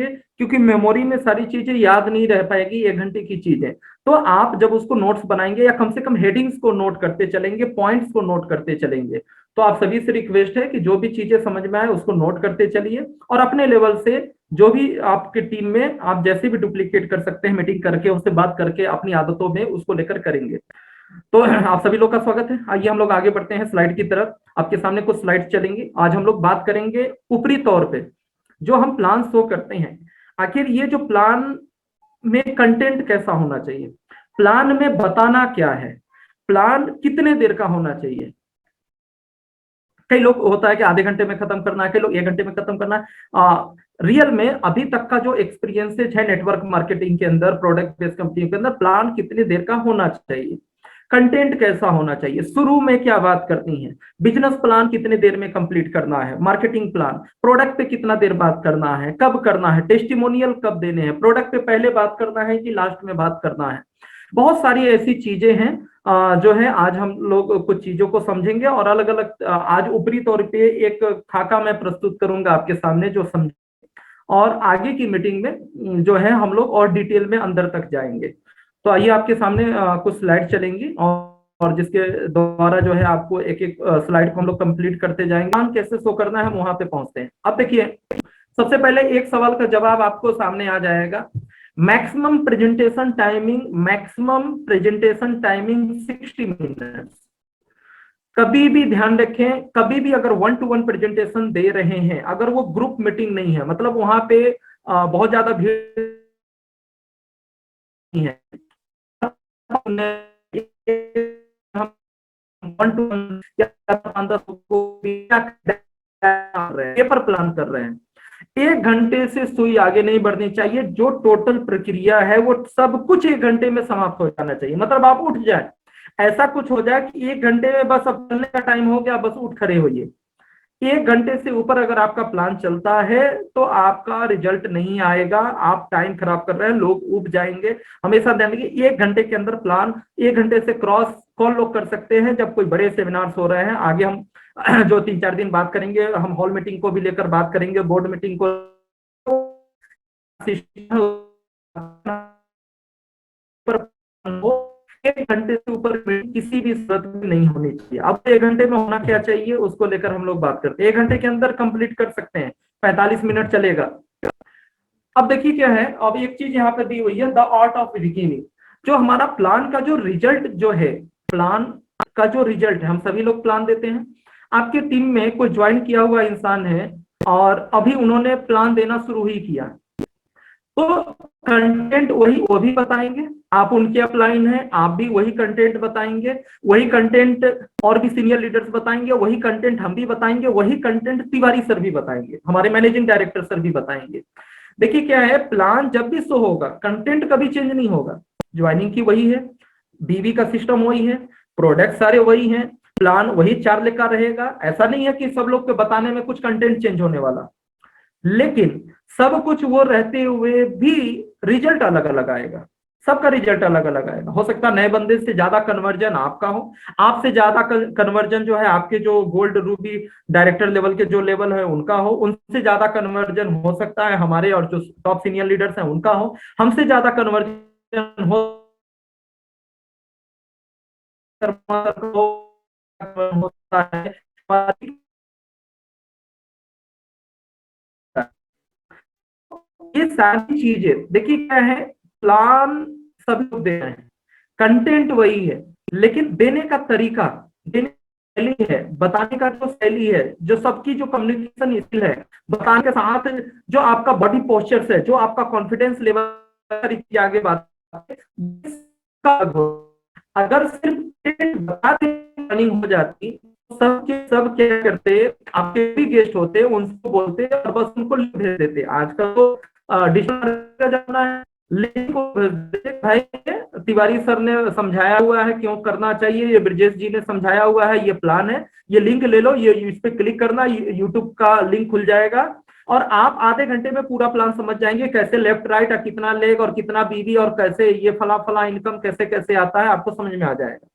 करेंगे, क्योंकि मेमोरी में सारी चीजें याद नहीं रह पाएगी 1 घंटे की चीजें। तो आप जब उसको नोट्स बनाएंगे या कम से कम हेडिंग्स को नोट करते चलेंगे, पॉइंट्स को नोट करते चलेंगे, तो आप सभी से रिक्वेस्ट है कि जो भी चीजें समझ में आए उसको नोट करते चलिए, और अपने लेवल से जो भी आपके टीम में आप जैसे भी डुप्लीकेट कर सकते हैं, मीटिंग करके उससे बात करके अपनी आदतों में उसको लेकर करेंगे। तो आप सभी लोग का स्वागत है। आइए हम लोग आगे बढ़ते हैं स्लाइड की तरफ। आपके सामने कुछ स्लाइड्स चलेंगी। आज हम लोग बात करेंगे ऊपरी तौर पे जो हम प्लान शो करते हैं, आखिर ये जो प्लान में कंटेंट कैसा होना चाहिए, प्लान में बताना क्या है, प्लान कितने देर का होना चाहिए। कई लोग होता है कि आधे घंटे में खत्म करना है, कई लोग 1 घंटे में खत्म करना है। रियल में अभी तक का जो एक्सपीरियंसेज है नेटवर्क मार्केटिंग के अंदर, प्रोडक्ट बेस्ड कंपनी के अंदर, प्लान कितनी देर का होना चाहिए, कंटेंट कैसा होना चाहिए, शुरू में क्या बात करनी है, बिजनेस प्लान कितने देर में कंप्लीट करना है, मार्केटिंग प्लान, प्रोडक्ट पे कितना देर बात करना है, कब करना है, टेस्टिमोनियल कब देने हैं, प्रोडक्ट पे पहले बात करना है कि लास्ट में बात करना है। बहुत सारी ऐसी चीजें हैं जो है आज हम लोग कुछ चीजों को समझेंगे, और अलग अलग आज ऊपरी तौर पे एक खाका मैं प्रस्तुत करूंगा आपके सामने जो समझे, और आगे की मीटिंग में जो है हम लोग और डिटेल में अंदर तक जाएंगे। तो आइए आपके सामने कुछ स्लाइड चलेंगी, और जिसके द्वारा जो है आपको एक एक स्लाइड को हम लोग कंप्लीट करते जाएंगे। प्लान कैसे शो करना है हम वहां पे पहुंचते हैं। अब देखिए, सबसे पहले एक सवाल का जवाब आपको सामने आ जाएगा। Maximum presentation timing 60 minutes. कभी भी ध्यान रखें, कभी भी अगर 1-to-1 प्रेजेंटेशन दे रहे हैं, अगर वो ग्रुप मीटिंग नहीं है, मतलब वहां पे बहुत ज्यादा भीड़ नहीं है, पेपर प्लान कर रहे हैं, 1 घंटे से सुई आगे नहीं बढ़नी चाहिए। जो टोटल प्रक्रिया है वो सब कुछ 1 घंटे में समाप्त हो जाना चाहिए। मतलब आप उठ जाए, ऐसा कुछ हो जाए कि 1 घंटे में बस अब चलने का टाइम हो गया, बस उठ खड़े होइए। 1 घंटे से ऊपर अगर आपका प्लान चलता है तो आपका रिजल्ट नहीं आएगा, आप टाइम खराब कर रहे हैं, लोग उब जाएंगे। हमेशा ध्यान रखिए, 1 घंटे के अंदर प्लान, 1 घंटे से क्रॉस कॉल लोग कर सकते हैं जब कोई बड़े सेमिनार्स हो रहे हैं। आगे हम जो 3-4 दिन बात करेंगे, हम हॉल मीटिंग को भी लेकर बात करेंगे, बोर्ड मीटिंग को। 1 घंटे से ऊपर किसी भी सूरत में नहीं होनी चाहिए। अब 1 घंटे में होना क्या चाहिए उसको लेकर हम लोग बात करते हैं। 1 घंटे के अंदर कंप्लीट कर सकते हैं, 45 मिनट चलेगा। अब देखिए क्या है, अब एक चीज यहाँ पे दी हुई है, द आर्ट ऑफ बिगिनिंग। जो हमारा प्लान का जो रिजल्ट जो है, प्लान का जो रिजल्ट है, हम सभी लोग प्लान देते हैं। आपके टीम में कोई ज्वाइन किया हुआ इंसान है और अभी उन्होंने प्लान देना शुरू ही किया, तो कंटेंट वही वो भी बताएंगे, आप उनके अपलाइन हैं, आप भी वही कंटेंट बताएंगे, वही कंटेंट और भी सीनियर लीडर्स बताएंगे, वही कंटेंट हम भी बताएंगे, वही कंटेंट तिवारी सर भी बताएंगे, हमारे मैनेजिंग डायरेक्टर सर भी बताएंगे। देखिए क्या है, प्लान जब भी शो होगा, कंटेंट कभी चेंज नहीं होगा। ज्वाइनिंग की वही है, बीवी का सिस्टम वही है, प्रोडक्ट सारे वही हैं, प्लान वही 4 लेकर रहेगा। ऐसा नहीं है कि सब लोग के बताने में कुछ कंटेंट चेंज होने वाला, लेकिन सब कुछ वो रहते हुए भी रिजल्ट अलग अलग आएगा। सबका रिजल्ट अलग अलग आएगा। हो सकता है नए बंदे से ज्यादा कन्वर्जन आपका हो, आपसे ज्यादा कन्वर्जन जो है आपके जो गोल्ड रूबी डायरेक्टर लेवल के जो लेवल है उनका हो, उनसे ज्यादा कन्वर्जन हो सकता है हमारे और जो टॉप सीनियर लीडर्स हैं उनका हो, हमसे ज्यादा कन्वर्जन होता है। ये सारी चीजें देखिए क्या है, प्लान सभी लोग दे रहे हैं, कंटेंट वही है, लेकिन देने का तरीका, देने शैली है, बताने का जो शैली है, जो सबकी जो कम्युनिकेशन स्किल है, बताने के साथ जो आपका बॉडी पोस्चर्स है, जो आपका कॉन्फिडेंस लेवल आगे बात, अगर सिर्फ बताते रनिंग हो जाती, सब के सब क्या करते, आपके भी गेस्ट होते उनको बोलते और बस उनको भेज देते। आजकल तो डिजिटल जमाना है, लिंक को भाई तिवारी सर ने समझाया हुआ है क्यों करना चाहिए, ये ब्रजेश जी ने समझाया हुआ है, ये प्लान है, ये लिंक ले लो, ये इस पे क्लिक करना, यूट्यूब का लिंक खुल जाएगा और आप आधे घंटे में पूरा प्लान समझ जाएंगे, कैसे लेफ्ट राइट और कितना लेग और कितना बीवी और कैसे ये फला फला इनकम कैसे कैसे आता है, आपको समझ में आ जाएगा।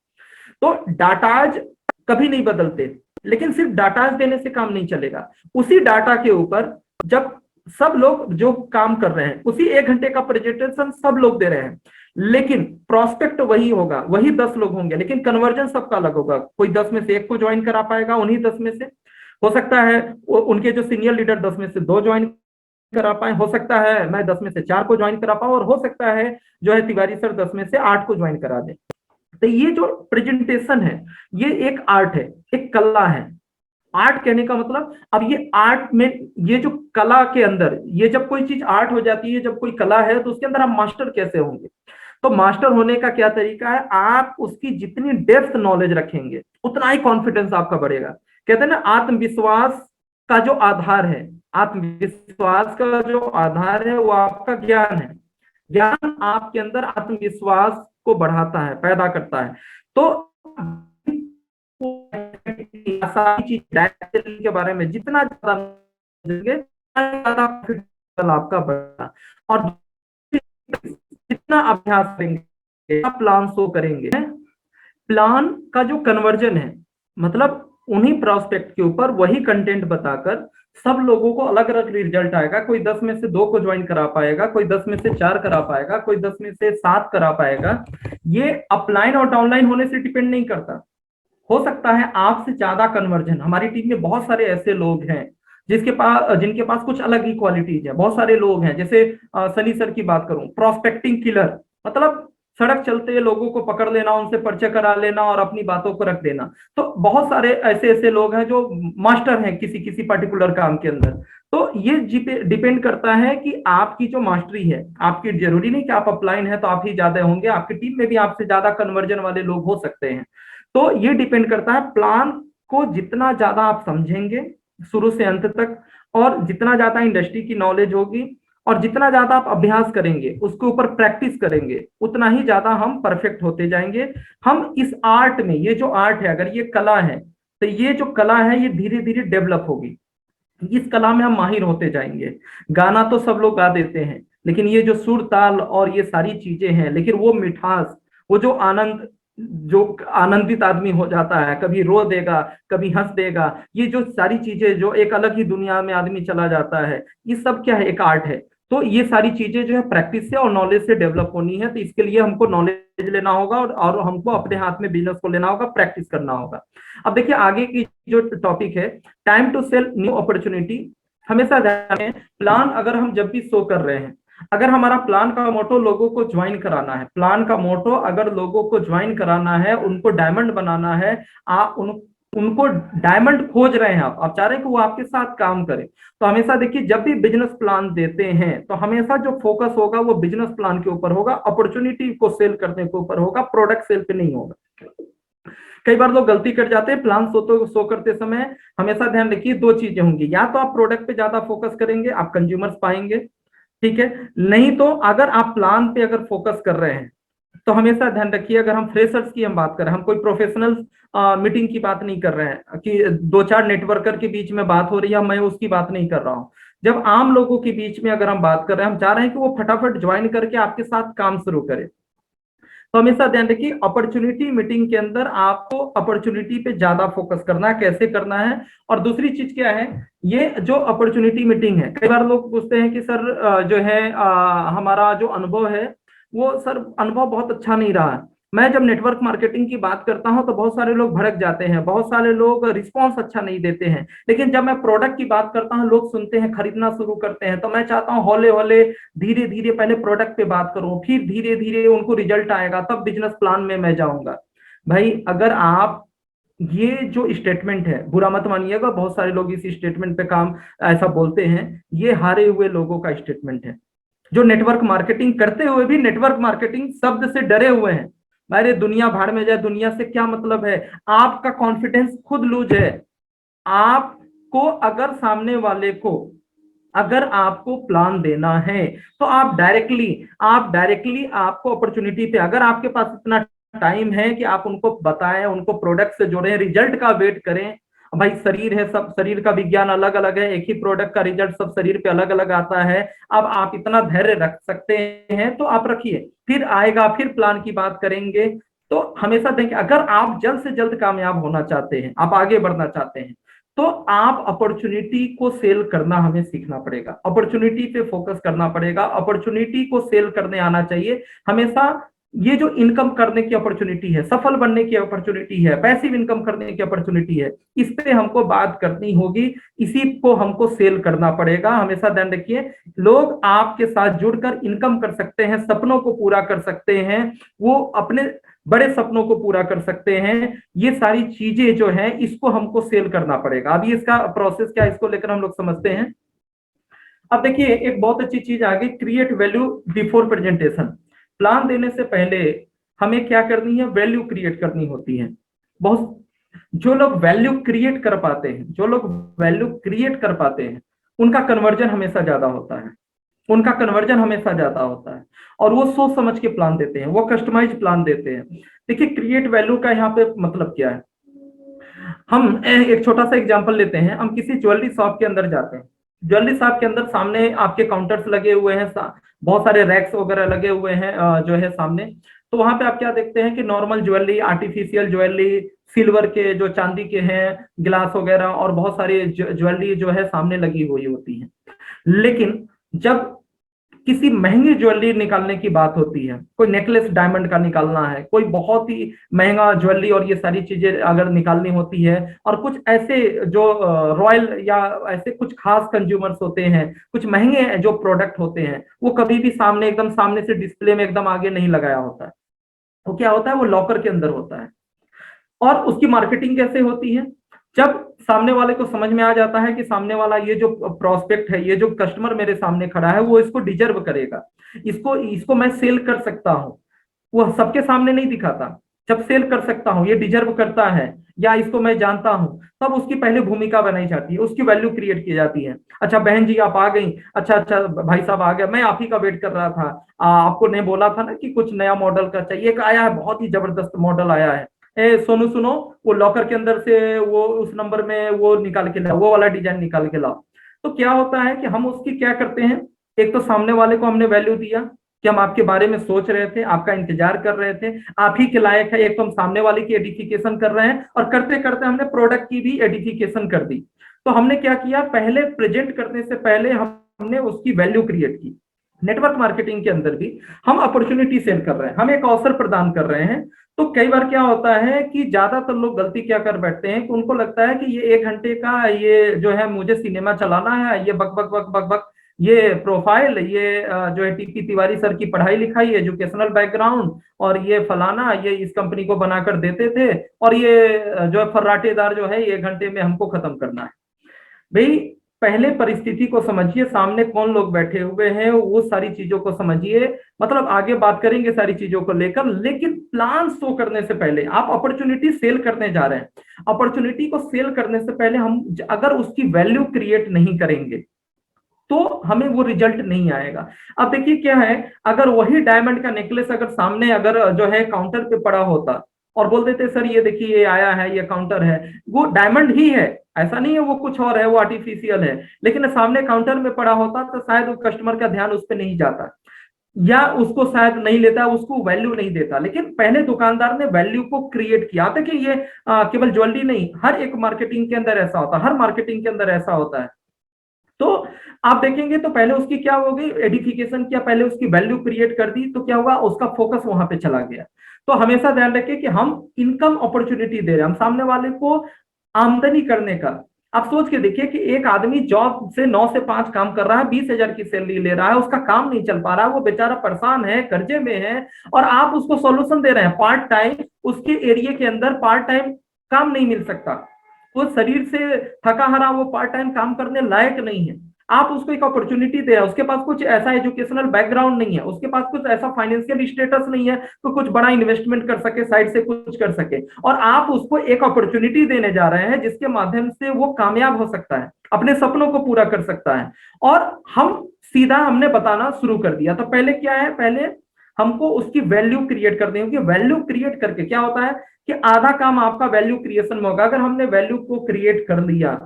तो डाटाज कभी नहीं बदलते, लेकिन सिर्फ डाटाज देने से काम नहीं चलेगा। उसी डाटा के ऊपर जब सब लोग जो काम कर रहे हैं उसी 1 घंटे का प्रेजेंटेशन सब लोग दे रहे हैं, लेकिन प्रोस्पेक्ट वही होगा, वही 10 लोग होंगे, लेकिन कन्वर्जन सबका अलग होगा। कोई 10 में से 1 को ज्वाइन करा पाएगा, उन्हीं 10 में से। हो सकता है उनके जो सीनियर लीडर 10 में से 2 ज्वाइन करा पाए, हो सकता है मैं 10 में से 4 को ज्वाइन करा पाऊं, और हो सकता है जो है तिवारी सर 10 में से 8 को ज्वाइन करा दें। तो ये जो प्रेजेंटेशन है ये एक आर्ट है, एक कला है। आर्ट कहने का मतलब, अब ये आर्ट में, ये जो कला के अंदर, ये जब कोई चीज आर्ट हो जाती है, जब कोई कला है, तो उसके अंदर आप मास्टर कैसे होंगे? तो मास्टर होने का क्या तरीका है, आप उसकी जितनी डेप्थ नॉलेज रखेंगे उतना ही कॉन्फिडेंस आपका बढ़ेगा। कहते हैं ना, आत्मविश्वास का जो आधार है, आत्मविश्वास का जो आधार है वो आपका ज्ञान है। ज्ञान आपके अंदर आत्मविश्वास को बढ़ाता है, पैदा करता है। तो सारी चीज के बारे में जितना ज्यादा आपका बढ़ा, और जितना अभ्यास करेंगे, प्लान शो करेंगे, प्लान का जो कन्वर्जन है, मतलब उन्हीं प्रोस्पेक्ट के ऊपर वही कंटेंट बताकर सब लोगों को अलग अलग रिजल्ट आएगा। कोई 10 में से 2 को ज्वाइन करा पाएगा, कोई 10 में से 4 करा पाएगा, कोई 10 में से 7 करा पाएगा। ये अपलाइन और डाउनलाइन होने से डिपेंड नहीं करता। हो सकता है आपसे ज्यादा कन्वर्जन, हमारी टीम में बहुत सारे ऐसे लोग हैं जिनके पास कुछ अलग ही क्वालिटीज है। बहुत सारे लोग हैं, जैसे सनी सर की बात करूं, प्रोस्पेक्टिंग किलर, मतलब सड़क चलते लोगों को पकड़ लेना, उनसे परिचय करा लेना और अपनी बातों को रख देना। तो बहुत सारे ऐसे ऐसे लोग हैं जो मास्टर हैं किसी किसी पर्टिकुलर काम के अंदर। तो ये डिपेंड करता है कि आपकी जो मास्टरी है, आपकी जरूरी नहीं कि आप अपलाइन है तो आप ही ज्यादा होंगे, आपकी टीम में भी आपसे ज्यादा कन्वर्जन वाले लोग हो सकते हैं। तो ये डिपेंड करता है, प्लान को जितना ज्यादा आप समझेंगे शुरू से अंत तक, और जितना ज्यादा इंडस्ट्री की नॉलेज होगी, और जितना ज्यादा आप अभ्यास करेंगे, उसके ऊपर प्रैक्टिस करेंगे, उतना ही ज्यादा हम परफेक्ट होते जाएंगे। हम इस आर्ट में, ये जो आर्ट है, अगर ये कला है, तो ये जो कला है ये धीरे धीरे डेवलप होगी। इस कला में हम माहिर होते जाएंगे। गाना तो सब लोग गा देते हैं, लेकिन ये जो सुर ताल और ये सारी चीजें हैं, लेकिन वो मिठास, वो जो आनंद, जो आनंदित आदमी हो जाता है, कभी रो देगा, कभी हंस देगा, ये जो सारी चीजें, जो एक अलग ही दुनिया में आदमी चला जाता है, ये सब क्या है, एक आर्ट है। तो ये सारी चीजें जो है प्रैक्टिस से और नॉलेज से डेवलप होनी है। तो इसके लिए हमको नॉलेज लेना होगा, और हमको अपने हाथ में बिजनेस को लेना होगा, प्रैक्टिस करना होगा। अब देखिए आगे की जो टॉपिक है, time to sell new opportunity. हमेशा ध्यान में, प्लान अगर हम जब भी शो कर रहे हैं, अगर हमारा प्लान का मोटो लोगों को ज्वाइन कराना है, प्लान का मोटो अगर लोगों को ज्वाइन कराना है, उनको डायमंड बनाना है, आप उनको डायमंड खोज रहे हैं, आप चाह रहे हैं कि वो आपके साथ काम करें, तो हमेशा देखिए जब भी बिजनेस प्लान देते हैं तो हमेशा जो फोकस होगा वो बिजनेस प्लान के ऊपर होगा, अपॉर्चुनिटी को सेल करने के ऊपर होगा, प्रोडक्ट सेल पे नहीं होगा। कई बार लोग गलती कर जाते हैं, प्लान शो करते समय हमेशा ध्यान रखिए 2 चीजें होंगी, या तो आप प्रोडक्ट पे ज्यादा फोकस करेंगे, आप कंज्यूमर्स पाएंगे, ठीक है, नहीं तो अगर आप प्लान पे अगर फोकस कर रहे हैं तो हमेशा ध्यान रखिए, अगर हम फ्रेशर्स की हम बात करें, हम कोई प्रोफेशनल मीटिंग की बात नहीं कर रहे हैं कि 2-4 नेटवर्कर के बीच में बात हो रही है, मैं उसकी बात नहीं कर रहा हूं। जब आम लोगों के बीच में अगर हम बात कर रहे हैं, हम चाह रहे हैं कि वो फटाफट ज्वाइन करके आपके साथ काम शुरू करे, तो हमेशा ध्यान रखिए अपॉर्चुनिटी मीटिंग के अंदर आपको अपॉर्चुनिटी पे ज्यादा फोकस करना है, कैसे करना है। और दूसरी चीज क्या है, ये जो अपॉर्चुनिटी मीटिंग है, कई बार लोग पूछते हैं कि सर जो है हमारा जो अनुभव है वो सर अनुभव बहुत अच्छा नहीं रहा। मैं जब नेटवर्क मार्केटिंग की बात करता हूं तो बहुत सारे लोग भड़क जाते हैं, बहुत सारे लोग रिस्पॉन्स अच्छा नहीं देते हैं, लेकिन जब मैं प्रोडक्ट की बात करता हूं लोग सुनते हैं, खरीदना शुरू करते हैं। तो मैं चाहता हूं हौले हौले धीरे धीरे पहले प्रोडक्ट पे बात करूं, फिर धीरे धीरे उनको रिजल्ट आएगा, तब बिजनेस प्लान में मैं जाऊंगा। भाई अगर आप, ये जो स्टेटमेंट है, बुरा मत मानिएगा, बहुत सारे लोग इस स्टेटमेंट पे काम ऐसा बोलते हैं, ये हारे हुए लोगों का स्टेटमेंट है, जो नेटवर्क मार्केटिंग करते हुए भी नेटवर्क मार्केटिंग शब्द से डरे हुए हैं। अरे दुनिया भाड़ में जाए, दुनिया से क्या मतलब है, आपका कॉन्फिडेंस खुद लूज है। आपको अगर सामने वाले को, अगर आपको प्लान देना है तो आप डायरेक्टली आपको अपॉर्चुनिटी पे, अगर आपके पास इतना टाइम है कि आप उनको बताएं, उनको प्रोडक्ट से जोड़ें, रिजल्ट का वेट करें। भाई शरीर है, सब शरीर का विज्ञान अलग अलग है, एक ही प्रोडक्ट का रिजल्ट सब शरीर पे अलग अलग आता है। अब आप इतना धैर्य रख सकते हैं तो आप रखिए, फिर आएगा, फिर प्लान की बात करेंगे। तो हमेशा देखिए, अगर आप जल्द से जल्द कामयाब होना चाहते हैं, आप आगे बढ़ना चाहते हैं, तो आप अपॉर्चुनिटी को सेल करना हमें सीखना पड़ेगा, अपॉर्चुनिटी पे फोकस करना पड़ेगा, अपॉर्चुनिटी को सेल करने आना चाहिए हमेशा। ये जो इनकम करने की अपॉर्चुनिटी है, सफल बनने की अपॉर्चुनिटी है, पैसिव इनकम करने की अपॉर्चुनिटी है, इस पे हमको बात करनी होगी, इसी को हमको सेल करना पड़ेगा। हमेशा ध्यान रखिए, लोग आपके साथ जुड़कर इनकम कर सकते हैं, सपनों को पूरा कर सकते हैं, वो अपने बड़े सपनों को पूरा कर सकते हैं। ये सारी चीजें जो है इसको हमको सेल करना पड़ेगा। अभी इसका प्रोसेस क्या है, इसको लेकर हम लोग समझते हैं। अब देखिए, एक बहुत अच्छी चीज आ गई, create value before presentation. Plan देने से पहले हमें क्या करनी है, वैल्यू क्रिएट करनी होती है। बहुत जो लोग वैल्यू क्रिएट कर पाते हैं, जो लोग वैल्यू क्रिएट कर पाते हैं, उनका कन्वर्जन हमेशा ज्यादा होता है, उनका कन्वर्जन हमेशा ज्यादा होता है, और वो सोच समझ के प्लान देते हैं, वो कस्टमाइज प्लान देते हैं। देखिए, क्रिएट वैल्यू का यहाँ पे मतलब क्या है, हम एक छोटा सा एग्जांपल लेते हैं। हम किसी ज्वेलरी शॉप के अंदर जाते हैं, ज्वेलरी शॉप के अंदर सामने आपके काउंटर्स लगे हुए हैं, बहुत सारे रैक्स वगैरह लगे हुए हैं जो है सामने। तो वहां पे आप क्या देखते हैं कि normal jewellery, artificial jewellery, silver के, जो चांदी के हैं, ग्लास वगैरह, और बहुत सारी ज्वेलरी जो है सामने लगी हुई होती है। लेकिन जब किसी महंगी ज्वेलरी निकालने की बात होती है, कोई नेकलेस डायमंड का निकालना है, कोई बहुत ही महंगा ज्वेलरी और ये सारी चीजें अगर निकालनी होती है, और कुछ ऐसे जो रॉयल या ऐसे कुछ खास कंज्यूमर्स होते हैं, कुछ महंगे जो प्रोडक्ट होते हैं, वो कभी भी सामने एकदम सामने से डिस्प्ले में एकदम आगे नहीं लगाया होता है। तो क्या होता है, वो लॉकर के अंदर होता है। और उसकी मार्केटिंग कैसे होती है, जब सामने वाले को समझ में आ जाता है कि सामने वाला, ये जो प्रोस्पेक्ट है, ये जो कस्टमर मेरे सामने खड़ा है, वो इसको डिजर्व करेगा, इसको इसको मैं सेल कर सकता हूं, वो सबके सामने नहीं दिखाता, जब सेल कर सकता हूं, ये डिजर्व करता है, या इसको मैं जानता हूं, तब उसकी पहले भूमिका बनाई जाती है, उसकी वैल्यू क्रिएट की जाती है। अच्छा बहन जी आप आ गई, अच्छा अच्छा भाई साहब आ गया, मैं आप ही का वेट कर रहा था। आपको ने बोला था ना कि कुछ नया मॉडल का चाहिए, एक आया है, बहुत ही जबरदस्त मॉडल आया है। सोनू सुनो, वो लॉकर के अंदर से वो उस नंबर में वो निकाल के लाओ, वो वाला डिजाइन निकाल के लाओ। तो क्या होता है कि हम उसकी क्या करते हैं, एक तो सामने वाले को हमने वैल्यू दिया कि हम आपके बारे में सोच रहे थे, आपका इंतजार कर रहे थे, आप ही के लायक है। एक तो हम सामने वाले की एडिफिकेशन कर रहे हैं, और करते करते हमने प्रोडक्ट की भी एडिफिकेशन कर दी। तो हमने क्या किया, पहले प्रेजेंट करने से पहले हमने उसकी वैल्यू क्रिएट की। नेटवर्क मार्केटिंग के अंदर भी हम अपॉर्चुनिटी सेल कर रहे हैं, हम एक अवसर प्रदान कर रहे हैं। तो कई बार क्या होता है कि ज्यादातर लोग गलती क्या कर बैठते हैं कि उनको लगता है कि ये 1 घंटे का ये जो है मुझे सिनेमा चलाना है, ये बक बक बक बक बक, ये प्रोफाइल, ये जो है टीपी तिवारी सर की पढ़ाई लिखाई, एजुकेशनल बैकग्राउंड, और ये फलाना, ये इस कंपनी को बनाकर देते थे, और ये जो है फर्राटेदार जो है, 1 घंटे में हमको खत्म करना है। भाई पहले परिस्थिति को समझिए, सामने कौन लोग बैठे हुए हैं, वो सारी चीजों को समझिए। मतलब आगे बात करेंगे सारी चीजों को लेकर, लेकिन प्लान शो करने से पहले आप अपॉर्चुनिटी सेल करने जा रहे हैं, अपॉर्चुनिटी को सेल करने से पहले हम अगर उसकी वैल्यू क्रिएट नहीं करेंगे तो हमें वो रिजल्ट नहीं आएगा। अब देखिए क्या है, अगर वही डायमंड का नेकलेस अगर सामने अगर जो है काउंटर पे पड़ा होता, और बोल देते सर ये देखिए ये आया है, ये काउंटर है, वो डायमंड ही है, ऐसा नहीं है वो कुछ और है, वो आर्टिफिशियल है, लेकिन सामने काउंटर में पड़ा होता तो शायद वो कस्टमर का ध्यान उस पर नहीं जाता, या उसको शायद नहीं लेता, उसको वैल्यू नहीं देता। लेकिन पहले दुकानदार ने वैल्यू को क्रिएट किया था कि ये केवल ज्वेलरी नहीं, हर एक मार्केटिंग के अंदर ऐसा होता है, हर मार्केटिंग के अंदर ऐसा होता है। तो आप देखेंगे तो पहले उसकी क्या होगी, एडिफिकेशन किया, पहले उसकी वैल्यू क्रिएट कर दी, तो क्या हुआ, उसका फोकस वहां पे चला गया। तो हमेशा ध्यान रखें कि हम इनकम अपॉर्चुनिटी दे रहे हैं, हम सामने वाले को आमदनी करने का। आप सोच के देखिए कि एक आदमी जॉब से 9 से 5 काम कर रहा है, 20,000 की सैलरी ले रहा है, उसका काम नहीं चल पा रहा है, वो बेचारा परेशान है, कर्जे में है, और आप उसको सॉल्यूशन दे रहे हैं पार्ट टाइम, उसके एरिया के अंदर पार्ट टाइम काम नहीं मिल सकता, वो शरीर से थका हारा, वो पार्ट टाइम काम करने लायक नहीं है। आप उसको एक अपॉर्चुनिटी दे रहे हैं, उसके पास कुछ ऐसा एजुकेशनल बैकग्राउंड नहीं है, उसके पास कुछ ऐसा फाइनेंशियल स्टेटस नहीं है तो कुछ बड़ा इन्वेस्टमेंट कर सके, साइड से कुछ कर सके, और आप उसको एक अपॉर्चुनिटी देने जा रहे हैं जिसके माध्यम से वो कामयाब हो सकता है, अपने सपनों को पूरा कर सकता है। और हम सीधा हमने बताना शुरू कर दिया। तो पहले क्या है, पहले हमको उसकी वैल्यू क्रिएट करनी होगी। वैल्यू क्रिएट करके क्या होता है कि आधा काम आपका वैल्यू क्रिएशन में होगा। अगर हमने वैल्यू को क्रिएट कर लिया,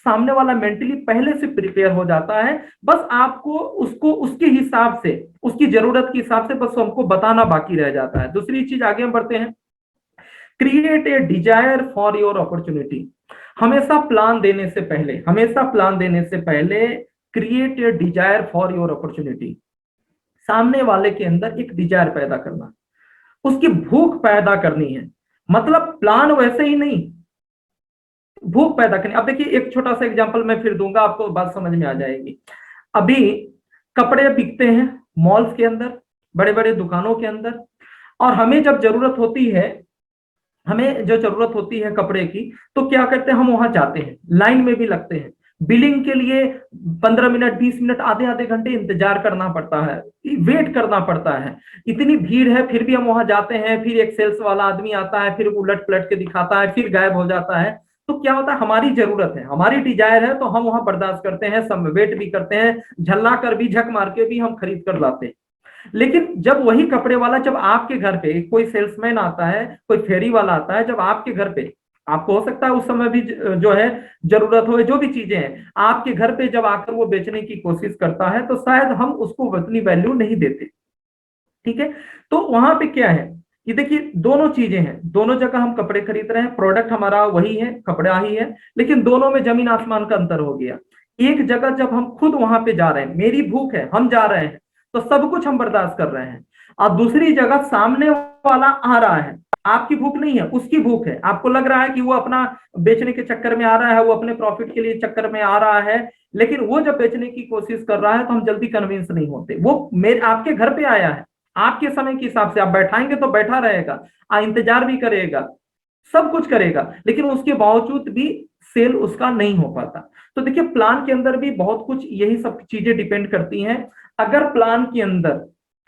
सामने वाला मेंटली पहले से प्रिपेयर हो जाता है, बस आपको उसको उसके हिसाब से, उसकी जरूरत के हिसाब से बस हमको बताना बाकी रह जाता है। दूसरी चीज, आगे हम बढ़ते हैं, create a desire for your opportunity. हमेशा प्लान देने से पहले, हमेशा प्लान देने से पहले create a desire for your opportunity. सामने वाले के अंदर एक डिजायर पैदा करना, उसकी भूख पैदा करनी है। मतलब प्लान वैसे ही नहीं, भूख पैदा करनी। अब देखिए एक छोटा सा एग्जांपल मैं फिर दूंगा, आपको बात समझ में आ जाएगी। अभी कपड़े बिकते हैं मॉल्स के अंदर, बड़े बड़े दुकानों के अंदर, और हमें जब जरूरत होती है, हमें जो जरूरत होती है कपड़े की, तो क्या करते हैं, हम वहां जाते हैं, लाइन में भी लगते हैं, बिलिंग के लिए 15 मिनट 20 मिनट आधे आधे घंटे इंतजार करना पड़ता है, वेट करना पड़ता है, इतनी भीड़ है, फिर भी हम वहां जाते हैं। फिर एक सेल्स वाला आदमी आता है, फिर उलट पलट के दिखाता है, फिर गायब हो जाता है। तो क्या होता है, हमारी जरूरत है, हमारी डिजायर है, तो हम वहां बर्दाश्त करते हैं, सब वेट भी करते हैं, झल्ला कर भी, झक मार के भी हम खरीद कर लाते हैं। लेकिन जब वही कपड़े वाला, जब आपके घर पे कोई सेल्समैन आता है, कोई फेरी वाला आता है, जब आपके घर पे, आपको हो सकता है उस समय भी जो है जरूरत हो, जो भी चीजें हैं आपके घर पे जब आकर वो बेचने की कोशिश करता है, तो शायद हम उसको उतनी वैल्यू नहीं देते। ठीक है, तो वहां पे क्या है, ये देखिए दोनों चीजें हैं, दोनों जगह हम कपड़े खरीद रहे हैं, प्रोडक्ट हमारा वही है, कपड़ा ही है, लेकिन दोनों में जमीन आसमान का अंतर हो गया। एक जगह जब हम खुद वहां पे जा रहे हैं, मेरी भूख है, हम जा रहे हैं, तो सब कुछ हम बर्दाश्त कर रहे हैं। और दूसरी जगह सामने वाला आ रहा है, आपकी भूख नहीं है, उसकी भूख है, आपको लग रहा है कि वो अपना बेचने के चक्कर में आ रहा है, वो अपने प्रॉफिट के लिए चक्कर में आ रहा है, लेकिन वो जब बेचने की कोशिश कर रहा है तो हम जल्दी कन्विंस नहीं होते। वो मेरे आपके घर पे आया है, आपके समय के हिसाब से आप बैठाएंगे तो बैठा रहेगा, इंतजार भी करेगा, सब कुछ करेगा, लेकिन उसके बावजूद भी सेल उसका नहीं हो पाता। तो देखिए प्लान के अंदर भी बहुत कुछ यही सब चीजें डिपेंड करती हैं। अगर प्लान के अंदर,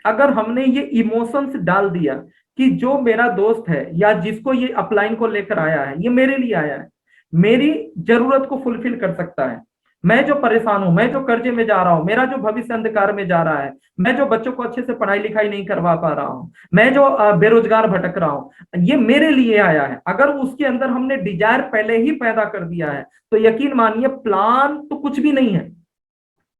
अगर हमने ये इमोशंस डाल दिया कि जो मेरा दोस्त है या जिसको ये अपलाइन को लेकर आया है, ये मेरे लिए आया है, मेरी जरूरत को फुलफिल कर सकता है, मैं जो परेशान हूं, मैं जो कर्जे में जा रहा हूं, मेरा जो भविष्य अंधकार में जा रहा है, मैं जो बच्चों को अच्छे से पढ़ाई लिखाई नहीं करवा पा रहा हूं, मैं जो बेरोजगार भटक रहा हूं, ये मेरे लिए आया है, अगर उसके अंदर हमने डिजायर पहले ही पैदा कर दिया है, तो यकीन मानिए प्लान तो कुछ भी नहीं है,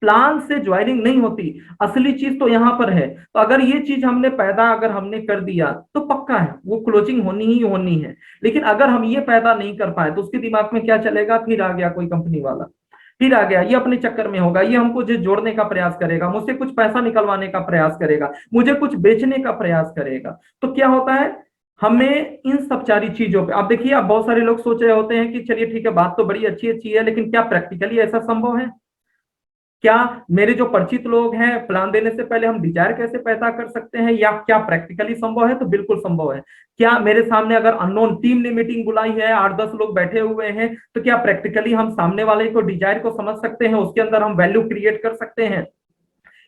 प्लान से ज्वाइनिंग नहीं होती, असली चीज तो यहां पर है। तो अगर ये चीज हमने पैदा अगर हमने कर दिया तो पक्का है वो क्लोजिंग होनी ही होनी है। लेकिन अगर हम ये पैदा नहीं कर पाए तो उसके दिमाग में क्या चलेगा, फिर आ गया कोई कंपनी वाला, फिर आ गया, ये अपने चक्कर में होगा, ये हमको जो जोड़ने का प्रयास करेगा, मुझसे कुछ पैसा निकलवाने का प्रयास करेगा, मुझे कुछ बेचने का प्रयास करेगा। तो क्या होता है, हमें इन सब सारी चीजों पे, आप देखिए आप बहुत सारे लोग सोच रहे होते हैं कि चलिए ठीक है, बात तो बड़ी अच्छी अच्छी है, लेकिन क्या प्रैक्टिकली ऐसा संभव है? क्या मेरे जो परिचित लोग हैं, प्लान देने से पहले हम डिजायर कैसे पैदा कर सकते हैं, या क्या प्रैक्टिकली संभव है? तो बिल्कुल संभव है। क्या मेरे सामने अगर अननोन टीम ने मीटिंग बुलाई है, 8-10 लोग बैठे हुए हैं, तो क्या प्रैक्टिकली हम सामने वाले को डिजायर को समझ सकते हैं, उसके अंदर हम वैल्यू क्रिएट कर सकते हैं?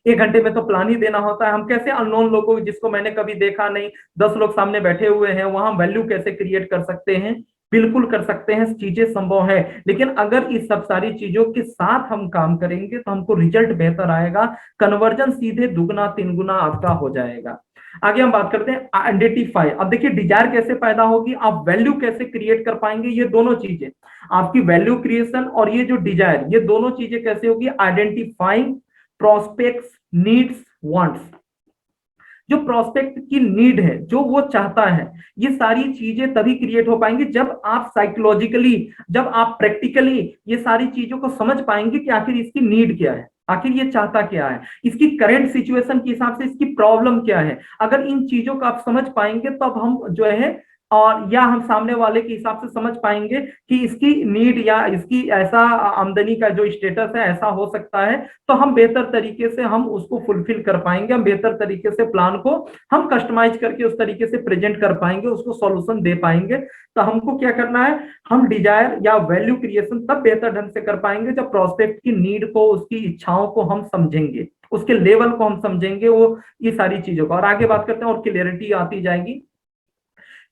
1 घंटे में तो प्लान ही देना होता है, हम कैसे अननोन लोगों जिसको मैंने कभी देखा नहीं, 10 लोग सामने बैठे हुए हैं, वहां वैल्यू कैसे क्रिएट कर सकते हैं? बिल्कुल कर सकते हैं, चीजें संभव है। लेकिन अगर इस सब सारी चीजों के साथ हम काम करेंगे तो हमको रिजल्ट बेहतर आएगा, कन्वर्जन सीधे 2-3 गुना आपका हो जाएगा। आगे हम बात करते हैं आइडेंटिफाई। अब देखिए डिजायर कैसे पैदा होगी, आप वैल्यू कैसे क्रिएट कर पाएंगे, ये दोनों चीजें, आपकी वैल्यू क्रिएशन और ये जो डिजायर, ये दोनों चीजें कैसे होगी? आइडेंटिफाइंग प्रोस्पेक्ट्स नीड्स वांट्स, जो प्रोस्पेक्ट की नीड है, जो वो चाहता है, ये सारी चीजें तभी क्रिएट हो पाएंगी जब आप साइकोलॉजिकली, जब आप प्रैक्टिकली ये सारी चीजों को समझ पाएंगे कि आखिर इसकी नीड क्या है, आखिर ये चाहता क्या है, इसकी करंट सिचुएशन के हिसाब से इसकी प्रॉब्लम क्या है। अगर इन चीजों को आप समझ पाएंगे तब हम जो है, और या हम सामने वाले के हिसाब से समझ पाएंगे कि इसकी नीड या इसकी ऐसा आमदनी का जो स्टेटस है ऐसा हो सकता है, तो हम बेहतर तरीके से हम उसको फुलफिल कर पाएंगे, हम बेहतर तरीके से प्लान को हम कस्टमाइज करके उस तरीके से प्रेजेंट कर पाएंगे, उसको सॉल्यूशन दे पाएंगे। तो हमको क्या करना है, हम डिजायर या वैल्यू क्रिएशन तब बेहतर ढंग से कर पाएंगे जब प्रोस्पेक्ट की नीड को, उसकी इच्छाओं को हम समझेंगे, उसके लेवल को हम समझेंगे, वो ये सारी चीजों को। और आगे बात करते हैं और क्लियरिटी आती जाएगी।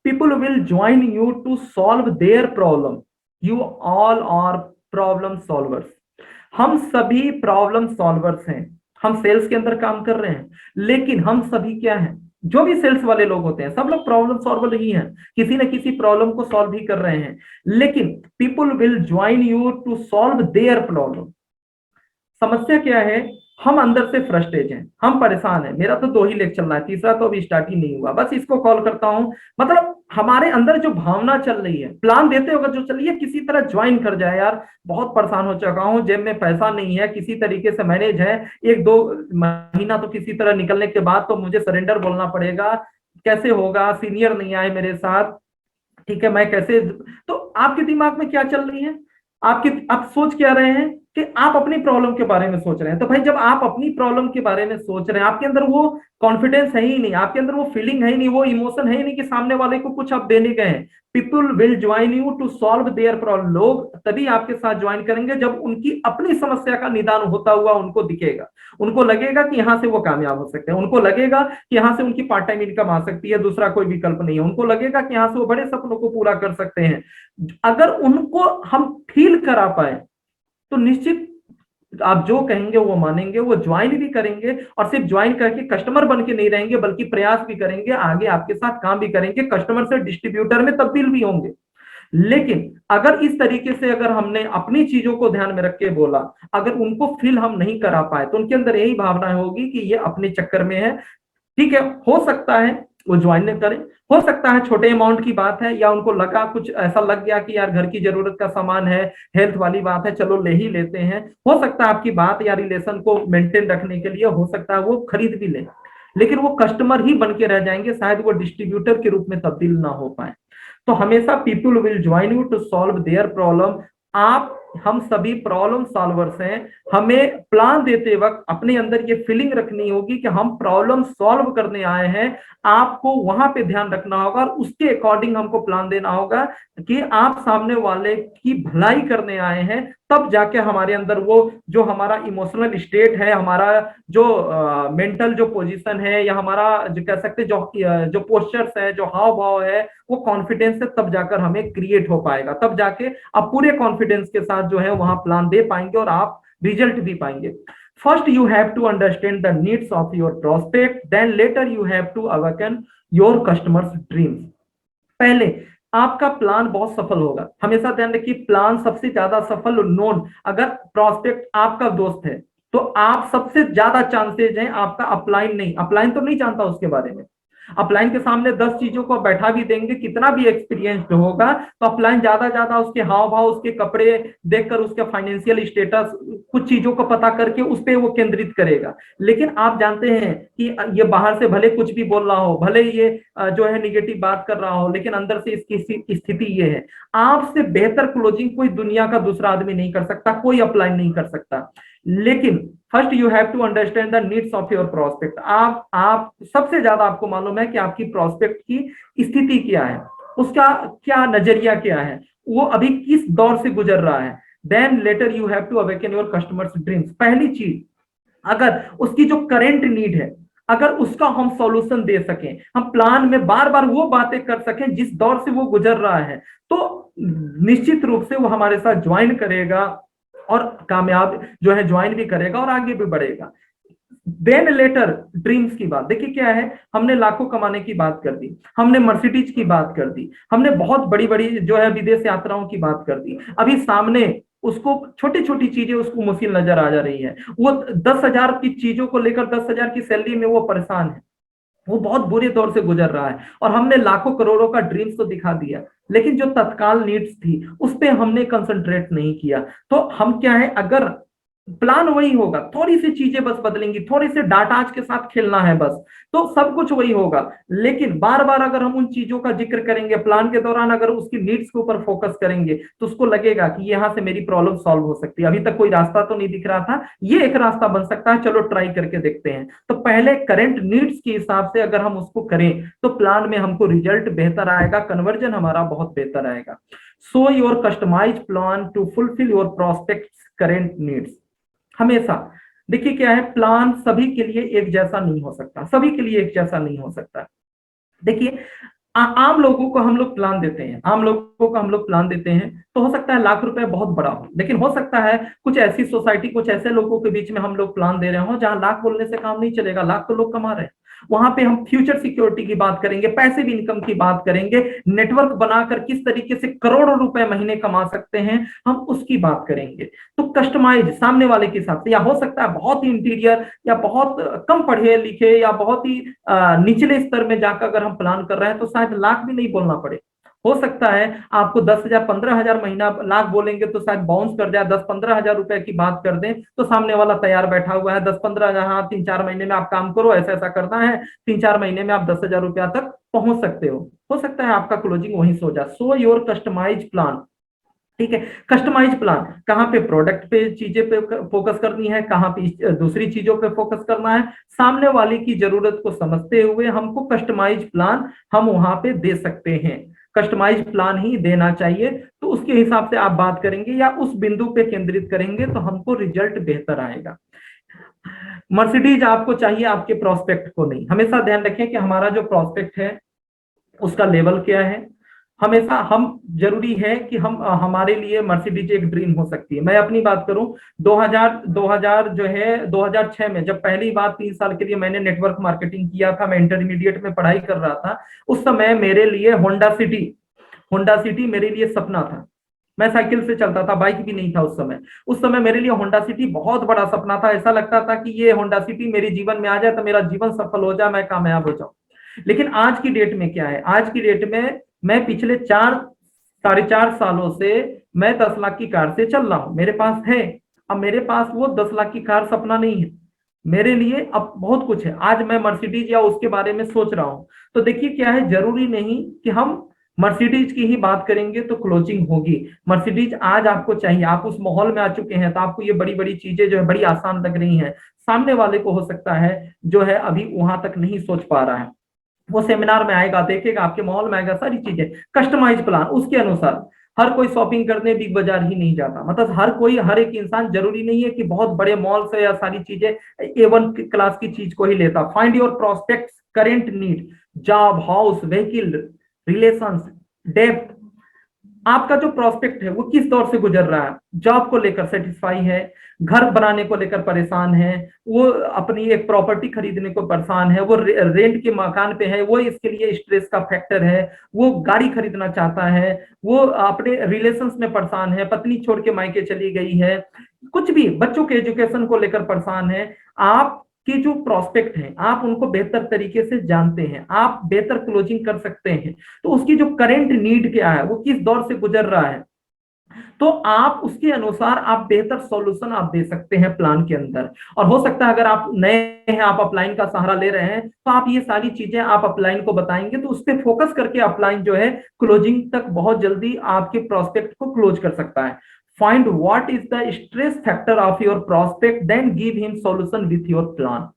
People will join you to solve their problem. You all are problem solvers. हम सभी प्रॉब्लम सॉल्वर्स हैं, हम सेल्स के अंदर काम कर रहे हैं, लेकिन हम सभी क्या हैं, जो भी सेल्स वाले लोग होते हैं सब लोग प्रॉब्लम सॉल्वर ही हैं, किसी न किसी प्रॉब्लम को सॉल्व ही कर रहे हैं। लेकिन people will join you to solve their problem. समस्या क्या है हम अंदर से फ्रस्ट्रेट हैं, हम परेशान हैं, मेरा तो 2 ही लेग चल रहा है, तीसरा तो अभी स्टार्ट ही नहीं हुआ, बस इसको कॉल करता हूँ। मतलब हमारे अंदर जो भावना चल रही है, प्लान देते वक्त जो चल रही है, किसी तरह ज्वाइन कर जाए यार, बहुत परेशान हो चुका हूँ, जेब में पैसा नहीं है, किसी तरीके से मैनेज है, 1-2 महीना तो किसी तरह निकलने के बाद तो मुझे सरेंडर बोलना पड़ेगा, कैसे होगा, सीनियर नहीं आए मेरे साथ, ठीक है मैं कैसे। तो आपके दिमाग में क्या चल रही है, आपके आप सोच क्या रहे हैं कि आप अपनी प्रॉब्लम के बारे में सोच रहे हैं। तो भाई जब आप अपनी प्रॉब्लम के बारे में सोच रहे हैं, आपके अंदर वो कॉन्फिडेंस है ही नहीं, आपके अंदर वो फीलिंग है ही नहीं, वो इमोशन है ही नहीं कि सामने वाले को कुछ आप देने गए हैं। People will join you to solve their problem, लोग तभी आपके साथ ज्वाइन करेंगे जब उनकी अपनी समस्या का निदान होता हुआ उनको दिखेगा, उनको लगेगा कि यहां से वो कामयाब हो सकते हैं, उनको लगेगा कि यहां से उनकी पार्ट टाइम इनकम आ सकती है, दूसरा कोई विकल्प नहीं है, उनको लगेगा कि यहां से वो बड़े सपनों को पूरा कर सकते हैं। अगर उनको हम फील करा पाए तो निश्चित आप जो कहेंगे वो मानेंगे, वो ज्वाइन भी करेंगे, और सिर्फ ज्वाइन करके कस्टमर बन के नहीं रहेंगे बल्कि प्रयास भी करेंगे, आगे आपके साथ काम भी करेंगे, कस्टमर से डिस्ट्रीब्यूटर में तब्दील भी होंगे। लेकिन अगर इस तरीके से अगर हमने अपनी चीजों को ध्यान में रख के बोला, अगर उनको फील हम नहीं करा पाए तो उनके अंदर यही भावना होगी कि ये अपने चक्कर में है। ठीक है, हो सकता है वो ज्वाइन न करें, हो सकता है छोटे अमाउंट की बात है, या उनको लगा कुछ ऐसा लग गया कि यार घर की जरूरत का सामान है, हेल्थ वाली बात है, चलो ले ही लेते हैं, हो सकता है आपकी बात या रिलेशन को मेंटेन रखने के लिए हो सकता है वो खरीद भी ले, लेकिन वो कस्टमर ही बन के रह जाएंगे, शायद वो डिस्ट्रीब्यूटर के रूप में तब्दील ना हो पाए। तो हमेशा people will join you to solve their problem. आप हम सभी प्रॉब्लम सॉल्वर्स हैं, हमें प्लान देते वक्त अपने अंदर ये फीलिंग रखनी होगी कि हम प्रॉब्लम सॉल्व करने आए हैं, आपको वहां पे ध्यान रखना होगा और उसके अकॉर्डिंग हमको प्लान देना होगा कि आप सामने वाले की भलाई करने आए हैं। तब जाके हमारे अंदर वो जो हमारा इमोशनल स्टेट है, हमारा जो मेंटल जो पोजीशन है, या हमारा जो कह सकते हैं जो पोस्चर्स है, जो हाव भाव है, वो कॉन्फिडेंस से तब जाकर हमें क्रिएट हो पाएगा, तब जाके आप पूरे कॉन्फिडेंस के साथ जो है वहां प्लान दे पाएंगे और आप रिजल्ट भी पाएंगे। First you have to understand the needs of your prospect, then later you have to awaken your customers dreams. पहले आपका प्लान बहुत सफल होगा, हमेशा ध्यान रखिए, प्लान सबसे ज्यादा सफल नोन, अगर प्रोस्पेक्ट आपका दोस्त है तो आप सबसे ज्यादा चांसेज हैं आपका अपलाइन नहीं, अपलाइन तो नहीं जानता उसके बारे में, अपलाइन के सामने 10 चीजों को बैठा भी देंगे, कितना भी एक्सपीरियंस्ड होगा, तो अपलाइन ज्यादा उसके हाव भाव, उसके कपड़े देखकर, उसका फाइनेंशियल स्टेटस, कुछ चीजों को पता करके उस पर वो केंद्रित करेगा। लेकिन आप जानते हैं कि ये बाहर से भले कुछ भी बोल रहा हो, भले ये जो है निगेटिव बात कर रहा हो, लेकिन अंदर से इसकी स्थिति ये है, आपसे बेहतर क्लोजिंग कोई दुनिया का दूसरा आदमी नहीं कर सकता, कोई अपलाइन नहीं कर सकता। लेकिन first you have to understand the needs of your prospect. आप सबसे ज्यादा आपको मालूम है कि आपकी प्रोस्पेक्ट की स्थिति क्या है, उसका क्या नजरिया क्या है, वो अभी किस दौर से गुजर रहा है। Then later you have to awaken your customers dreams. पहली चीज, अगर उसकी जो करेंट नीड है, अगर उसका हम सॉल्यूशन दे सकें, हम प्लान में बार बार वो बातें कर सकें जिस दौर से वो गुजर रहा है, तो निश्चित रूप से वो हमारे साथ ज्वाइन करेगा और कामयाब जो है ज्वाइन भी करेगा और आगे भी बढ़ेगा। देन लेटर ड्रीम्स की बात देखिए क्या है, हमने लाखों कमाने की बात कर दी, हमने मर्सिडीज की बात कर दी, हमने बहुत बड़ी बड़ी जो है विदेश यात्राओं की बात कर दी, अभी सामने उसको छोटी छोटी चीजें उसको मुश्किल नजर आ जा रही है, वो 10,000 की चीजों को लेकर 10,000 की सैलरी में वो परेशान है, वो बहुत बुरे दौर से गुजर रहा है, और हमने लाखों करोड़ों का ड्रीम्स तो दिखा दिया, लेकिन जो तत्काल नीड्स थी उस पर हमने कंसंट्रेट नहीं किया। तो हम क्या है, अगर प्लान वही होगा, थोड़ी सी चीजें बस बदलेंगी, थोड़े से डाटा आज के साथ खेलना है बस, तो सब कुछ वही होगा। लेकिन बार बार अगर हम उन चीजों का जिक्र करेंगे प्लान के दौरान, अगर उसकी नीड्स के ऊपर फोकस करेंगे, तो उसको लगेगा कि यहां से मेरी प्रॉब्लम सॉल्व हो सकती है, अभी तक कोई रास्ता तो नहीं दिख रहा था, ये एक रास्ता बन सकता है, चलो ट्राई करके देखते हैं। तो पहले करंट नीड्स के हिसाब से अगर हम उसको करें तो प्लान में हमको रिजल्ट बेहतर आएगा, कन्वर्जन हमारा बहुत बेहतर आएगा। So your customize plan to fulfill your prospect current needs. हमेशा देखिए क्या है, प्लान सभी के लिए एक जैसा नहीं हो सकता, सभी के लिए एक जैसा नहीं हो सकता। देखिए आम लोगों को हम लोग प्लान देते हैं, आम लोगों को हम लोग प्लान देते हैं, तो हो सकता है लाख रुपए बहुत बड़ा हो, लेकिन हो सकता है कुछ ऐसी सोसाइटी, कुछ ऐसे लोगों के बीच में हम लोग प्लान दे रहे हो जहां लाख बोलने से काम नहीं चलेगा, लाख तो लोग कमा रहे हैं, वहां पे हम फ्यूचर सिक्योरिटी की बात करेंगे, पैसिव इनकम की बात करेंगे, नेटवर्क बनाकर किस तरीके से करोड़ों रुपए महीने कमा सकते हैं, हम उसकी बात करेंगे। तो कस्टमाइज सामने वाले के हिसाब से, या हो सकता है बहुत ही इंटीरियर या बहुत कम पढ़े लिखे या बहुत ही निचले स्तर में जाकर अगर हम प्लान कर रहे हैं तो शायद लाख भी नहीं बोलना पड़े। हो सकता है आपको 10,000 15,000 महीना, लाख बोलेंगे तो शायद बाउंस कर जाए, 10-15 हजार रुपए की बात कर दें तो सामने वाला तैयार बैठा हुआ है, 10-15 हजार, हाँ 3-4 महीने में आप काम करो, ऐसा ऐसा करना है, 3-4 महीने में आप 10,000 रुपया तक पहुंच सकते हो सकता है आपका क्लोजिंग वहीं से हो जाए। सो योर कस्टमाइज प्लान, ठीक है। कस्टमाइज प्लान कहाँ पे, प्रोडक्ट पे चीजें पे फोकस करनी है, कहाँ पे दूसरी चीजों पे फोकस करना है, सामने वाले की जरूरत को समझते हुए हमको कस्टमाइज प्लान हम वहां पे दे सकते हैं। कस्टमाइज प्लान ही देना चाहिए, तो उसके हिसाब से आप बात करेंगे या उस बिंदु पे केंद्रित करेंगे तो हमको रिजल्ट बेहतर आएगा। मर्सिडीज आपको चाहिए आपके प्रोस्पेक्ट को नहीं। हमेशा ध्यान रखें कि हमारा जो प्रोस्पेक्ट है उसका लेवल क्या है। हमेशा हम, जरूरी है कि हम, हमारे लिए मर्सिडीज एक ड्रीम हो सकती है। मैं अपनी बात करूं, 2000 जो है 2006 में जब पहली बार 3 साल के लिए मैंने नेटवर्क मार्केटिंग किया था, मैं इंटरमीडिएट में पढ़ाई कर रहा था, उस समय मेरे लिए होंडा सिटी मेरे लिए सपना था। मैं साइकिल से चलता था, बाइक भी नहीं था उस समय मेरे लिए होंडा सिटी बहुत बड़ा सपना था। ऐसा लगता था कि ये होंडा सिटी मेरे जीवन में आ जाए तो मेरा जीवन सफल हो जाए, मैं कामयाब हो जाऊं। लेकिन आज की डेट में क्या है, आज की डेट में मैं पिछले 4-4.5 सालों से मैं 10 लाख की कार से चल रहा हूं, मेरे पास है। अब मेरे पास वो 10 लाख की कार सपना नहीं है, मेरे लिए अब बहुत कुछ है। आज मैं मर्सिडीज या उसके बारे में सोच रहा हूं। तो देखिए क्या है, जरूरी नहीं कि हम मर्सिडीज की ही बात करेंगे तो क्लोजिंग होगी। मर्सिडीज आज आपको चाहिए, आप उस माहौल में आ चुके हैं तो आपको ये बड़ी बड़ी चीजें जो है बड़ी आसान लग रही हैं। सामने वाले को हो सकता है जो है अभी वहां तक नहीं सोच पा रहा है, वो सेमिनार में आएगा, देखेगा, आपके मॉल में आएगा, सारी चीजें कस्टमाइज प्लान उसके अनुसार। हर कोई शॉपिंग करने बिग बाजार ही नहीं जाता, मतलब हर एक इंसान, जरूरी नहीं है कि बहुत बड़े मॉल से या सारी चीजें A1 क्लास की चीज को ही लेता। Find your prospects current need, job, house, vehicle, relations, depth. आपका जो प्रोस्पेक्ट है वो किस दौर से गुजर रहा है, जॉब को लेकर सेटिस्फाई है, घर बनाने को लेकर परेशान है, वो अपनी एक प्रॉपर्टी खरीदने को परेशान है, वो रेंट के मकान पे है, वो इसके लिए स्ट्रेस का फैक्टर है, वो गाड़ी खरीदना चाहता है, वो अपने रिलेशंस में परेशान है, पत्नी छोड़ के मायके चली गई है, कुछ भी बच्चों के एजुकेशन को लेकर परेशान है। आप कि जो प्रोस्पेक्ट हैं आप उनको बेहतर तरीके से जानते हैं, आप बेहतर क्लोजिंग कर सकते हैं। तो उसकी जो करंट नीड क्या है, वो किस दौर से गुजर रहा है, तो आप उसके अनुसार आप बेहतर सॉल्यूशन आप दे सकते हैं प्लान के अंदर। और हो सकता है अगर आप नए हैं, आप अपलाइन का सहारा ले रहे हैं, तो आप ये सारी चीजें आप अपलाइन को बताएंगे तो उस पर फोकस करके अपलाइन जो है क्लोजिंग तक बहुत जल्दी आपके प्रोस्पेक्ट को क्लोज कर सकता है। Find what is the stress factor of your prospect, then give him solution with your plan.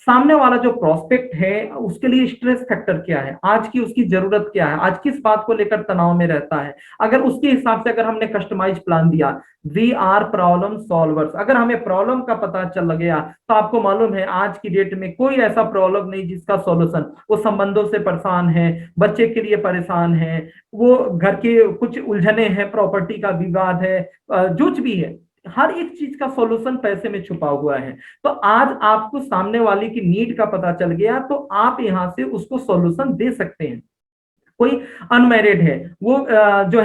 सामने वाला जो प्रोस्पेक्ट है उसके लिए स्ट्रेस फैक्टर क्या है, आज की उसकी जरूरत क्या है, आज किस बात को लेकर तनाव में रहता है। अगर उसके हिसाब से अगर हमने कस्टमाइज प्लान दिया, वी आर प्रॉब्लम सॉल्वर्स, अगर हमें प्रॉब्लम का पता चल गया तो आपको मालूम है आज की डेट में कोई ऐसा प्रॉब्लम नहीं जिसका सॉल्यूशन, वो संबंधों से परेशान है, बच्चे के लिए परेशान है, वो घर के कुछ उलझने हैं, प्रॉपर्टी का विवाद है, जो भी है, हर एक चीज का सॉल्यूशन पैसे में छुपा हुआ है। तो आज आपको सामने वाले की नीड का पता चल गया तो आप यहां से उसको सॉल्यूशन दे सकते हैं। कोई अनमैरिड है, वो जो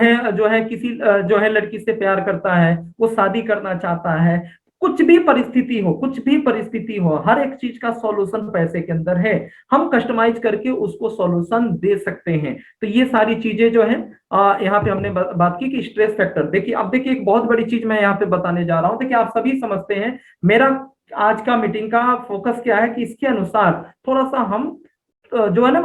है किसी जो है लड़की से प्यार करता है, वो शादी करना चाहता है, कुछ भी परिस्थिति हो, हर एक चीज का सॉल्यूशन पैसे के अंदर है, हम कस्टमाइज करके उसको सॉल्यूशन दे सकते हैं। तो ये सारी चीजें जो है यहाँ पे हमने बात की कि स्ट्रेस फैक्टर। देखिए अब देखिए एक बहुत बड़ी चीज मैं यहाँ पे बताने जा रहा हूँ। देखिए आप सभी समझते हैं मेरा आज का मीटिंग का फोकस क्या है कि इसके अनुसार थोड़ा सा हम जो है ना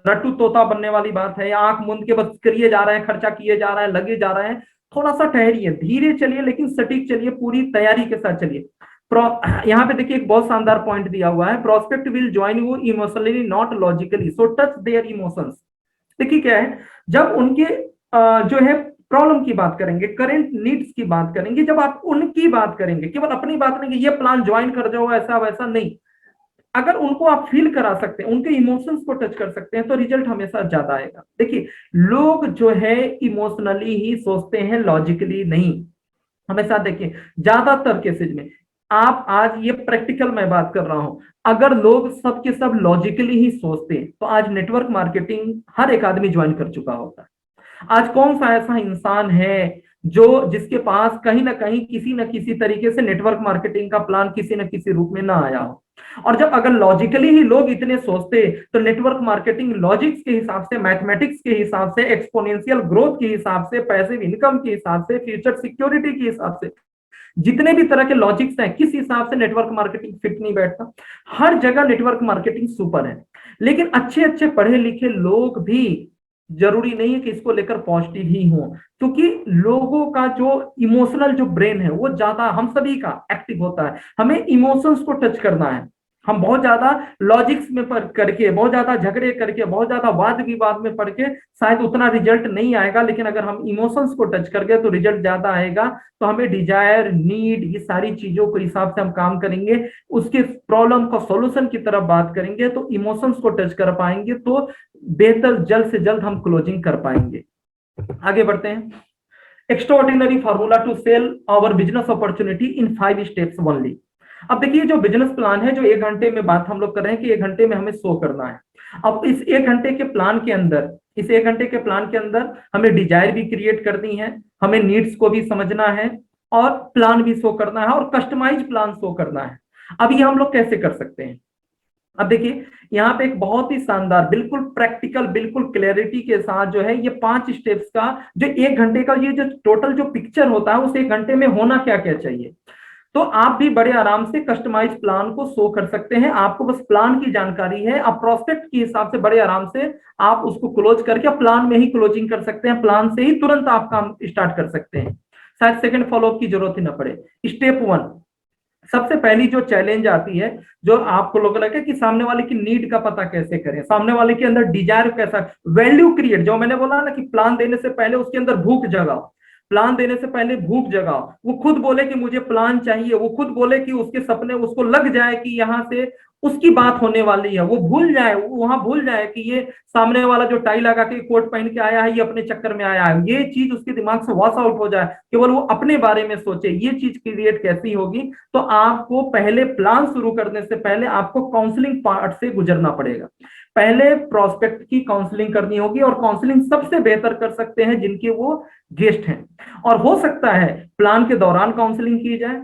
रट्टू तोता बनने वाली बात है, या आंख मूंद के बस करिए जा रहे हैं, खर्चा किए जा रहे हैं, लगे जा रहे हैं, थोड़ा सा ठहरिए, धीरे चलिए लेकिन सटीक चलिए, पूरी तैयारी के साथ चलिए। यहाँ पे देखिए एक बहुत शानदार पॉइंट दिया हुआ है, prospect will join you emotionally not logically, so touch their emotions. देखिए क्या है, जब उनके जो है प्रॉब्लम की बात करेंगे, करेंट नीड्स की बात करेंगे, जब आप उनकी बात करेंगे, केवल अपनी बात नहीं कि ये प्लान ज्वाइन कर जाओ ऐसा वैसा नहीं, अगर उनको आप फील करा सकते हैं, उनके इमोशंस को टच कर सकते हैं तो रिजल्ट हमेशा ज्यादा आएगा। देखिए लोग जो है इमोशनली ही सोचते हैं, लॉजिकली नहीं। हमेशा देखिए ज्यादातर केसेज में आप आज ये प्रैक्टिकल मैं बात कर रहा हूं, अगर लोग सब के सब लॉजिकली ही सोचते तो आज नेटवर्क मार्केटिंग हर एक आदमी ज्वाइन कर चुका होता। आज कौन सा ऐसा इंसान है जो जिसके पास कहीं ना कहीं किसी न किसी तरीके से नेटवर्क मार्केटिंग का प्लान किसी न किसी रूप में ना आया हो। और जब अगर लॉजिकली ही लोग इतने सोचते तो नेटवर्क मार्केटिंग लॉजिक्स के हिसाब से, मैथमेटिक्स के हिसाब से, एक्सपोनेंशियल ग्रोथ के हिसाब से, पैसिव इनकम के हिसाब से, फ्यूचर सिक्योरिटी के हिसाब से, जितने भी तरह के लॉजिक्स हैं, किस हिसाब से नेटवर्क मार्केटिंग फिट नहीं बैठता। हर जगह नेटवर्क मार्केटिंग सुपर है, लेकिन अच्छे अच्छे पढ़े लिखे लोग भी जरूरी नहीं है कि इसको लेकर पॉजिटिव ही हो, क्योंकि लोगों का जो इमोशनल जो ब्रेन है वो ज्यादा हम सभी का एक्टिव होता है। हमें इमोशंस को टच करना है। हम बहुत ज्यादा लॉजिक्स में पढ़ करके, बहुत ज्यादा झगड़े करके, बहुत ज्यादा वाद विवाद में पढ़ के शायद उतना रिजल्ट नहीं आएगा, लेकिन अगर हम इमोशंस को टच कर गए तो रिजल्ट ज्यादा आएगा। तो हमें डिजायर, नीड, ये सारी चीजों के हिसाब से हम काम करेंगे, उसके प्रॉब्लम का सॉल्यूशन की तरफ बात करेंगे, तो इमोशंस को टच कर पाएंगे, तो बेहतर जल्द से जल्द हम क्लोजिंग कर पाएंगे। आगे बढ़ते हैं। Extraordinary formula to sell our business opportunity in 5 steps only. अब देखिए, जो बिजनेस प्लान है, जो 1 घंटे में बात हम लोग कर रहे हैं कि 1 घंटे में हमें शो करना है। अब इस 1 घंटे के प्लान के अंदर, इस 1 घंटे के प्लान के अंदर हमें डिजायर भी क्रिएट करनी है, हमें नीड्स को भी समझना है, और प्लान भी शो करना है, और कस्टमाइज प्लान शो करना है। अब ये हम लोग कैसे कर सकते हैं? अब देखिए, यहाँ पे एक बहुत ही शानदार, बिल्कुल प्रैक्टिकल, बिल्कुल क्लैरिटी के साथ जो है ये 5 स्टेप्स का, जो 1 घंटे का ये जो टोटल जो पिक्चर होता है, उस 1 घंटे में होना क्या क्या चाहिए, तो आप भी बड़े आराम से कस्टमाइज प्लान को शो कर सकते हैं। आपको बस प्लान की जानकारी है, आप प्रोस्पेक्ट के हिसाब से बड़े आराम से आप उसको क्लोज करके प्लान में ही क्लोजिंग कर सकते हैं, प्लान से ही तुरंत आप काम स्टार्ट कर सकते हैं, शायद सेकंड फॉलोअप की जरूरत ही ना पड़े। स्टेप 1, सबसे पहली जो चैलेंज आती है, जो आपको लोग लगे कि सामने वाले की नीड का पता कैसे करें, सामने वाले के अंदर डिजायर कैसा, वैल्यू क्रिएट, जो मैंने बोला ना कि प्लान देने से पहले उसके अंदर भूख जगाओ, प्लान देने से पहले भूख जगाओ, वो खुद बोले कि मुझे प्लान चाहिए, वो खुद बोले कि उसके सपने, उसको लग जाए कि यहाँ से उसकी बात होने वाली है, वो भूल जाए, वो वहां भूल जाए कि ये सामने वाला जो टाई लगा के कोट पहन के आया है, ये अपने चक्कर में आया है, ये चीज उसके दिमाग से वॉश आउट हो जाए, केवल वो अपने बारे में सोचे। ये चीज क्रिएट कैसी होगी? तो आपको पहले प्लान शुरू करने से पहले आपको काउंसलिंग पार्ट से गुजरना पड़ेगा। पहले प्रोस्पेक्ट की काउंसलिंग करनी होगी, और काउंसलिंग सबसे बेहतर कर सकते हैं जिनके वो गेस्ट हैं। और हो सकता है प्लान के दौरान काउंसलिंग की जाए,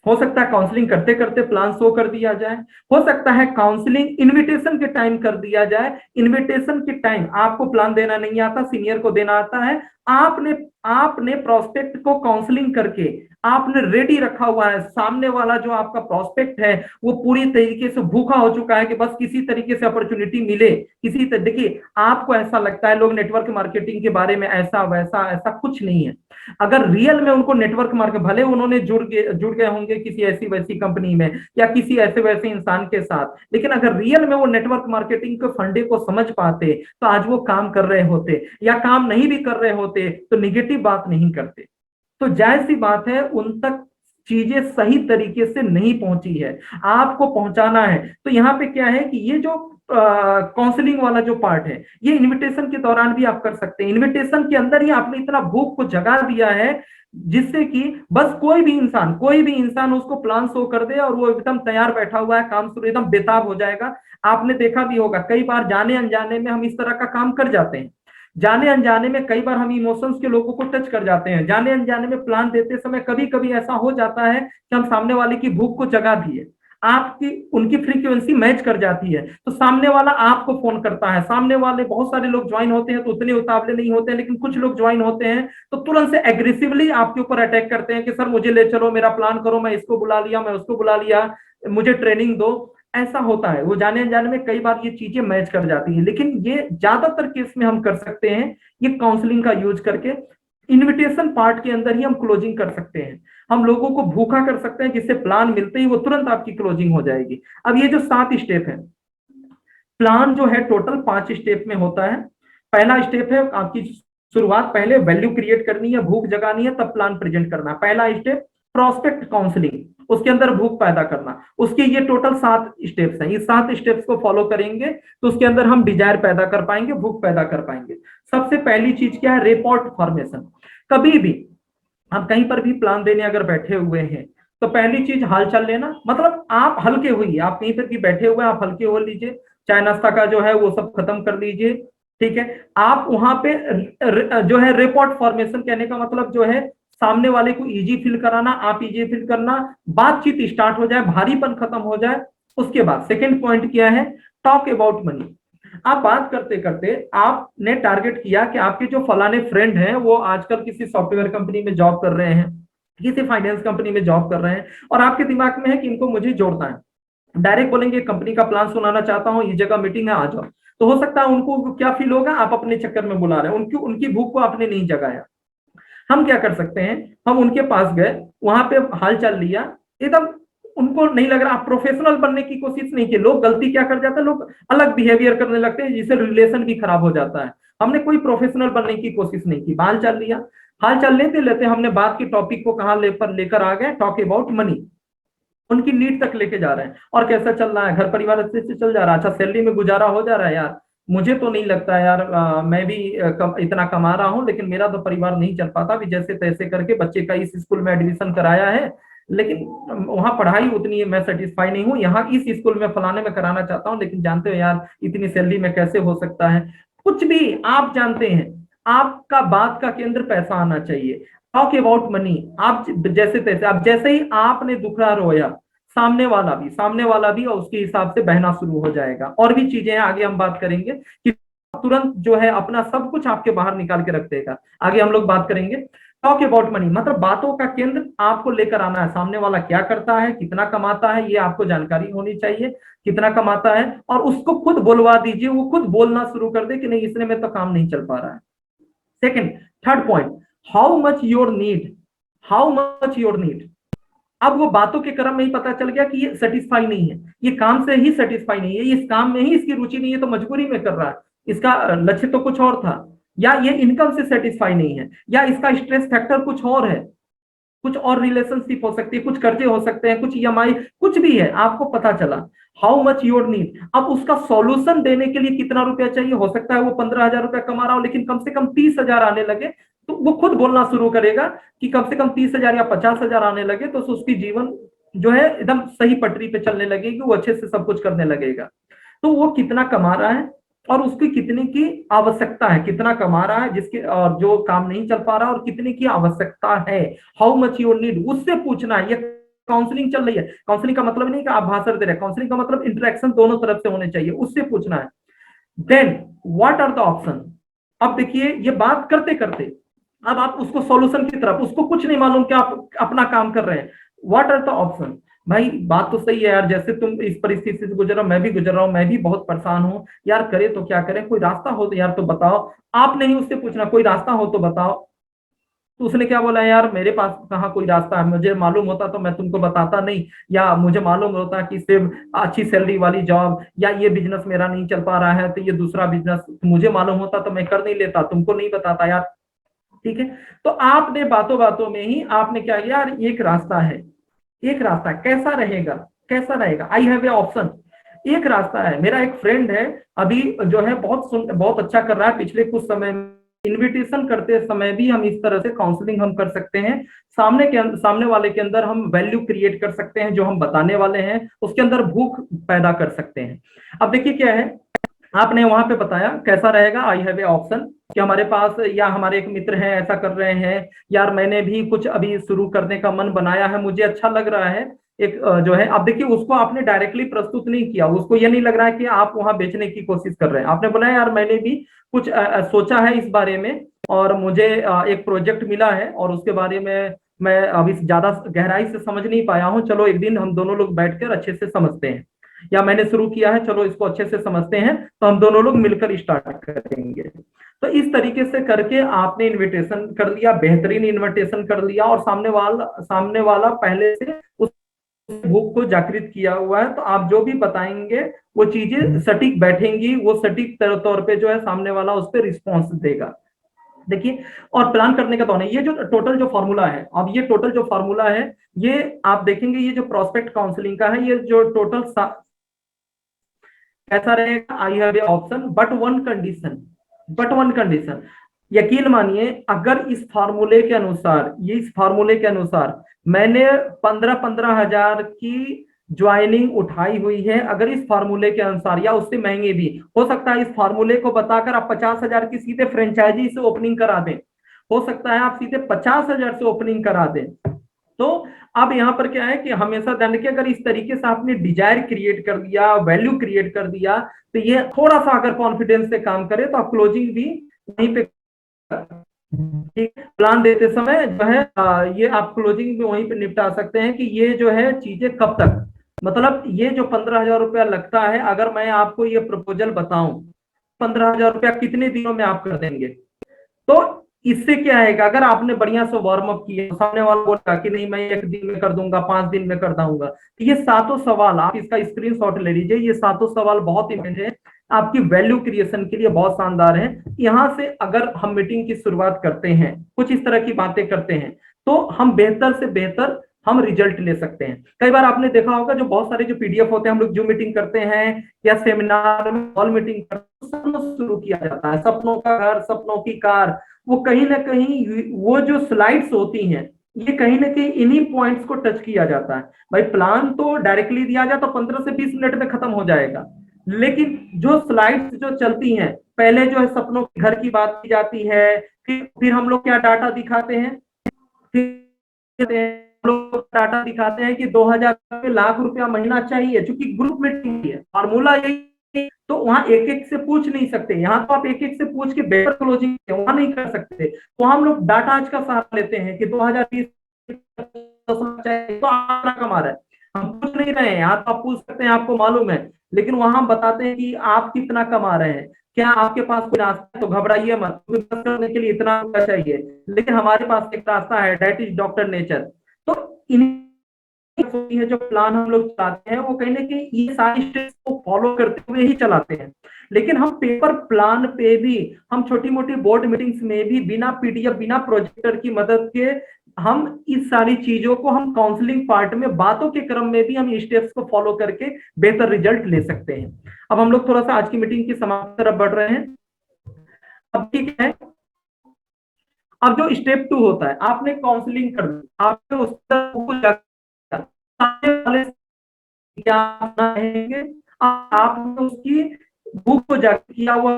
हो सकता है काउंसलिंग करते करते प्लान शो कर दिया जाए, हो सकता है काउंसलिंग इनविटेशन के टाइम कर दिया जाए। इनविटेशन के टाइम आपको प्लान देना नहीं आता, सीनियर को देना आता है। आपने आपने प्रोस्पेक्ट को काउंसलिंग करके आपने रेडी रखा हुआ है, सामने वाला जो आपका प्रोस्पेक्ट है वो पूरी तरीके से भूखा हो चुका है कि बस किसी तरीके से अपॉर्चुनिटी मिले, किसी तरह। देखिए, आपको ऐसा लगता है लोग नेटवर्क मार्केटिंग के बारे में ऐसा वैसा, ऐसा कुछ नहीं है। अगर रियल में उनको नेटवर्क मार्केट, भले उन्होंने जुड़ गए होंगे किसी ऐसी वैसी कंपनी में या किसी ऐसे वैसे इंसान के साथ, लेकिन अगर रियल में वो नेटवर्क मार्केटिंग के फंडे को समझ पाते तो आज वो काम कर रहे होते, या काम नहीं भी कर रहे होते तो निगेटिव बात नहीं करते। तो जायज सी बात है, उन तक चीजें सही तरीके से नहीं पहुंची है, आपको पहुंचाना है। तो यहाँ पे क्या है कि ये जो काउंसलिंग वाला जो पार्ट है, ये इनविटेशन के दौरान भी आप कर सकते हैं। इनविटेशन के अंदर ही आपने इतना भूख को जगा दिया है जिससे कि बस कोई भी इंसान उसको प्लान शो कर दे और वो एकदम तैयार बैठा हुआ है, काम शुरू, एकदम बेताब हो जाएगा। आपने देखा भी होगा कई बार जाने अनजाने में हम इस तरह का काम कर जाते हैं, जाने अनजाने में कई बार हम इमोशंस के लोगों को टच कर जाते हैं, जाने अनजाने में प्लान देते समय कभी कभी ऐसा हो जाता है कि हम सामने वाले की भूख को जगा दिए, आपकी उनकी फ्रीक्वेंसी मैच कर जाती है, तो सामने वाला आपको फोन करता है। सामने वाले बहुत सारे लोग ज्वाइन होते हैं तो उतने उतावले नहीं होते हैं, लेकिन कुछ लोग ज्वाइन होते हैं तो तुरंत से एग्रेसिवली आपके ऊपर अटैक करते हैं कि सर मुझे ले चलो, मेरा प्लान करो, मैं इसको बुला लिया, मैं उसको बुला लिया, मुझे ट्रेनिंग दो। ऐसा होता है, वो जाने अनजाने में कई बार ये चीजें मैच कर जाती हैं, लेकिन ये ज्यादातर केस में हम कर सकते हैं ये काउंसलिंग का यूज करके। इनविटेशन पार्ट के अंदर ही हम क्लोजिंग कर सकते हैं, हम लोगों को भूखा कर सकते हैं जिससे प्लान मिलते ही वो तुरंत आपकी क्लोजिंग हो जाएगी। अब ये जो 7 स्टेप है, प्लान जो है टोटल 5 स्टेप में होता है। पहला स्टेप है आपकी शुरुआत, पहले वैल्यू क्रिएट करनी है, भूख जगानी है, तब प्लान प्रेजेंट करना है। पहला स्टेप प्रोस्पेक्ट काउंसलिंग, उसके अंदर भूख पैदा करना। उसके ये टोटल 7 स्टेप्स हैं, ये 7 स्टेप्स को फॉलो करेंगे तो उसके अंदर हम डिजायर पैदा कर पाएंगे, भूख पैदा कर पाएंगे। सबसे पहली चीज क्या है? Report formation. कभी भी हम कहीं पर भी प्लान देने अगर बैठे हुए हैं तो पहली चीज हाल चाल लेना, मतलब आप हल्के हुई, आप कहीं पर भी बैठे हुए आप हल्के हो लीजिए, चाय नाश्ता का जो है वो सब खत्म कर लीजिए, ठीक है। आप वहां पे जो है रिपोर्ट फॉर्मेशन, कहने का मतलब जो है सामने वाले को इजी फील कराना, आप इजी फील करना, बातचीत स्टार्ट हो जाए, भारीपन खत्म हो जाए। उसके बाद सेकंड पॉइंट क्या है, टॉक अबाउट मनी। आप बात करते करते आपने टारगेट किया कि आपके जो फलाने फ्रेंड हैं वो आजकल किसी सॉफ्टवेयर कंपनी में जॉब कर रहे हैं, किसी फाइनेंस कंपनी में जॉब कर रहे हैं, और आपके दिमाग में है कि इनको मुझे जोड़ना है। डायरेक्ट बोलेंगे कंपनी का प्लान सुनाना चाहता हूं, इस जगह मीटिंग है आ जाओ, तो हो सकता है उनको क्या फील होगा, आप अपने चक्कर में बुला रहे हैं, उनकी उनकी भूख को आपने नहीं जगाया। हम क्या कर सकते हैं, हम उनके पास गए, वहां पे हाल चाल लिया, एकदम उनको नहीं लग रहा, आप प्रोफेशनल बनने की कोशिश नहीं की। लोग गलती क्या कर जाते हैं, लोग अलग बिहेवियर करने लगते हैं जिससे रिलेशन भी खराब हो जाता है। हमने कोई प्रोफेशनल बनने की कोशिश नहीं की, हाल चाल लिया। हाल चाल लेते लेते हमने बात की टॉपिक को कहां लेकर आ गए, टॉक अबाउट मनी। उनकी नीड तक लेके जा रहे हैं, और कैसा चल रहा है, घर परिवार अच्छे से चल जा रहा है, अच्छा सैलरी में गुजारा हो जा रहा है यार, मुझे तो नहीं लगता यार, मैं भी इतना कमा रहा हूं, लेकिन मेरा तो परिवार नहीं चल पाता, भी जैसे तैसे करके बच्चे का इस स्कूल में एडमिशन कराया है, लेकिन वहां पढ़ाई उतनी मैं सेटिस्फाई नहीं हूँ, यहाँ इस स्कूल में फलाने में कराना चाहता हूँ, लेकिन जानते हो यार इतनी सैलरी में कैसे हो सकता है। कुछ भी आप जानते हैं, आपका बात का केंद्र पैसा आना चाहिए। टॉक अबाउट मनी, आप जैसे तैसे, आप जैसे ही आपने दुखड़ा रोया, सामने वाला भी और उसके हिसाब से बहना शुरू हो जाएगा। और भी चीजें हैं, आगे हम बात करेंगे कि तुरंत जो है अपना सब कुछ आपके बाहर निकाल के रख देगा, आगे हम लोग बात करेंगे। टॉक अबाउट मनी मतलब बातों का केंद्र आपको लेकर आना है, सामने वाला क्या करता है, कितना कमाता है, ये आपको जानकारी होनी चाहिए, कितना कमाता है, और उसको खुद बोलवा दीजिए, वो खुद बोलना शुरू कर दे कि नहीं इसने में तो काम नहीं चल पा रहा है। Second, third point, how much your need, how much your need. अब वो बातों के क्रम में ही पता चल गया कि ये सेटिस्फाई नहीं है, ये काम से ही सेटिस्फाई नहीं है, इस काम में ही इसकी रुचि नहीं है, तो मजबूरी में कर रहा है, इसका लक्ष्य तो कुछ और था, या ये इनकम से सेटिस्फाई नहीं है, या इसका स्ट्रेस फैक्टर कुछ और है, कुछ और रिलेशनशिप हो सकती है, कुछ कर्जे हो सकते हैं, कुछ ईएमआई, कुछ भी है, आपको पता चला। हाउ मच योर नीड, अब उसका सॉल्यूशन देने के लिए कितना रुपया चाहिए, हो सकता है वो 15,000 रुपया कमा रहा हो, लेकिन कम से कम 30,000 आने लगे, तो वो खुद बोलना शुरू करेगा कि कम से कम 30,000 या 50,000 आने लगे, तो उसकी जीवन जो है एकदम सही पटरी पे चलने लगेगी, वो अच्छे से सब कुछ करने लगेगा। तो वो कितना कमा रहा है और उसकी कितने की आवश्यकता है, कितना कमा रहा है जिसके, और जो काम नहीं चल पा रहा और कितने की आवश्यकता है, हाउ मच यू नीड, उससे पूछना है। ये काउंसलिंग चल रही है, काउंसलिंग का मतलब नहीं कि आप भाषण दे रहे हैं, काउंसलिंग का मतलब इंटरेक्शन दोनों तरफ से होने चाहिए, उससे पूछना है। Then what are the option. अब देखिए ये बात करते करते अब आप उसको सॉल्यूशन की तरफ, उसको कुछ नहीं मालूम कि आप अपना काम कर रहे हैं, व्हाट आर द ऑप्शन। भाई बात तो सही है यार, जैसे तुम इस परिस्थिति से गुजर रहा हो, मैं भी गुजर रहा हूं, मैं भी बहुत परेशान हूं यार, करे तो क्या करें, कोई रास्ता हो तो यार तो बताओ। आप नहीं उससे पूछना कोई रास्ता हो तो बताओ, तो उसने क्या बोला, यार मेरे पास कहाँ कोई रास्ता है, मुझे मालूम होता तो मैं तुमको बताता नहीं, या मुझे मालूम होता कि सिर्फ अच्छी सैलरी वाली जॉब, या ये बिजनेस मेरा नहीं चल पा रहा है तो ये दूसरा बिजनेस मुझे मालूम होता तो मैं कर नहीं लेता, तुमको नहीं बताता यार, ठीक है। तो आपने बातों बातों में ही आपने क्या किया, यार एक रास्ता है, एक रास्ता कैसा रहेगा, कैसा रहेगा, आई हैव ए ऑप्शन। एक रास्ता है, मेरा एक फ्रेंड है अभी जो है बहुत अच्छा कर रहा है, पिछले कुछ समय में इनविटेशन करते समय भी हम इस तरह से काउंसलिंग हम कर सकते हैं, सामने वाले के अंदर हम वैल्यू क्रिएट कर सकते हैं, जो हम बताने वाले हैं उसके अंदर भूख पैदा कर सकते हैं। अब देखिए क्या है, आपने वहां पे बताया कैसा रहेगा, आई हैव ए ऑप्शन, कि हमारे पास या हमारे एक मित्र हैं ऐसा कर रहे हैं, यार मैंने भी कुछ अभी शुरू करने का मन बनाया है, मुझे अच्छा लग रहा है, एक जो है, अब देखिए उसको आपने डायरेक्टली प्रस्तुत नहीं किया, उसको ये नहीं लग रहा है कि आप वहां बेचने की कोशिश कर रहे हैं, आपने बोला यार मैंने भी कुछ सोचा है इस बारे में, और मुझे एक प्रोजेक्ट मिला है और उसके बारे में मैं अभी ज्यादा गहराई से समझ नहीं पाया हूँ, चलो एक दिन हम दोनों लोग बैठकर अच्छे से समझते हैं, या मैंने शुरू किया है चलो इसको अच्छे से समझते हैं, तो हम दोनों लोग मिलकर स्टार्ट करेंगे। तो इस तरीके से करके आपने इनविटेशन कर लिया, बेहतरीन इनविटेशन कर लिया, और सामने वाला पहले से उस भूख को जागृत किया हुआ है, तो आप जो भी बताएंगे वो चीजें सटीक बैठेंगी, वो सटीक तौर पे जो है सामने वाला उस पर रिस्पॉन्स देगा। देखिए, और प्लान करने का तो नहीं, ये जो टोटल जो फॉर्मूला है, अब ये टोटल जो फॉर्मूला है, ये आप देखेंगे ये जो प्रोस्पेक्ट काउंसलिंग का है, ये जो टोटल ऐसा रहेगा, I have A option but one condition, but one condition, यकीन मानिए, अगर इस फार्मूले के अनुसार, ये इस फार्मूले के अनुसार मैंने 15-15 हजार की ज्वाइनिंग उठाई हुई है, अगर इस फार्मूले के अनुसार या उससे महंगे भी हो सकता है, इस फार्मूले को बताकर आप 50 हजार की सीधे फ्रेंचाइजी से ओपनिंग करा दें, हो सकता है आप सीधे 50 हजार से ओपनिंग करा दें। तो अब यहाँ पर क्या है कि हमेशा ध्यान रखिए, अगर इस तरीके से आपने डिजायर क्रिएट कर दिया, वैल्यू क्रिएट कर दिया, तो ये थोड़ा सा अगर कॉन्फिडेंस से काम करे तो आप क्लोजिंग भी वहीं पे, ठीक, प्लान देते समय जो है ये आप क्लोजिंग भी वहीं पे निपटा सकते हैं कि ये जो है चीजें कब तक, मतलब ये जो 15 हजार रुपया लगता है, अगर मैं आपको ये प्रपोजल बताऊं, 15 हजार रुपया कितने दिनों में आप कर देंगे? तो इससे क्या है कि अगर आपने बढ़िया से वार्म अप किया, तो सामने वाला बोला कि नहीं मैं 1 दिन में कर दूंगा, 5 दिन में कर दूंगा, तो ये सातों सवाल आप इसका स्क्रीनशॉट ले लीजिए, ये सातों सवाल बहुत इंपॉर्टेंट है आपकी वैल्यू क्रिएशन के लिए, बहुत शानदार है। यहाँ से अगर हम मीटिंग की शुरुआत करते हैं, कुछ इस तरह की बातें करते हैं, तो हम बेहतर से बेहतर हम रिजल्ट ले सकते हैं। कई बार आपने देखा होगा जो बहुत सारे जो पीडीएफ होते हैं, हम लोग जो मीटिंग करते हैं या सेमिनार में कॉल मीटिंग करते हैं, शुरू किया जाता है सपनों का घर, सपनों की कार, वो कहीं ना कहीं वो जो स्लाइड्स होती हैं, ये कहीं ना कहीं इन्हीं पॉइंट्स को टच किया जाता है। भाई प्लान तो डायरेक्टली दिया जाए तो 15 से 20 मिनट में खत्म हो जाएगा, लेकिन जो स्लाइड्स जो चलती हैं, पहले जो है सपनों के घर की बात की जाती है, फिर हम लोग क्या डाटा दिखाते हैं, फिर हम लोग डाटा दिखाते हैं कि 2000 लाख रुपया महीना चाहिए, चूंकि ग्रुप मीटिंग है, फॉर्मूला यही, तो वहां एक एक से पूछ नहीं सकते, यहाँ तो आप एक एक से पूछ के बेहतर क्लोजिंग वहां नहीं कर सकते, तो हम लोग डाटा आज का सहारा लेते हैं कि 2020 तो आना कमा रहा है, हम पूछ नहीं रहे हैं, यहाँ तो आप पूछ सकते हैं, आपको मालूम है, लेकिन वहां हम बताते हैं कि आप कितना कमा रहे हैं, क्या आपके पास कोई रास्ता है, तो घबराइए मत, करने के लिए इतना चाहिए, लेकिन हमारे पास एक रास्ता है, दैट इज डॉक्टर नेचर। तो इन है जो प्लान हम लोग चलाते हैं, वो कहीं ना कहीं ये सारी स्टेप्स को फॉलो करते हुए ही चलाते हैं, लेकिन हम पेपर प्लान पे भी, हम छोटी मोटी बोर्ड मीटिंग्स में भी बिना पीडीएफ, बिना प्रोजेक्टर की मदद के हम इस सारी चीजों को, हम काउंसलिंग पार्ट में बातों के क्रम में भी हम स्टेप्स को फॉलो करके बेहतर रिजल्ट ले सकते हैं। अब हम लोग थोड़ा सा आज की मीटिंग की समाप्ति तरफ बढ़ रहे हैं। अब ठीक है, अब जो स्टेप 2 होता है, आपने काउंसलिंग कर दी, आपने उस क्या रहेंगे, आपने उसकी बुक को जाकर किया हुआ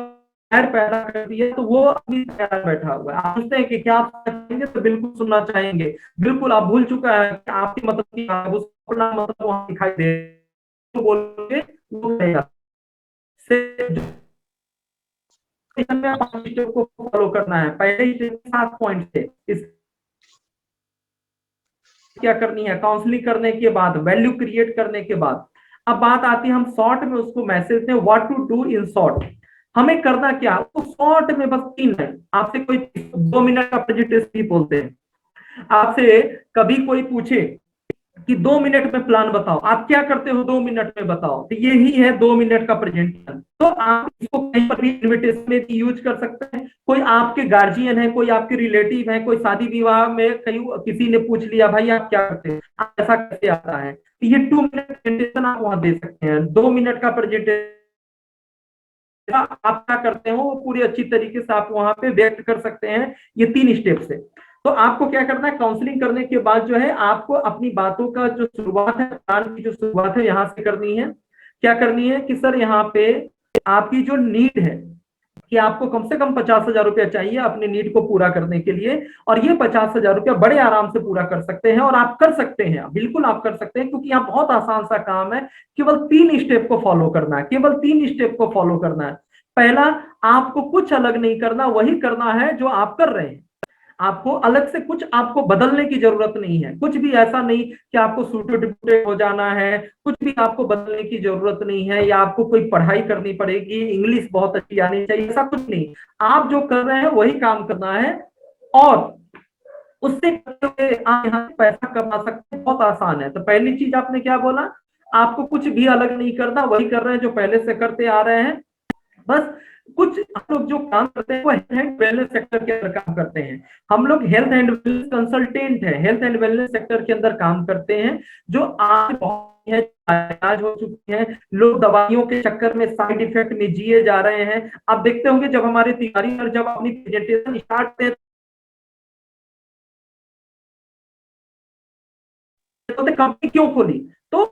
पैदा कर दिया, तो वो अभी तैयार बैठा हुआ है, आप पूछते हैं कि क्या आप चाहेंगे, तो बिल्कुल सुनना चाहेंगे, बिल्कुल आप भूल चुका है कि आपकी मतलब की अपना मतलब वहां दिखाई दे, तो बोलोगे वो रहेगा से स्टेप को फॉलो करना है, पहले स्टेप 7 पॉइंट थे, इस क्या करनी है, काउंसलिंग करने के बाद, वैल्यू क्रिएट करने के बाद, अब बात आती है, हम शॉर्ट में उसको मैसेज दें, what to do in short, हमें करना क्या, तो शॉर्ट में बस 3 है, आपसे कोई 2 मिनट का प्रेजेंटेशन भी बोलते हैं, आपसे कभी कोई पूछे कि 2 मिनट में प्लान बताओ, आप क्या करते हो 2 मिनट में बताओ, तो यही है 2 मिनट का प्रेजेंटेशन। तो आप इसको कहीं पर भी इन्विटेशन में भी यूज कर सकते हैं, कोई आपके गार्जियन है, कोई आपके रिलेटिव है, कोई शादी विवाह में कहीं किसी ने पूछ लिया भाई आप क्या करते हैं, ऐसा कैसे आता है, तो ये 2 मिनट प्रेजेंटेशन आप वहां दे सकते हैं। 2 मिनट का प्रेजेंटेशन आप क्या करते हो वो पूरी अच्छी तरीके से आप वहां पे व्यक्त कर सकते हैं, ये 3 स्टेप से। तो आपको क्या करना है, काउंसलिंग करने के बाद जो है आपको अपनी बातों का जो शुरुआत है, प्लान की जो शुरुआत है यहाँ से करनी है। क्या करनी है कि सर यहाँ पे आपकी जो नीड है कि आपको कम से कम 50 हजार रुपया चाहिए अपनी नीड को पूरा करने के लिए, और ये 50 हजार रुपया बड़े आराम से पूरा कर सकते हैं, और आप कर सकते हैं, बिल्कुल आप कर सकते हैं, क्योंकि यहाँ बहुत आसान सा काम है, केवल 3 स्टेप को फॉलो करना है, केवल 3 स्टेप को फॉलो करना है। पहला, आपको कुछ अलग नहीं करना, वही करना है जो आप कर रहे हैं, आपको अलग से कुछ आपको बदलने की जरूरत नहीं है, कुछ भी ऐसा नहीं कि आपको सूटे टूटे हो जाना है, कुछ भी आपको बदलने की जरूरत नहीं है, या आपको कोई पढ़ाई करनी पड़ेगी, इंग्लिश बहुत अच्छी आनी चाहिए, ऐसा कुछ नहीं, आप जो कर रहे हैं वही काम करना है, और उससे करते हुए आप यहाँ पैसा कमा सकते हैं, बहुत आसान है। तो पहली चीज आपने क्या बोला, आपको कुछ भी अलग नहीं करना, वही कर रहे हैं जो पहले से करते आ रहे हैं। बस कुछ हम लोग जो काम करते हैं वो हेल्थ एंड वेलनेस सेक्टर के अंदर काम करते हैं। हम लोग हेल्थ एंड वेलनेस कंसल्टेंट है, हेल्थ एंड वेलनेस सेक्टर के अंदर काम करते हैं। जो आज बहुत है इलाज हो चुकी है, लोग दवाइयों के चक्कर में साइड इफेक्ट में जिए जा रहे हैं। आप देखते होंगे जब हमारे तिवारी और जब अपनी प्रेजेंटेशन स्टार्ट करते हैं तो कंपनी क्यों खोली, तो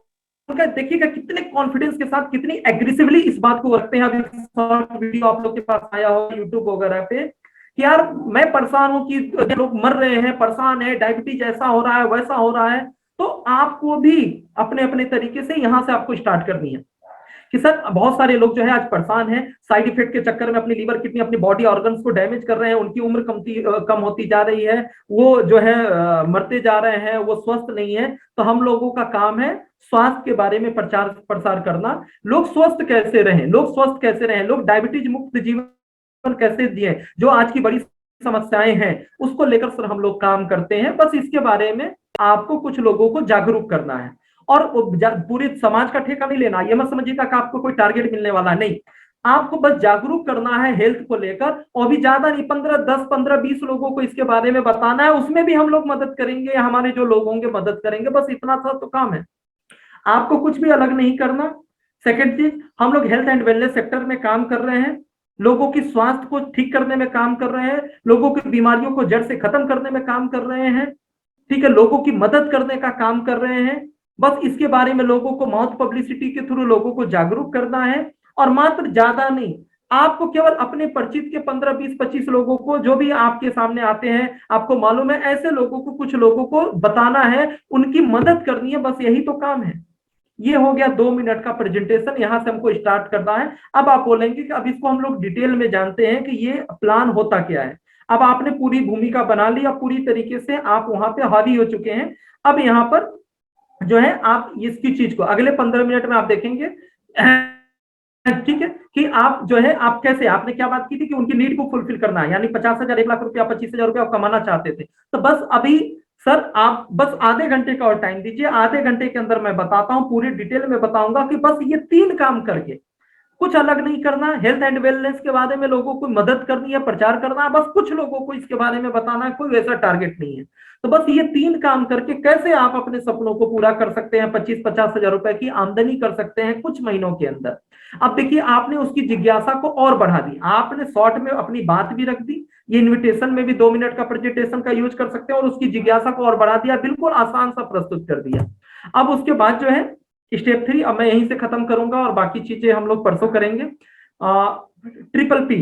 उनका देखिएगा कितने कॉन्फिडेंस के साथ, कितनी एग्रेसिवली इस बात को रखते हैं। अभी शॉर्ट वीडियो आप लोग के पास आया हो यूट्यूब वगैरह पे कि यार मैं परेशान हूं कि लोग मर रहे हैं, परेशान है, डायबिटीज ऐसा हो रहा है वैसा हो रहा है। तो आपको भी अपने अपने तरीके से यहां से आपको स्टार्ट करनी है कि सर बहुत सारे लोग जो है आज परेशान हैं, साइड इफेक्ट के चक्कर में अपनी लीवर किडनी अपनी बॉडी ऑर्गन्स को डैमेज कर रहे हैं, उनकी उम्र कम होती जा रही है, वो जो है मरते जा रहे हैं, वो स्वस्थ नहीं है। तो हम लोगों का काम है स्वास्थ्य के बारे में प्रचार प्रसार करना। लोग स्वस्थ कैसे रहें, लोग स्वस्थ कैसे रहें, लोग डायबिटीज मुक्त जीवन कैसे जिए, जो आज की बड़ी समस्याएं हैं उसको लेकर सर हम लोग काम करते हैं। बस इसके बारे में आपको कुछ लोगों को जागरूक करना है और पूरे समाज का ठेका नहीं लेना। ये मत समझिएगा कि आपको कोई टारगेट मिलने वाला नहीं, आपको बस जागरूक करना है हेल्थ को लेकर, और भी ज्यादा नहीं, 10 15 20 लोगों को इसके बारे में बताना है। उसमें भी हम लोग मदद करेंगे, हमारे जो लोग होंगे मदद करेंगे, बस इतना सा तो काम है, आपको कुछ भी अलग नहीं करना। सेकेंड चीज, हम लोग हेल्थ एंड वेलनेस सेक्टर में काम कर रहे हैं, लोगों की स्वास्थ्य को ठीक करने में काम कर रहे हैं, लोगों की बीमारियों को जड़ से खत्म करने में काम कर रहे हैं, ठीक है, लोगों की मदद करने का काम कर रहे हैं। बस इसके बारे में लोगों को माउथ पब्लिसिटी के थ्रू लोगों को जागरूक करना है, और मात्र ज्यादा नहीं, आपको केवल अपने परिचित के 15 20 25 लोगों को जो भी आपके सामने आते हैं, आपको मालूम है ऐसे लोगों को, कुछ लोगों को बताना है, उनकी मदद करनी है, बस यही तो काम है। ये हो गया 2 मिनट का प्रेजेंटेशन, यहां से हमको स्टार्ट करना है। अब आप बोलेंगे कि अब इसको हम लोग डिटेल में जानते हैं कि ये प्लान होता क्या है। अब आपने पूरी भूमिका बना ली, अब पूरी तरीके से आप वहां पे हावी हो चुके हैं। अब यहाँ पर जो है आप इसकी चीज को अगले 15 मिनट में आप देखेंगे, ठीक है, कि आप जो है आप कैसे, आपने क्या बात की थी कि उनकी नीड को फुलफिल करना है, यानी 50,000 1 लाख रुपया 25,000 रुपया आप कमाना चाहते थे। तो बस अभी सर आप बस आधे घंटे का और टाइम दीजिए, आधे घंटे के अंदर मैं बताता हूं, पूरी डिटेल में बताऊंगा कि बस ये 3 काम करके, कुछ अलग नहीं करना। हेल्थ एंड वेलनेस के बारे में लोगों को मदद करनी है, प्रचार करना है, बस कुछ लोगों को इसके बारे में बताना है, कोई वैसा टारगेट नहीं है। तो बस ये 3 काम करके कैसे आप अपने सपनों को पूरा कर सकते हैं, 25-50 हजार रुपए की आमदनी कर सकते हैं कुछ महीनों के अंदर। अब देखिए आपने उसकी जिज्ञासा को और बढ़ा दी, आपने शॉर्ट में अपनी बात भी रख दी, ये इन्विटेशन में भी 2 मिनट का प्रेजेंटेशन का यूज कर सकते हैं, और उसकी जिज्ञासा को और बढ़ा दिया, बिल्कुल आसान सा प्रस्तुत कर दिया। अब उसके बाद जो है स्टेप 3, अब मैं यहीं से खत्म करूंगा और बाकी चीजें हम लोग परसों करेंगे। Triple P,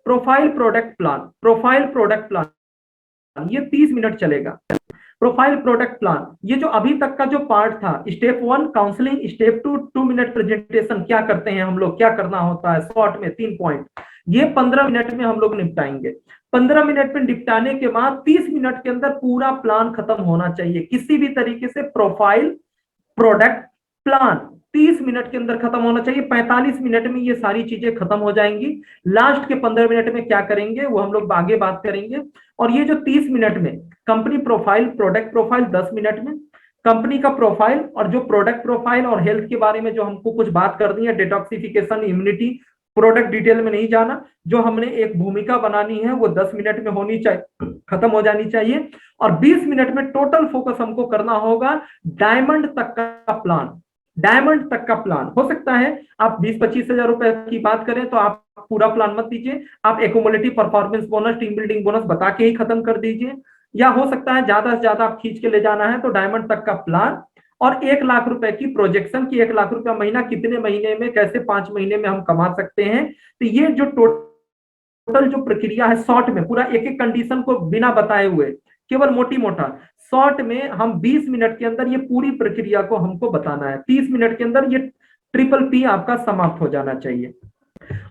profile product plan, profile product plan, ये 30 मिनट चलेगा। प्रोफाइल प्रोडक्ट प्लान, ये जो अभी तक का जो पार्ट था, step 1 counselling, step 2 2 minute presentation, क्या करते हैं हम लोग, क्या करना होता है शॉर्ट में 3 पॉइंट, ये 15 मिनट में हम लोग निपटाएंगे। 15 मिनट में निपटाने के बाद 30 मिनट के अंदर पूरा प्लान खत्म होना चाहिए, किसी भी तरीके से प्रोफाइल प्रोडक्ट प्लान 30 मिनट के अंदर खत्म होना चाहिए। 45 मिनट में ये सारी चीजें खत्म हो जाएंगी। लास्ट के 15 मिनट में क्या करेंगे वो हम लोग आगे बात करेंगे। और ये जो 30 मिनट में company profile, product profile 10 minute में, कंपनी का प्रोफाइल और जो प्रोडक्ट प्रोफाइल और हेल्थ के बारे में जो हमको कुछ बात करनी है, डिटॉक्सिफिकेशन, इम्यूनिटी, प्रोडक्ट डिटेल में नहीं जाना, जो हमने एक भूमिका बनानी है वो 10 मिनट में होनी चाहिए, खत्म हो जानी चाहिए। और 20 मिनट में टोटल फोकस हमको करना होगा डायमंड तक का प्लान। डायमंड तक का प्लान हो सकता है आप 20-25 हजार रुपए की बात करें तो आप पूरा प्लान मत दीजिए, आप accumulative performance bonus, team building bonus बता के ही खत्म कर दीजिए, या हो सकता है ज्यादा से ज्यादा आप खींच के ले जाना है तो डायमंड तक का प्लान और 1 लाख रुपए की प्रोजेक्शन की, 1 लाख रुपया महीना कितने महीने में, कैसे 5 महीने में हम कमा सकते हैं। तो ये जो टोटल जो प्रक्रिया है शॉर्ट में, पूरा एक एक कंडीशन को बिना बताए हुए, केवल मोटी मोटा शॉर्ट में हम 20 मिनट के अंदर ये पूरी प्रक्रिया को हमको बताना है। 30 मिनट के अंदर ये ट्रिपल पी आपका समाप्त हो जाना चाहिए।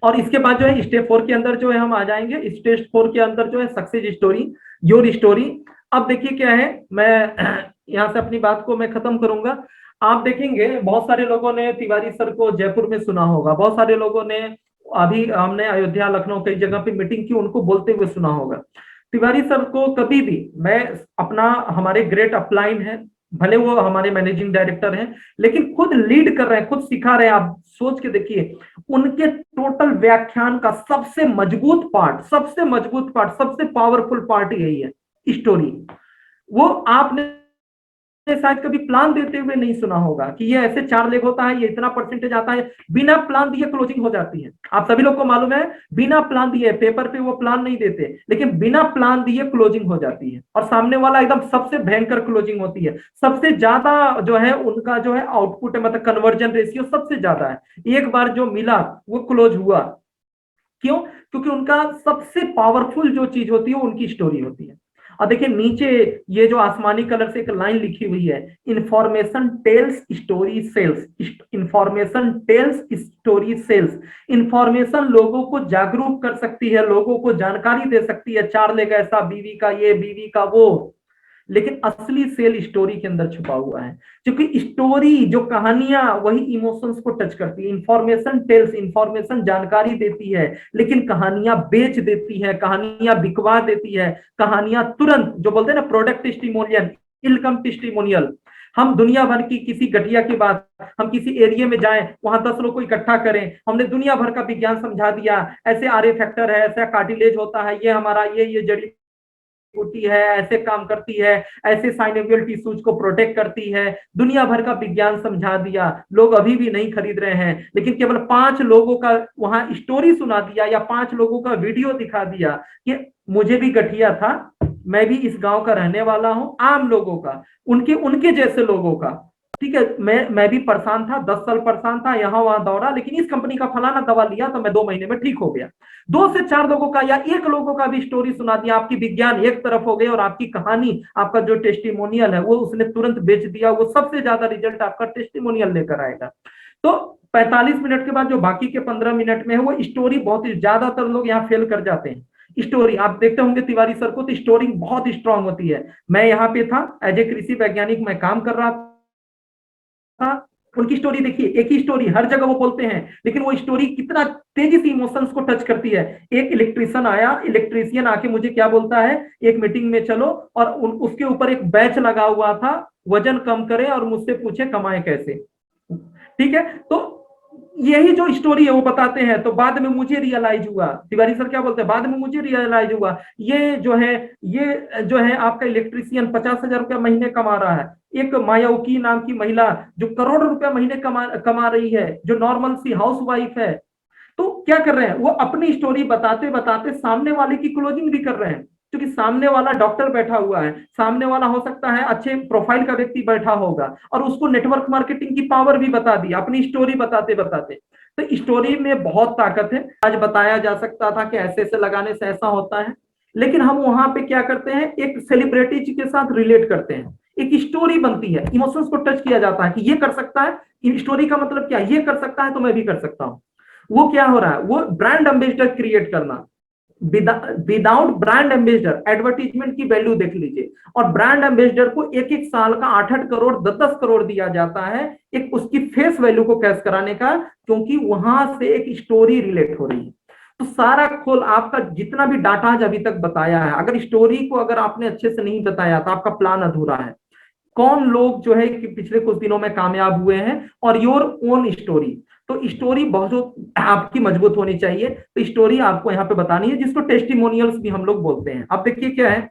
और इसके बाद जो है स्टेप 4 के अंदर जो है हम आ जाएंगे। स्टेप 4 के अंदर जो है सक्सेस स्टोरी, योर स्टोरी। अब देखिए क्या है, मैं यहाँ से अपनी बात को मैं खत्म करूंगा। आप देखेंगे बहुत सारे लोगों ने तिवारी सर को जयपुर में सुना होगा, बहुत सारे लोगों ने, अभी हमने अयोध्या लखनऊ कई जगह पे मीटिंग की, उनको बोलते हुए सुना होगा। तिवारी सर को कभी भी मैं अपना, हमारे ग्रेट अपलाइन है, भले वो हमारे मैनेजिंग डायरेक्टर हैं, लेकिन खुद लीड कर रहे हैं, खुद सिखा रहे हैं। आप सोच के देखिए, उनके टोटल व्याख्यान का सबसे मजबूत पार्ट, सबसे पावरफुल पार्ट यही है, स्टोरी। वो आपने शायद कभी प्लान देते हुए नहीं सुना होगा कि ये ऐसे 4 लेग होता है, ये इतना परसेंटेज आता है। बिना प्लान दिए क्लोजिंग हो जाती है, आप सभी लोग को मालूम है। बिना प्लान दिए, पेपर पे वो प्लान नहीं देते, लेकिन बिना प्लान दिए क्लोजिंग हो जाती है, और सामने वाला एकदम सबसे भयंकर क्लोजिंग होती है। सबसे ज्यादा जो है उनका जो है आउटपुट है, मतलब कन्वर्जन रेशियो सबसे ज्यादा है। एक बार जो मिला वो क्लोज हुआ। क्यों? क्योंकि उनका सबसे पावरफुल जो चीज होती है वो उनकी स्टोरी होती है। और देखिए नीचे ये जो आसमानी कलर से एक लाइन लिखी हुई है, information tells story sells. Information tells story sells. Information लोगों को जागरूक कर सकती है, लोगों को जानकारी दे सकती है, 4 लेग ऐसा, बीवी का ये, बीवी का वो, लेकिन असली सेल स्टोरी के अंदर छुपा हुआ है। क्योंकि स्टोरी जो कहानियां, वही इमोशंस को टच करती है। इंफॉर्मेशन टेल्स, इंफॉर्मेशन जानकारी देती है, लेकिन कहानियां बेच देती है, कहानियां बिकवा देती है, कहानियां तुरंत, जो बोलते हैं ना प्रोडक्ट टेस्टिमोनियल, इनकम टेस्टिमोनियल। हम दुनिया भर की किसी घटिया की बात, हम किसी एरिया में जाएं, वहां 10 लोग को इकट्ठा करें, हमने दुनिया भर का विज्ञान समझा दिया, ऐसे आर ए फैक्टर है, ऐसा कार्टिलेज होता है, ये हमारा ये जड़ी होती है, ऐसे काम करती है, ऐसे साइनोवियल टिश्यूज को प्रोटेक्ट करती है, दुनिया भर का विज्ञान समझा दिया, लोग अभी भी नहीं खरीद रहे हैं। लेकिन केवल 5 लोगों का वहां स्टोरी सुना दिया, या 5 लोगों का वीडियो दिखा दिया कि मुझे भी गठिया था, मैं भी इस गांव का रहने वाला हूं, आम लोगों का, उनके उनके जैसे लोगों का, ठीक है, मैं भी परेशान था, 10 साल परेशान था, यहाँ वहां दौड़ा, लेकिन इस कंपनी का फलाना दवा लिया तो मैं 2 महीने में ठीक हो गया। 2 से 4 लोगों का या 1 लोगों का भी स्टोरी सुना दिया, आपकी विज्ञान एक तरफ हो गई, और आपकी कहानी, आपका जो टेस्टिमोनियल है वो उसने तुरंत बेच दिया। वो सबसे ज्यादा रिजल्ट आपका टेस्टिमोनियल लेकर आएगा। तो 45 मिनट के बाद जो बाकी के 15 मिनट में है, वो स्टोरी बहुत ही, ज्यादातर लोग यहाँ फेल कर जाते हैं। स्टोरी आप देखते होंगे तिवारी सर को, तो स्टोरी बहुत स्ट्रांग होती है। मैं यहाँ पे था एज ए कृषि वैज्ञानिक, मैं काम कर रहा था। उनकी स्टोरी देखिए, एक ही स्टोरी हर जगह वो बोलते हैं, लेकिन वो स्टोरी कितना तेजी से इमोशंस को टच करती है। एक इलेक्ट्रिशियन आया, इलेक्ट्रिशियन आके मुझे क्या बोलता है, एक मीटिंग में चलो, और उसके ऊपर एक बैच लगा हुआ था, वजन कम करे और मुझसे पूछे कमाए कैसे। ठीक है, तो यही जो स्टोरी है वो बताते हैं। तो बाद में मुझे रियलाइज हुआ, तिवारी सर क्या बोलते हैं, बाद में मुझे रियलाइज हुआ, ये जो है आपका इलेक्ट्रिशियन 50,000 रुपया महीने कमा रहा है, एक मायावकी नाम की महिला जो करोड़ रुपया महीने कमा रही है, जो नॉर्मल सी हाउस वाइफ है। तो क्या कर रहे हैं, वो अपनी स्टोरी बताते बताते सामने वाले की क्लोजिंग भी कर रहे हैं। क्योंकि सामने वाला डॉक्टर बैठा हुआ है, सामने वाला हो सकता है अच्छे प्रोफाइल का व्यक्ति बैठा होगा, और उसको नेटवर्क मार्केटिंग की पावर भी बता दी अपनी स्टोरी बताते बताते। तो स्टोरी में बहुत ताकत है। आज बताया जा सकता था कि ऐसे ऐसे लगाने से ऐसा होता है, लेकिन हम वहां पे क्या करते हैं, एक सेलिब्रिटी के साथ रिलेट करते हैं, एक स्टोरी बनती है, इमोशंस को टच किया जाता है कि ये कर सकता है। स्टोरी का मतलब क्या, ये कर सकता है तो मैं भी कर सकता हूं। वो क्या हो रहा है, वो ब्रांड एम्बेसडर क्रिएट करना। विदाउट ब्रांड एम्बेसडर, एडवर्टीजमेंट की वैल्यू देख लीजिए, और ब्रांड एम्बेसडर को एक एक साल का 8-8 करोड़ 10-10 करोड़ दिया जाता है, एक उसकी फेस वैल्यू को कैश कराने का, क्योंकि वहां से एक स्टोरी रिलेट हो रही है। तो सारा खोल आपका जितना भी डाटा आज अभी तक बताया है, अगर स्टोरी को अगर आपने अच्छे से नहीं बताया तो आपका प्लान अधूरा है। कौन लोग जो है कि पिछले कुछ दिनों में कामयाब हुए हैं, और योर ओन स्टोरी। तो स्टोरी बहुत आपकी मजबूत होनी चाहिए। तो स्टोरी आपको यहाँ पे बतानी है, जिसको टेस्टिमोनियल्स भी हम लोग बोलते हैं। अब देखिए क्या है,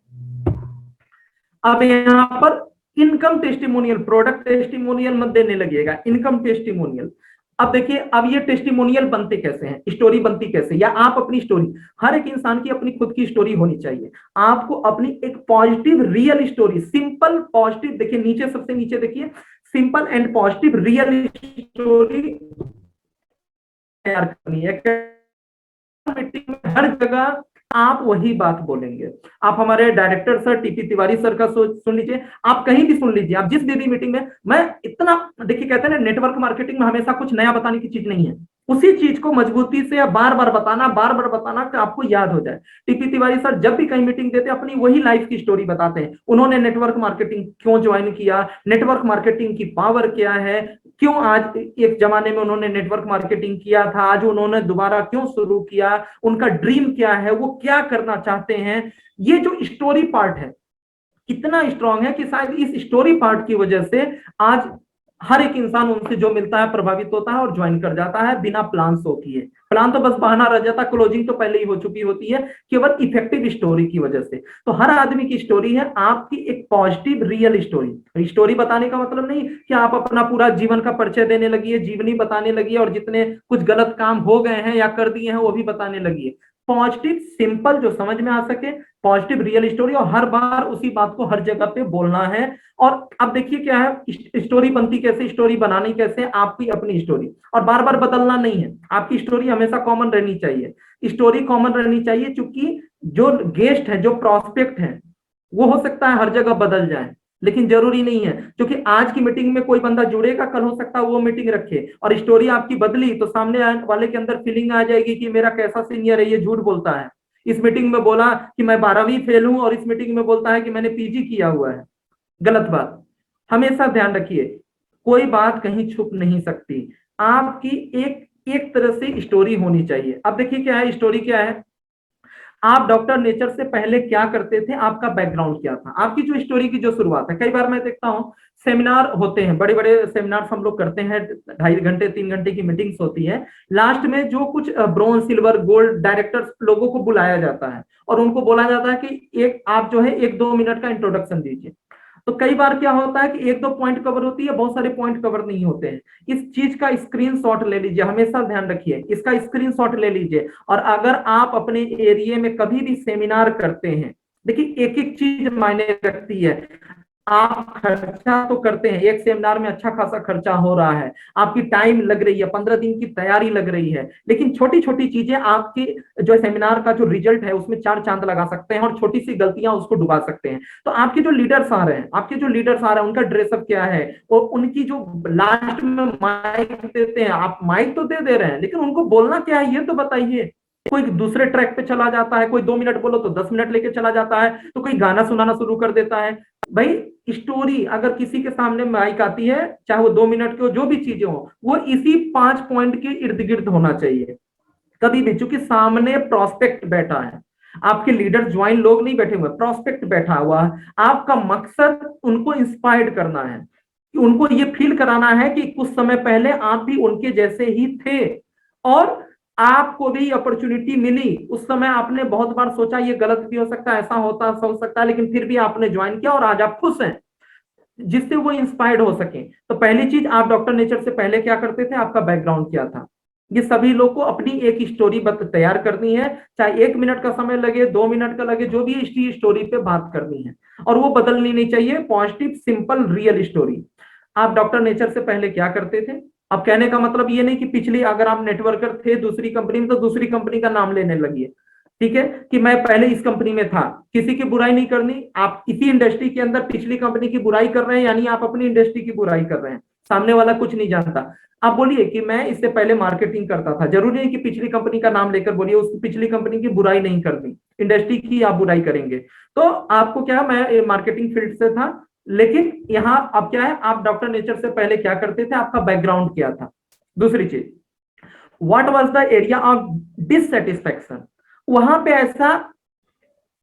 अब यहाँ पर इनकम टेस्टिमोनियल, प्रोडक्ट टेस्टिमोनियल मत देने लगिएगा, इनकम टेस्टिमोनियल। अब देखिए, अब ये टेस्टिमोनियल बनते कैसे हैं, स्टोरी बनती कैसे, या आप अपनी स्टोरी, हर एक इंसान की अपनी खुद की स्टोरी होनी चाहिए। आपको अपनी एक positive real story, simple positive, देखिए नीचे सबसे नीचे देखिए, simple and positive real story तैयार करनी है। मीटिंग में हर जगह आप वही बात बोलेंगे। आप हमारे director sir TP Tiwari sir का सुन लीजिए, आप कहीं भी सुन लीजिए, आप जिस भी मीटिंग में, मैं इतना, देखिए कहते हैं ना नेटवर्क मार्केटिंग में हमेशा कुछ नया बताने की चीज नहीं है, उसी चीज को मजबूती से बार बार बताना कि आपको याद हो जाए। टीपी तिवारी सर जब भी कहीं मीटिंग देते हैं, अपनी वही लाइफ की स्टोरी बताते हैं। उन्होंने नेटवर्क मार्केटिंग क्यों ज्वाइन किया, नेटवर्क मार्केटिंग की पावर क्या है, क्यों आज, एक जमाने में उन्होंने नेटवर्क मार्केटिंग किया था, आज उन्होंने दोबारा क्यों शुरू किया, उनका ड्रीम क्या है, वो क्या करना चाहते हैं। ये जो स्टोरी पार्ट है, इतना स्ट्रांग है कि शायद इस स्टोरी पार्ट की वजह से आज हर एक इंसान उनसे जो मिलता है प्रभावित होता है और ज्वाइन कर जाता है बिना प्लान शो किए। प्लान तो बस बहाना रह जाता, क्लोजिंग तो पहले ही हो चुकी होती है, केवल इफेक्टिव स्टोरी की वजह से। तो हर आदमी की स्टोरी है आपकी एक पॉजिटिव रियल स्टोरी। स्टोरी बताने का मतलब नहीं कि आप अपना पूरा जीवन का परिचय देने लगी, जीवनी बताने लगी और जितने कुछ गलत काम हो गए हैं या कर दिए हैं वो भी बताने लगी। पॉजिटिव सिंपल जो समझ में आ सके, पॉजिटिव रियल स्टोरी, और हर बार उसी बात को हर जगह पे बोलना है। और अब देखिए क्या है, स्टोरी बनती कैसे, स्टोरी बनानी कैसे, आपकी अपनी स्टोरी, और बार बार बदलना नहीं है। आपकी स्टोरी हमेशा कॉमन रहनी चाहिए, स्टोरी कॉमन रहनी चाहिए, क्योंकि जो गेस्ट है, जो प्रोस्पेक्ट है, वो हो सकता है हर जगह बदल जाए, लेकिन जरूरी नहीं है। क्योंकि आज की मीटिंग में कोई बंदा जुड़ेगा, कल हो सकता है वो मीटिंग रखे और स्टोरी आपकी बदली, तो सामने वाले के अंदर फीलिंग आ जाएगी कि मेरा कैसा सीनियर है, ये झूठ बोलता है। इस मीटिंग में बोला कि मैं 12वीं फेल हूं और इस मीटिंग में बोलता है कि मैंने पीजी किया हुआ है। गलत बात। हमेशा ध्यान रखिए, कोई बात कहीं छुप नहीं सकती। आपकी एक एक तरह से स्टोरी होनी चाहिए। अब देखिए क्या है, स्टोरी क्या है, आप डॉक्टर नेचर से पहले क्या करते थे, आपका बैकग्राउंड क्या था, आपकी जो स्टोरी की जो शुरुआत है। कई बार मैं देखता हूँ सेमिनार होते हैं, बड़े बड़े सेमिनार हम लोग करते हैं, 2.5 घंटे 3 घंटे की मीटिंग्स होती है। लास्ट में जो कुछ ब्रॉन्ज सिल्वर गोल्ड डायरेक्टर्स लोगों को बुलाया जाता है और उनको बोला जाता है कि एक आप जो है 1-2 मिनट का इंट्रोडक्शन दीजिए। तो कई बार क्या होता है कि 1-2 पॉइंट कवर होती है, बहुत सारे पॉइंट कवर नहीं होते हैं। इस चीज का स्क्रीनशॉट ले लीजिए, हमेशा ध्यान रखिए, इसका स्क्रीनशॉट ले लीजिए। और अगर आप अपने एरिया में कभी भी सेमिनार करते हैं, देखिए एक एक चीज मायने रखती है। आप खर्चा तो करते हैं, एक सेमिनार में अच्छा खासा खर्चा हो रहा है, आपकी टाइम लग रही है, 15 दिन की तैयारी लग रही है, लेकिन छोटी छोटी चीजें आपकी जो सेमिनार का जो रिजल्ट है उसमें 4 चांद लगा सकते हैं, और छोटी सी गलतियां उसको डुबा सकते हैं। तो आपके जो लीडर्स आ रहे हैं, उनका ड्रेसअप क्या है, और उनकी जो लास्ट में माइक देते हैं, आप माइक तो दे रहे हैं, लेकिन उनको बोलना क्या है ये तो बताइए। कोई दूसरे ट्रैक पे चला जाता है, कोई 2 मिनट बोलो तो 10 मिनट लेके चला जाता है, तो कोई गाना सुनाना शुरू कर देता है। भाई स्टोरी अगर किसी के सामने माइक आती है, चाहे वो 2 मिनट की हो, जो भी चीजें हो, वो इसी 5 पॉइंट के इर्द गिर्द होना चाहिए कभी भी। चूंकि सामने प्रोस्पेक्ट बैठा है, आपके लीडर ज्वाइन लोग नहीं बैठे हुए, प्रोस्पेक्ट बैठा हुआ है। आपका मकसद उनको इंस्पायर्ड करना है, कि उनको ये फील कराना है कि कुछ समय पहले आप भी उनके जैसे ही थे और आपको भी अपॉर्चुनिटी मिली। उस समय आपने बहुत बार सोचा ये गलत भी हो सकता है, ऐसा होता हो सकता है, लेकिन फिर भी आपने ज्वाइन किया और आज आप खुश हैं, जिससे वो इंस्पायर्ड हो सके। तो पहली चीज, आप डॉक्टर नेचर से पहले क्या करते थे, आपका बैकग्राउंड क्या था। ये सभी लोग को अपनी एक स्टोरी तैयार करनी है, चाहे 1 मिनट का समय लगे, 2 मिनट का लगे, जो भी स्टोरी पे बात करनी है, और वो बदलनी नहीं चाहिए। Positive simple real story. आप डॉक्टर नेचर से पहले क्या करते थे। अब कहने का मतलब ये नहीं कि पिछली, अगर आप नेटवर्कर थे दूसरी कंपनी में, तो दूसरी कंपनी का नाम लेने लगिए, ठीक है, कि मैं पहले इस कंपनी में था। किसी की बुराई नहीं करनी, आप इसी इंडस्ट्री के अंदर पिछली कंपनी की बुराई कर रहे हैं, यानी आप अपनी इंडस्ट्री की बुराई कर रहे हैं, सामने वाला कुछ नहीं जानता। आप बोलिए कि मैं इससे पहले मार्केटिंग करता था, जरूरी नहीं कि पिछली कंपनी का नाम लेकर बोलिए, उस पिछली कंपनी की बुराई नहीं करनी, इंडस्ट्री की आप बुराई करेंगे। तो आपको क्या, मैं मार्केटिंग फील्ड से था, लेकिन यहाँ अब क्या है, आप डॉक्टर नेचर से पहले क्या करते थे, आपका बैकग्राउंड क्या था। दूसरी चीज, what was the area of dissatisfaction, वहां पे ऐसा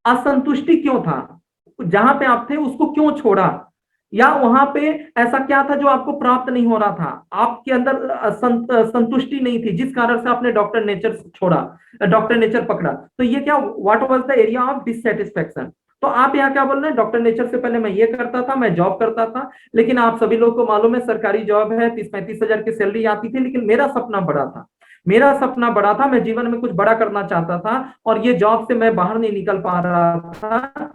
असंतुष्टि क्यों था, जहां पे आप थे उसको क्यों छोड़ा, या वहां पे ऐसा क्या था जो आपको प्राप्त नहीं हो रहा था, आपके अंदर संतुष्टि नहीं थी, जिस कारण से आपने डॉक्टर नेचर छोड़ा, डॉक्टर नेचर पकड़ा। तो ये क्या, what was the area of dissatisfaction. तो आप यहाँ क्या बोल रहे हैं, डॉक्टर नेचर से पहले मैं ये करता था, मैं जॉब करता था, लेकिन आप सभी लोगों को मालूम है सरकारी जॉब है, 30-35 हजार की सैलरी आती थी, लेकिन मेरा सपना बड़ा था, मैं जीवन में कुछ बड़ा करना चाहता था, और ये जॉब से मैं बाहर नहीं निकल पा रहा था।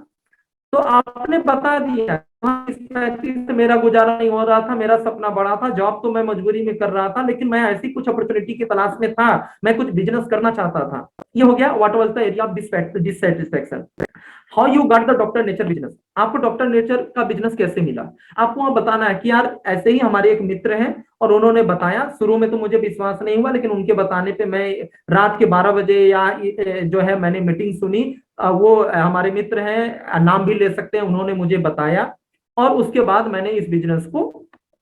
तो आपने बता दिया, हाँ, इस 35 से मेरा गुजारा नहीं हो रहा था, मेरा सपना बड़ा था, जॉब तो मैं मजबूरी में कर रहा था, लेकिन मैं ऐसी कुछ अपॉर्चुनिटी की तलाश में था, मैं कुछ बिजनेस करना चाहता था। ये हो गया what was the area of dissatisfaction. How you got the doctor nature business, आपको डॉक्टर नेचर का बिजनेस कैसे मिला। आपको वहां बताना है कि यार ऐसे ही हमारे एक मित्र हैं और उन्होंने बताया, शुरू में तो मुझे विश्वास नहीं हुआ, लेकिन उनके बताने पे मैं रात के 12 बजे या जो है मैंने मीटिंग सुनी। वो हमारे मित्र हैं, नाम भी ले सकते हैं, उन्होंने मुझे बताया, और उसके बाद मैंने इस बिजनेस को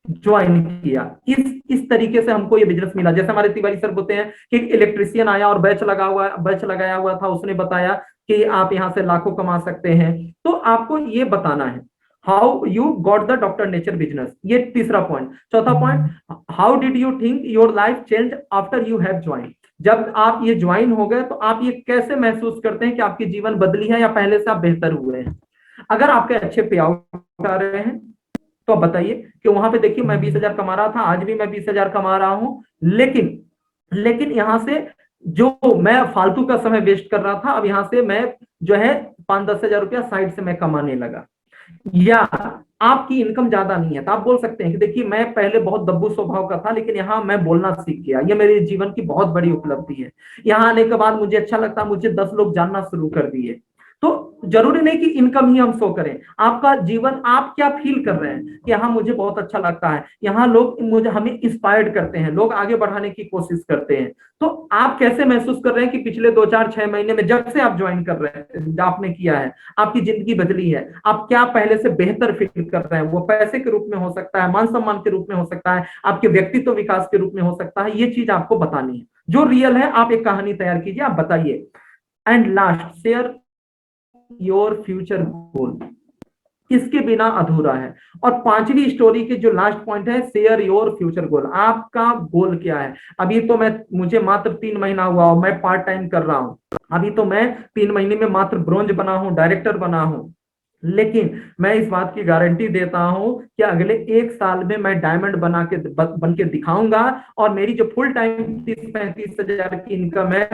ज्वाइन किया। इस तरीके से हमको ये बिजनेस मिला। जैसे हमारे तिवारी सर बोलते हैं कि इलेक्ट्रिशियन आया और बैच लगाया हुआ था, उसने बताया कि आप यहां से लाखों कमा सकते हैं। तो आपको ये बताना है how you got the doctor nature business, ये तीसरा पॉइंट। चौथा point, how did you think your life change after you have join, जब आप ये ज्वाइन हो गए तो आप ये कैसे महसूस करते हैं कि आपकी जीवन बदली है या पहले से आप बेहतर हुए हैं। अगर आपके अच्छे पे आउट आ रहे हैं तो आप बताइए कि वहां पे देखिए मैं 20,000 कमा रहा था, आज भी मैं 20,000 कमा रहा हूं, लेकिन लेकिन यहां से जो मैं फालतू का समय वेस्ट कर रहा था, अब यहां से मैं जो है 5-10 हजार रुपया साइड से मैं कमाने लगा। या आपकी इनकम ज्यादा नहीं है तो आप बोल सकते हैं कि देखिए मैं पहले बहुत दब्बू स्वभाव का था, लेकिन यहाँ मैं बोलना सीख गया, ये मेरे जीवन की बहुत बड़ी उपलब्धि है। यहाँ आने के बाद मुझे अच्छा लगता है, मुझे 10 लोग जानना शुरू कर दिए। तो जरूरी नहीं कि इनकम ही हम शो करें, आपका जीवन आप क्या फील कर रहे हैं कि हाँ मुझे बहुत अच्छा लगता है, यहाँ लोग मुझे हमें इंस्पायर्ड करते हैं, लोग आगे बढ़ाने की कोशिश करते हैं। तो आप कैसे महसूस कर रहे हैं कि पिछले 2-4-6 महीने में जब से आप ज्वाइन कर रहे हैं, आपने किया है, आपकी जिंदगी बदली है, आप क्या पहले से बेहतर फील कर रहे हैं। वो पैसे के रूप में हो सकता है, मान सम्मान के रूप में हो सकता है, आपके व्यक्तित्व विकास के रूप में हो सकता है, ये चीज आपको बतानी है जो रियल है। आप एक कहानी तैयार कीजिए, आप बताइए। And last, share your future goal, इसके बिना अधूरा है। और पांचवी स्टोरी के जो लास्ट पॉइंट है, शेयर योर फ्यूचर गोल, आपका गोल क्या है। अभी तो मुझे मात्र 3 महीना हुआ और मैं पार्ट टाइम कर रहा हूं, अभी तो मैं 3 महीने में मात्र ब्रोंज बना हूं, डायरेक्टर बना हूं, लेकिन मैं इस बात की गारंटी देता हूं कि अगले 1 साल में मैं डायमंड बन के दिखाऊंगा। और मेरी जो फुल टाइम 30-35 हजार की इनकम है,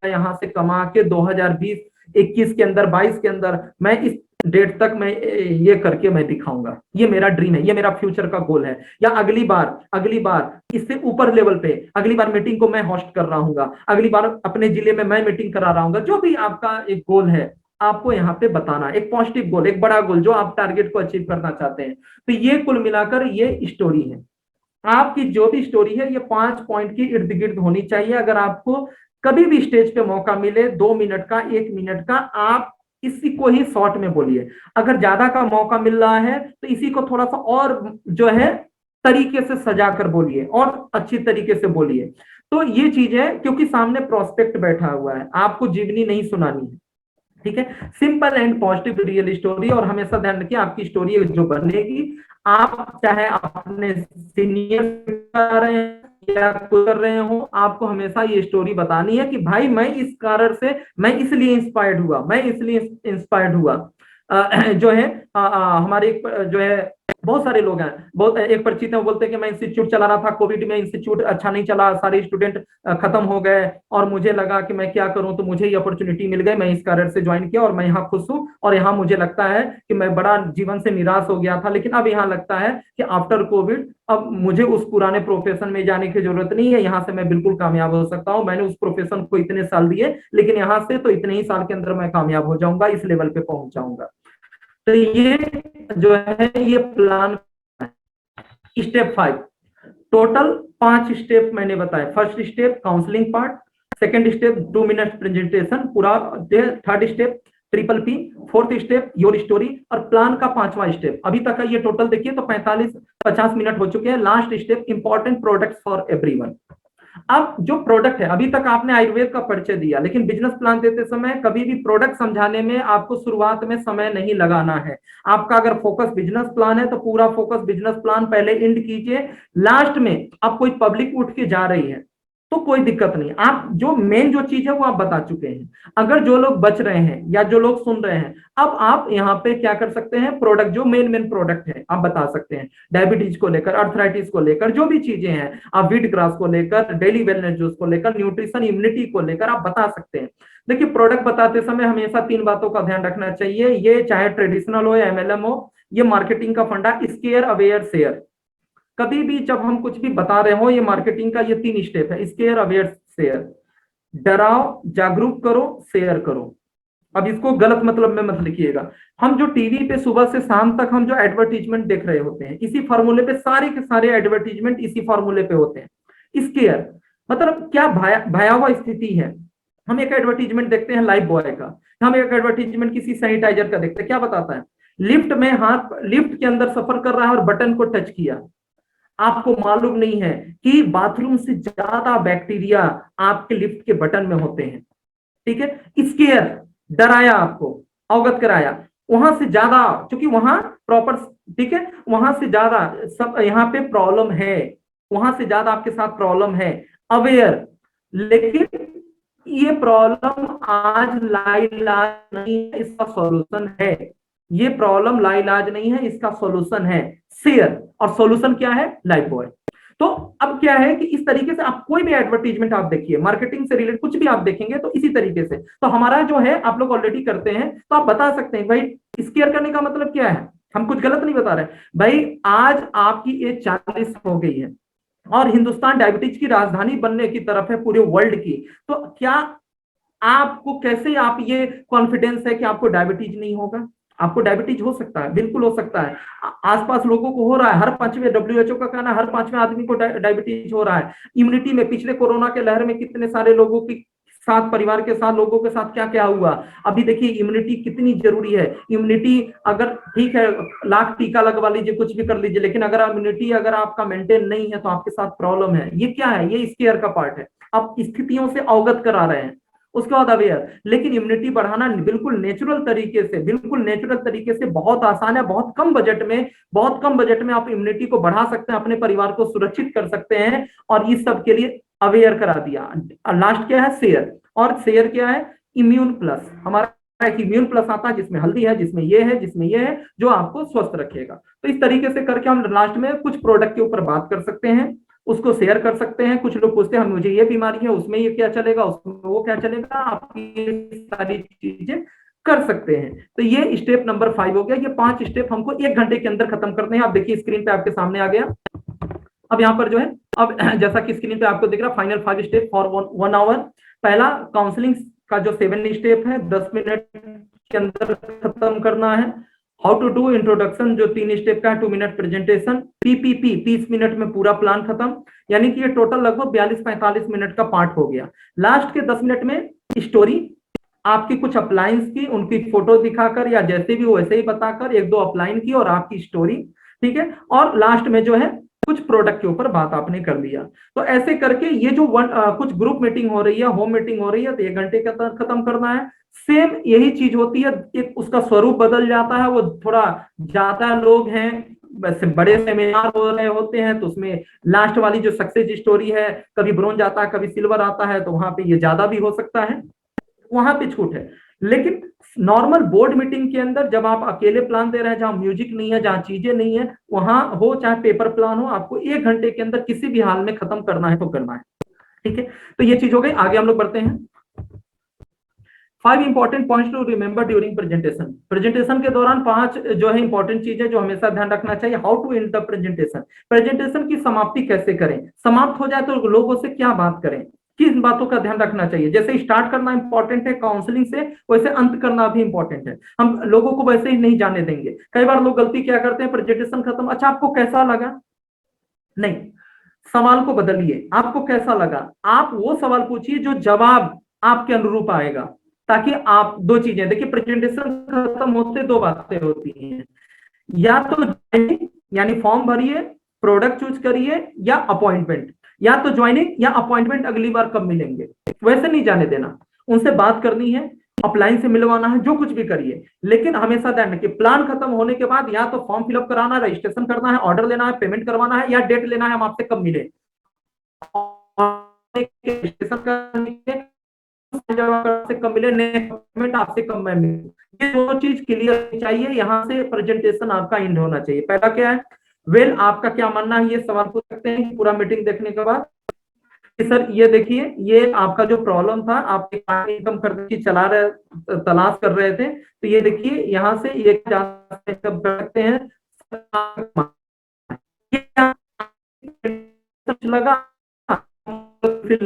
यहां से कमा के 2020-21 के अंदर, 22 के अंदर, मैं इस डेट तक मैं ये करके मैं दिखाऊंगा। ये मेरा ड्रीम है, ये मेरा फ्यूचर का गोल है। या अगली बार इससे ऊपर लेवल पे अगली बार मीटिंग को मैं होस्ट कर रहा हूँ, अगली बार अपने जिले में मैं मीटिंग करा रहा हूँ। जो भी आपका एक गोल है आपको यहाँ पे बताना, एक पॉजिटिव गोल, एक बड़ा गोल जो आप टारगेट को अचीव करना चाहते हैं। तो ये कुल मिलाकर ये स्टोरी है। आपकी जो भी स्टोरी है ये 5 पॉइंट की इर्द गिर्द होनी चाहिए। अगर आपको कभी भी स्टेज पे मौका मिले, 2 मिनट का, 1 मिनट का, आप इसी को ही शॉर्ट में बोलिए। अगर ज्यादा का मौका मिल रहा है तो इसी को थोड़ा सा और जो है तरीके से सजा कर बोलिए और अच्छी तरीके से बोलिए। तो ये चीज है, क्योंकि सामने प्रोस्पेक्ट बैठा हुआ है, आपको जीवनी नहीं सुनानी है। ठीक है, simple and positive real story. और हमेशा ध्यान रखिए आपकी स्टोरी जो बनेगी, आप चाहे अपने सीनियर कर रहे हैं या कर रहे हो, आपको हमेशा ये स्टोरी बतानी है कि भाई मैं इस कारण से, मैं इसलिए इंस्पायर्ड हुआ, मैं इसलिए इंस्पायर्ड हुआ। जो है हमारे जो है बहुत सारे लोग हैं, बहुत एक परिचित है, वो बोलते हैं कि मैं इंस्टीट्यूट चला रहा था, कोविड में इंस्टीट्यूट अच्छा नहीं चला, सारे स्टूडेंट खत्म हो गए और मुझे लगा कि मैं क्या करूं, तो मुझे ये अपॉर्चुनिटी मिल गई, मैं इस कारण से ज्वाइन किया और मैं यहाँ खुश हूँ। और यहाँ मुझे लगता है कि मैं बड़ा जीवन से निराश हो गया था, लेकिन अब यहाँ लगता है कि आफ्टर कोविड अब मुझे उस पुराने प्रोफेशन में जाने की जरूरत नहीं है, यहाँ से मैं बिल्कुल कामयाब हो सकता हूँ। मैंने उस प्रोफेशन को इतने साल दिए, लेकिन यहाँ से तो इतने ही साल के अंदर मैं कामयाब हो जाऊंगा, इस लेवल पे पहुंच जाऊंगा। तो ये जो है ये प्लान। स्टेप 5, टोटल 5 स्टेप मैंने बताया। First step counselling part, second step 2 minute presentation पूरा, third step triple P, fourth step your story, और प्लान का 5वां स्टेप। अभी तक का ये टोटल देखिए तो 45-50 मिनट हो चुके हैं। Last step, important products for everyone. अब जो प्रोडक्ट है, अभी तक आपने आयुर्वेद का परिचय दिया, लेकिन बिजनेस प्लान देते समय कभी भी प्रोडक्ट समझाने में आपको शुरुआत में समय नहीं लगाना है। आपका अगर फोकस बिजनेस प्लान है तो पूरा फोकस बिजनेस प्लान पहले एंड कीजिए। लास्ट में अब कोई पब्लिक उठ के जा रही है तो कोई दिक्कत नहीं, आप जो मेन जो चीज है वो आप बता चुके हैं। अगर जो लोग बच रहे हैं या जो लोग सुन रहे हैं, अब आप यहाँ पे क्या कर सकते हैं, प्रोडक्ट जो मेन प्रोडक्ट है आप बता सकते हैं। डायबिटीज को लेकर, अर्थराइटिस को लेकर, जो भी चीजें हैं आप, व्हीट ग्रास को लेकर, डेली वेलनेस जूस को लेकर, न्यूट्रिशन इम्यूनिटी को लेकर आप बता सकते हैं। देखिए प्रोडक्ट बताते समय हमेशा 3 बातों का ध्यान रखना चाहिए, ये चाहे ट्रेडिशनल हो या एमएलएम हो, ये मार्केटिंग का फंडा, स्केयर अवेयर शेयर। कभी भी जब हम कुछ भी बता रहे हो, ये मार्केटिंग का ये 3 स्टेप है, स्केयर अवेयर शेयर। डराओ, जागरूक करो, शेयर करो। अब इसको गलत मतलब में मत लिखिएगा। हम जो टीवी पे सुबह से शाम तक हम जो एडवर्टीजमेंट देख रहे होते हैं, इसी फॉर्मूले पे सारे के सारे एडवर्टीजमेंट इसी फॉर्मूले पे होते हैं। स्केयर मतलब क्या भयावह स्थिति है। हम एक एडवर्टीजमेंट देखते हैं लाइफ बॉय का, हम एक एडवर्टीजमेंट किसी सैनिटाइजर का देखते हैं, क्या बताता है, लिफ्ट में हाथ, लिफ्ट के अंदर सफर कर रहा है और बटन को टच किया। आपको मालूम नहीं है कि बाथरूम से ज्यादा बैक्टीरिया आपके लिफ्ट के बटन में होते हैं। ठीक है, स्केयर डराया आपको, अवगत कराया, वहां से ज्यादा, क्योंकि वहां प्रॉपर, ठीक है, वहां से ज्यादा सब यहाँ पे प्रॉब्लम है, वहां से ज्यादा आपके साथ प्रॉब्लम है, अवेयर। लेकिन ये प्रॉब्लम आज लाइलाज नहीं है, इसका सॉल्यूशन है। ये प्रॉब्लम लाइलाज नहीं है, इसका सॉल्यूशन है शेयर। और सॉल्यूशन क्या है? Life boy. तो अब क्या है कि इस तरीके से आप कोई भी एडवर्टीजमेंट आप देखिए, मार्केटिंग से रिलेटेड कुछ भी आप देखेंगे तो इसी तरीके से, तो हमारा जो है आप लोग ऑलरेडी करते हैं, तो आप बता सकते हैं भाई स्केयर करने का मतलब क्या है, हम कुछ गलत नहीं बता रहे भाई। आज आपकी एज 40 हो गई है और हिंदुस्तान डायबिटीज की राजधानी बनने की तरफ है पूरे वर्ल्ड की, तो क्या आपको कैसे आप ये कॉन्फिडेंस है कि आपको डायबिटीज नहीं होगा? आपको डायबिटीज हो सकता है, बिल्कुल हो सकता है। आसपास लोगों को हो रहा है, हर पांचवें, डब्ल्यूएचओ का कहना है हर पांचवें आदमी को डायबिटीज हो रहा है। इम्यूनिटी में पिछले कोरोना के लहर में कितने सारे लोगों की साथ, परिवार के साथ, लोगों के साथ क्या क्या हुआ। अभी देखिए इम्यूनिटी कितनी जरूरी है। इम्यूनिटी अगर ठीक है, लाख टीका लगवा लीजिए, कुछ भी कर लीजिए, लेकिन अगर इम्यूनिटी अगर आपका मेंटेन नहीं है तो आपके साथ प्रॉब्लम है। ये क्या है? ये स्केयर का पार्ट है। आप स्थितियों से अवगत करा रहे हैं, उसके बाद अवेयर। लेकिन इम्यूनिटी बढ़ाना बिल्कुल नेचुरल तरीके से, बिल्कुल नेचुरल तरीके से बहुत आसान है, बहुत कम बजट में, बहुत कम बजट में आप इम्यूनिटी को बढ़ा सकते हैं, अपने परिवार को सुरक्षित कर सकते हैं। और इस सब के लिए अवेयर करा दिया। लास्ट क्या है? शेयर। और शेयर क्या है? Immune plus. हमारा एक इम्यून प्लस आता है जिसमें हल्दी है, जिसमें ये है, जिसमें ये है, जो आपको स्वस्थ रखेगा। तो इस तरीके से करके हम लास्ट में कुछ प्रोडक्ट के ऊपर बात कर सकते हैं, उसको शेयर कर सकते हैं। कुछ लोग पूछते हैं मुझे ये बीमारी है, उसमें ये क्या चलेगा, उसमें वो क्या चलेगा, आप ये सारी चीजें कर सकते हैं। तो ये स्टेप नंबर 5 हो गया। ये 5 स्टेप हमको 1 घंटे के अंदर खत्म करने हैं। आप देखिए स्क्रीन पे आपके सामने आ गया। अब यहाँ पर जो है, अब जैसा कि स्क्रीन पे आपको दिख रहा, फाइनल 5 स्टेप फॉर 1 आवर। पहला, काउंसलिंग का जो 7 स्टेप है 10 मिनट के अंदर खत्म करना है। हाउ टू डू इंट्रोडक्शन जो 3 स्टेप का है, 2 मिनट प्रेजेंटेशन। पीपीपी 30 मिनट में पूरा प्लान खत्म। यानी कि ये टोटल लगभग 42-45 मिनट का पार्ट हो गया। लास्ट के 10 मिनट में स्टोरी, आपकी कुछ अपलाइंस की, उनकी फोटो दिखाकर या जैसे भी वैसे ही बताकर 1-2 अपलाइन की और आपकी स्टोरी, ठीक है। और लास्ट में जो है कुछ प्रोडक्ट के ऊपर बात आपने कर लिया। तो ऐसे करके ये जो कुछ ग्रुप मीटिंग हो रही है, होम मीटिंग हो रही है, तो 1 घंटे के अंदर खत्म करना है। सेम यही चीज होती है, एक उसका स्वरूप बदल जाता है, वो थोड़ा ज्यादा लोग हैं, वैसे बड़े सेमिनार हो रहे होते हैं, तो उसमें लास्ट वाली जो सक्सेस स्टोरी है, कभी ब्रोंज आता है, कभी सिल्वर आता है, तो वहां पे ये ज्यादा भी हो सकता है, वहां पे छूट है। लेकिन नॉर्मल बोर्ड मीटिंग के अंदर जब आप अकेले प्लान दे रहे हैं, जहां म्यूजिक नहीं है, जहां चीजें नहीं है, वहां हो चाहे पेपर प्लान हो, आपको 1 घंटे के अंदर किसी भी हाल में खत्म करना है तो करना है, ठीक है। तो ये चीज हो गई। आगे हम लोग बढ़ते हैं। 5 important points to remember during presentation. Presentation के दौरान 5 जो है इंपॉर्टेंट चीजें जो हमेशा ध्यान रखना चाहिए। How to end the presentation. Presentation की समाप्ति कैसे करें, समाप्त हो जाए तो लोगों से क्या बात करें, किन बातों का ध्यान रखना चाहिए। जैसे स्टार्ट करना इंपॉर्टेंट है काउंसलिंग से, वैसे अंत करना भी इंपॉर्टेंट है। हम लोगों को वैसे ही नहीं जाने देंगे। कई बार लोग गलती क्या करते हैं, प्रेजेंटेशन खत्म, अच्छा आपको कैसा लगा, नहीं, सवाल को बदलिए। आपको कैसा लगा, आप वो सवाल पूछिए जो जवाब आपके अनुरूप आएगा, ताकि आप दो चीजें देखिए, प्रेजेंटेशन खत्म होते 2 बातें होती हैं, या तो यानी फॉर्म भरिए, प्रोडक्ट चूज करिए, या अपॉइंटमेंट। या तो ज्वाइनिंग या अपॉइंटमेंट अगली बार कब मिलेंगे, वैसे नहीं जाने देना। उनसे बात करनी है, अपलाइन से मिलवाना है, जो कुछ भी करिए। लेकिन हमेशा ध्यान रखिए, प्लान खत्म होने के बाद या तो फॉर्म फिलअप कराना है, रजिस्ट्रेशन करना है, ऑर्डर लेना है, पेमेंट करवाना है, या डेट लेना है हम आपसे कब मिले, रजिस्ट्रेशन करनी से कब मिले, पेमेंट आपसे कब मैं मिले। ये दो चीज क्लियर चाहिए, यहाँ से प्रेजेंटेशन आपका एंड होना चाहिए। पहला क्या है, वेल आपका क्या मानना है, ये सवाल पूछ सकते हैं पूरा मीटिंग देखने के बाद कि सर ये देखिए, ये आपका जो प्रॉब्लम था, आप इनकम करके चला रहे, तलाश कर रहे थे, तो ये देखिए यहाँ से ये कर सकते हैं। लगा फिर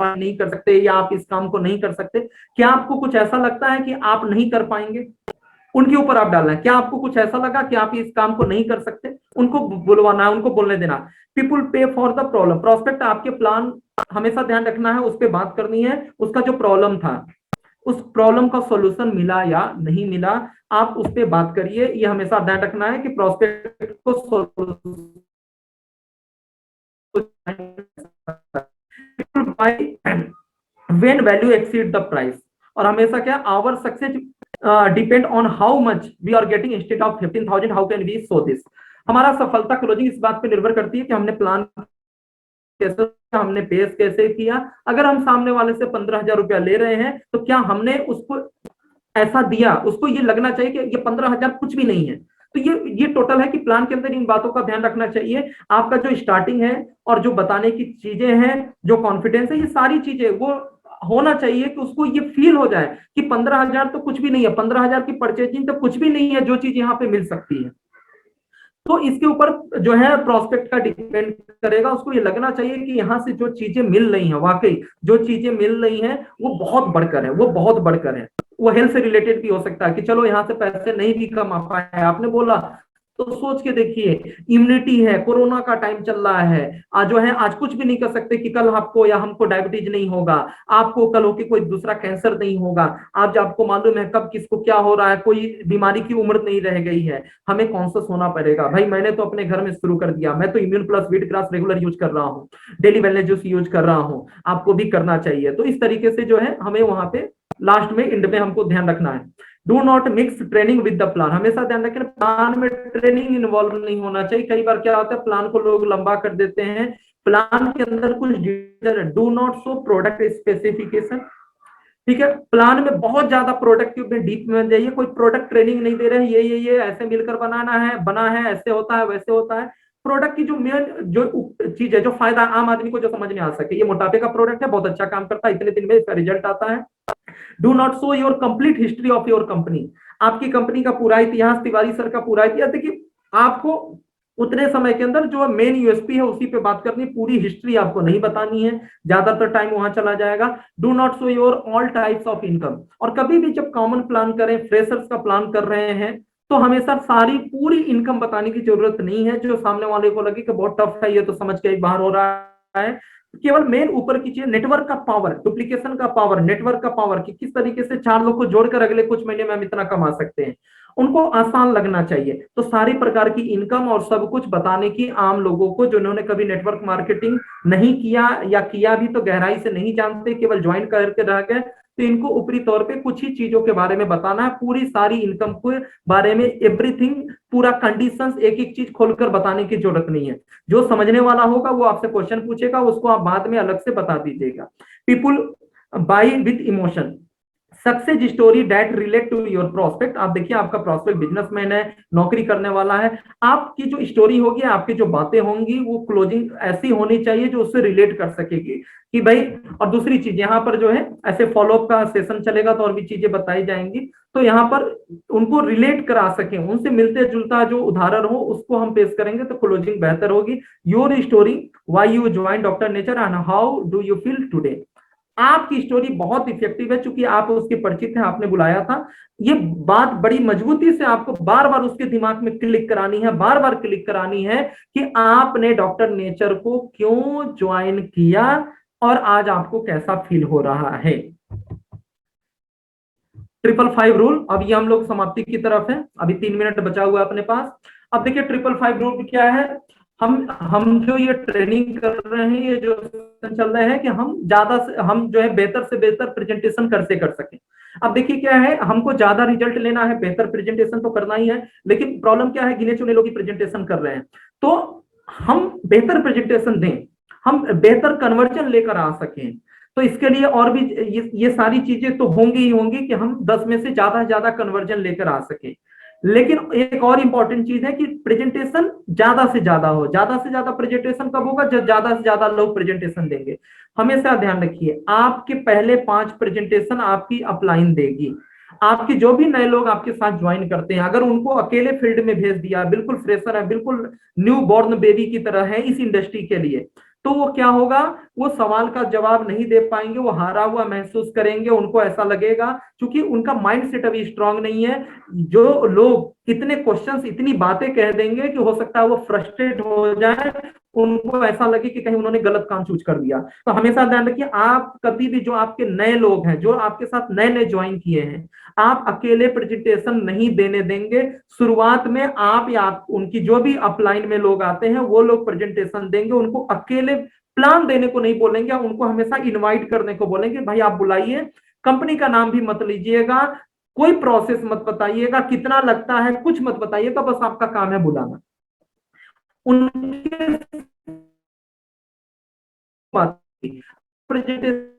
नहीं कर सकते, या आप इस काम को नहीं कर सकते, क्या आपको कुछ ऐसा लगता है कि आप नहीं कर पाएंगे, उनके ऊपर आप डालना है। क्या आपको कुछ ऐसा लगा कि आप इस काम को नहीं कर सकते, उनको बुलवाना है, उनको बोलने देना। पीपुल पे फॉर द प्रॉब्लम, प्रोस्पेक्ट आपके प्लान, हमेशा ध्यान रखना है, उस पर बात करनी है। उसका जो प्रॉब्लम था, उस प्रॉब्लम का सॉल्यूशन मिला या नहीं मिला, आप उस पर बात करिए। ये हमेशा ध्यान रखना है कि प्रोस्पेक्ट को when value exceed the price, और हमेशा क्या, our success depend on how much we are getting instead of 15,000, how can we show this. हमारा सफलता क्लोजिंग इस बात पे निर्भर करती है कि हमने प्लान कैसे, हमने पेश कैसे किया। अगर हम सामने वाले से 15,000 रुपया ले रहे हैं तो क्या हमने उसको ऐसा दिया, उसको ये लगना चाहिए कि ये 15,000 कुछ भी नहीं है। तो ये टोटल है कि प्लान के अंदर इन बातों का ध्यान रखना चाहिए। आपका जो स्टार्टिंग है और जो बताने की चीजें हैं, जो कॉन्फिडेंस है, ये सारी चीजें वो होना चाहिए कि उसको ये फील हो जाए कि 15,000 तो कुछ भी नहीं है, 15,000 की परचेजिंग तो कुछ भी नहीं है जो चीज यहाँ पे मिल सकती है। तो इसके ऊपर जो है प्रोस्पेक्ट का डिपेंड करेगा। उसको ये लगना चाहिए कि यहाँ से जो चीजें मिल रही हैं, वाकई जो चीजें मिल रही हैं वो बहुत बढ़कर है, वो बहुत बढ़कर है। वो हेल्थ से रिलेटेड भी हो सकता है कि चलो यहाँ से पैसे नहीं भी कमा पाए, आपने बोला तो सोच के देखिए, इम्यूनिटी है, कोरोना का टाइम चल रहा है, आज जो है आज कुछ भी नहीं कर सकते कि कल आपको या हमको डायबिटीज नहीं होगा, आपको कल होके कोई दूसरा कैंसर नहीं होगा। आज आपको मालूम है कब किसको क्या हो रहा है, कोई बीमारी की उम्र नहीं रह गई है। हमें कॉन्शियस होना पड़ेगा। भाई मैंने तो अपने घर में शुरू कर दिया, मैं तो immune plus wheat grass regular use कर रहा हूँ, डेली वेलनेस जूस यूज कर रहा हूँ, आपको भी करना चाहिए। तो इस तरीके से जो है हमें वहां पे लास्ट में एंड में हमको ध्यान रखना है। Do not mix training with the plan. हमेशा ध्यान रखें प्लान में ट्रेनिंग इन्वॉल्व नहीं होना चाहिए। कई बार क्या होता है प्लान को लोग लंबा कर देते हैं, प्लान के अंदर कुछ do not show product specification. ठीक है, प्लान में बहुत ज्यादा प्रोडक्ट में डीप में जाइए, कोई प्रोडक्ट ट्रेनिंग नहीं दे रहे हैं, ये ऐसे मिलकर बनाना है, बना है, ऐसे होता है, वैसे होता है। प्रोडक्ट की जो मेन जो चीज है, जो फायदा आम आदमी को जो समझ में आ सके, ये मोटापे का प्रोडक्ट है, बहुत अच्छा काम करता है, इतने दिन में इसका रिजल्ट आता है। Do not show your complete history of your company. आपकी कंपनी का पूरा इतिहास, तिवारी सर का पूरा इतिहास, देखिए आपको उतने समय के अंदर जो मेन यूएसपी है उसी पे बात करनी, पूरी हिस्ट्री आपको नहीं बतानी है, ज्यादातर टाइम वहां चला जाएगा। Do not show your all types of income. और कभी भी जब कॉमन प्लान करें, फ्रेशर्स का प्लान कर रहे हैं, तो हमेशा सारी पूरी इनकम बताने की जरूरत नहीं है, जो सामने वाले को लगे कि बहुत टफ है, ये तो समझ के बाहर हो रहा है। केवल मेन ऊपर की चीज, नेटवर्क का पावर, डुप्लीकेशन का पावर, नेटवर्क का पावर, कि किस तरीके से 4 लोग को जोड़कर अगले कुछ महीने में हम इतना कमा सकते हैं, उनको आसान लगना चाहिए। तो सारी प्रकार की इनकम और सब कुछ बताने की आम लोगों को, जिन्होंने कभी नेटवर्क मार्केटिंग नहीं किया या किया भी तो गहराई से नहीं जानते, केवल ज्वाइन करके रह गए, तो इनको ऊपरी तौर पे कुछ ही चीजों के बारे में बताना है। पूरी सारी इनकम के बारे में एवरीथिंग, पूरा कंडीशंस, एक एक चीज खोलकर बताने की जरूरत नहीं है। जो समझने वाला होगा वो आपसे क्वेश्चन पूछेगा, उसको आप बाद में अलग से बता दीजिएगा। People buy with emotion. Success story that relate to your prospect. आप देखिए आपका प्रोस्पेक्ट बिजनेसमैन है, नौकरी करने वाला है, आपकी जो स्टोरी होगी, आपकी जो बातें होंगी, वो क्लोजिंग ऐसी होनी चाहिए जो उससे रिलेट कर सकेगी कि भाई। और दूसरी चीज यहाँ पर जो है, ऐसे फॉलोअप का सेशन चलेगा तो और भी चीजें बताई जाएंगी, तो यहाँ पर उनको रिलेट करा सके, उनसे मिलते जुलता जो उदाहरण हो उसको हम पेश करेंगे तो क्लोजिंग बेहतर होगी। Your story, why you join doctor nature and how do you feel today. आपकी स्टोरी बहुत इफेक्टिव है, चूंकि आप उसके परिचित हैं, आपने बुलाया था। ये बात बड़ी मजबूती से आपको बार बार उसके दिमाग में क्लिक करानी है, बार बार क्लिक करानी है कि आपने डॉक्टर नेचर को क्यों ज्वाइन किया और आज आपको कैसा फील हो रहा है। 555 रूल, अब ये हम लोग समाप्ति की तरफ है, अभी 3 मिनट बचा हुआ है अपने पास। अब देखिए 555 रूल क्या है। हम जो ये ट्रेनिंग कर रहे हैं, ये जो चल रहा है कि हम ज्यादा से हम जो है बेहतर से बेहतर प्रेजेंटेशन कर सकें। अब देखिए क्या है, हमको ज्यादा रिजल्ट लेना है, बेहतर प्रेजेंटेशन तो करना ही है, लेकिन प्रॉब्लम क्या है, गिने चुने लोग ही प्रेजेंटेशन कर रहे हैं। तो हम बेहतर प्रेजेंटेशन दें, हम बेहतर कन्वर्जन लेकर आ सकें। तो इसके लिए और भी ये सारी चीजें तो होंगी ही होंगी कि हम 10 में से ज्यादा कन्वर्जन लेकर आ सकें। लेकिन एक और इंपॉर्टेंट चीज है कि प्रेजेंटेशन ज्यादा से ज्यादा हो। ज्यादा से ज्यादा प्रेजेंटेशन कब होगा, जब ज्यादा से ज्यादा लोग प्रेजेंटेशन देंगे। हमेशा ध्यान रखिए, आपके पहले 5 प्रेजेंटेशन आपकी अपलाइन देगी। आपके जो भी नए लोग आपके साथ ज्वाइन करते हैं, अगर उनको अकेले फील्ड में भेज दिया, बिल्कुल फ्रेशर है, बिल्कुल न्यू बॉर्न बेबी की तरह है इस इंडस्ट्री के लिए, तो वो क्या होगा, वो सवाल का जवाब नहीं दे पाएंगे, वो हारा हुआ महसूस करेंगे, उनको ऐसा लगेगा, क्योंकि उनका माइंड सेट अभी स्ट्रांग नहीं है। जो लोग इतने क्वेश्चंस, इतनी बातें कह देंगे कि हो सकता है वो फ्रस्ट्रेट हो जाए, उनको ऐसा लगे कि कहीं उन्होंने गलत काम चूज कर दिया। तो हमेशा ध्यान रखिए, आप कभी भी, जो आपके नए लोग हैं, जो आपके साथ नए नए ज्वाइन किए हैं, आप अकेले प्रेजेंटेशन नहीं देने देंगे। शुरुआत में आप या उनकी जो भी अपलाइन में लोग आते हैं वो लोग प्रेजेंटेशन देंगे, उनको अकेले प्लान देने को नहीं बोलेंगे, उनको हमेशा इनवाइट करने को बोलेंगे, भाई आप बुलाइए, कंपनी का नाम भी मत लीजिएगा, कोई प्रोसेस मत बताइएगा, कितना लगता है कुछ मत बताइएगा, बस आपका काम है बुलाना। उनके प्रेजेंटेशन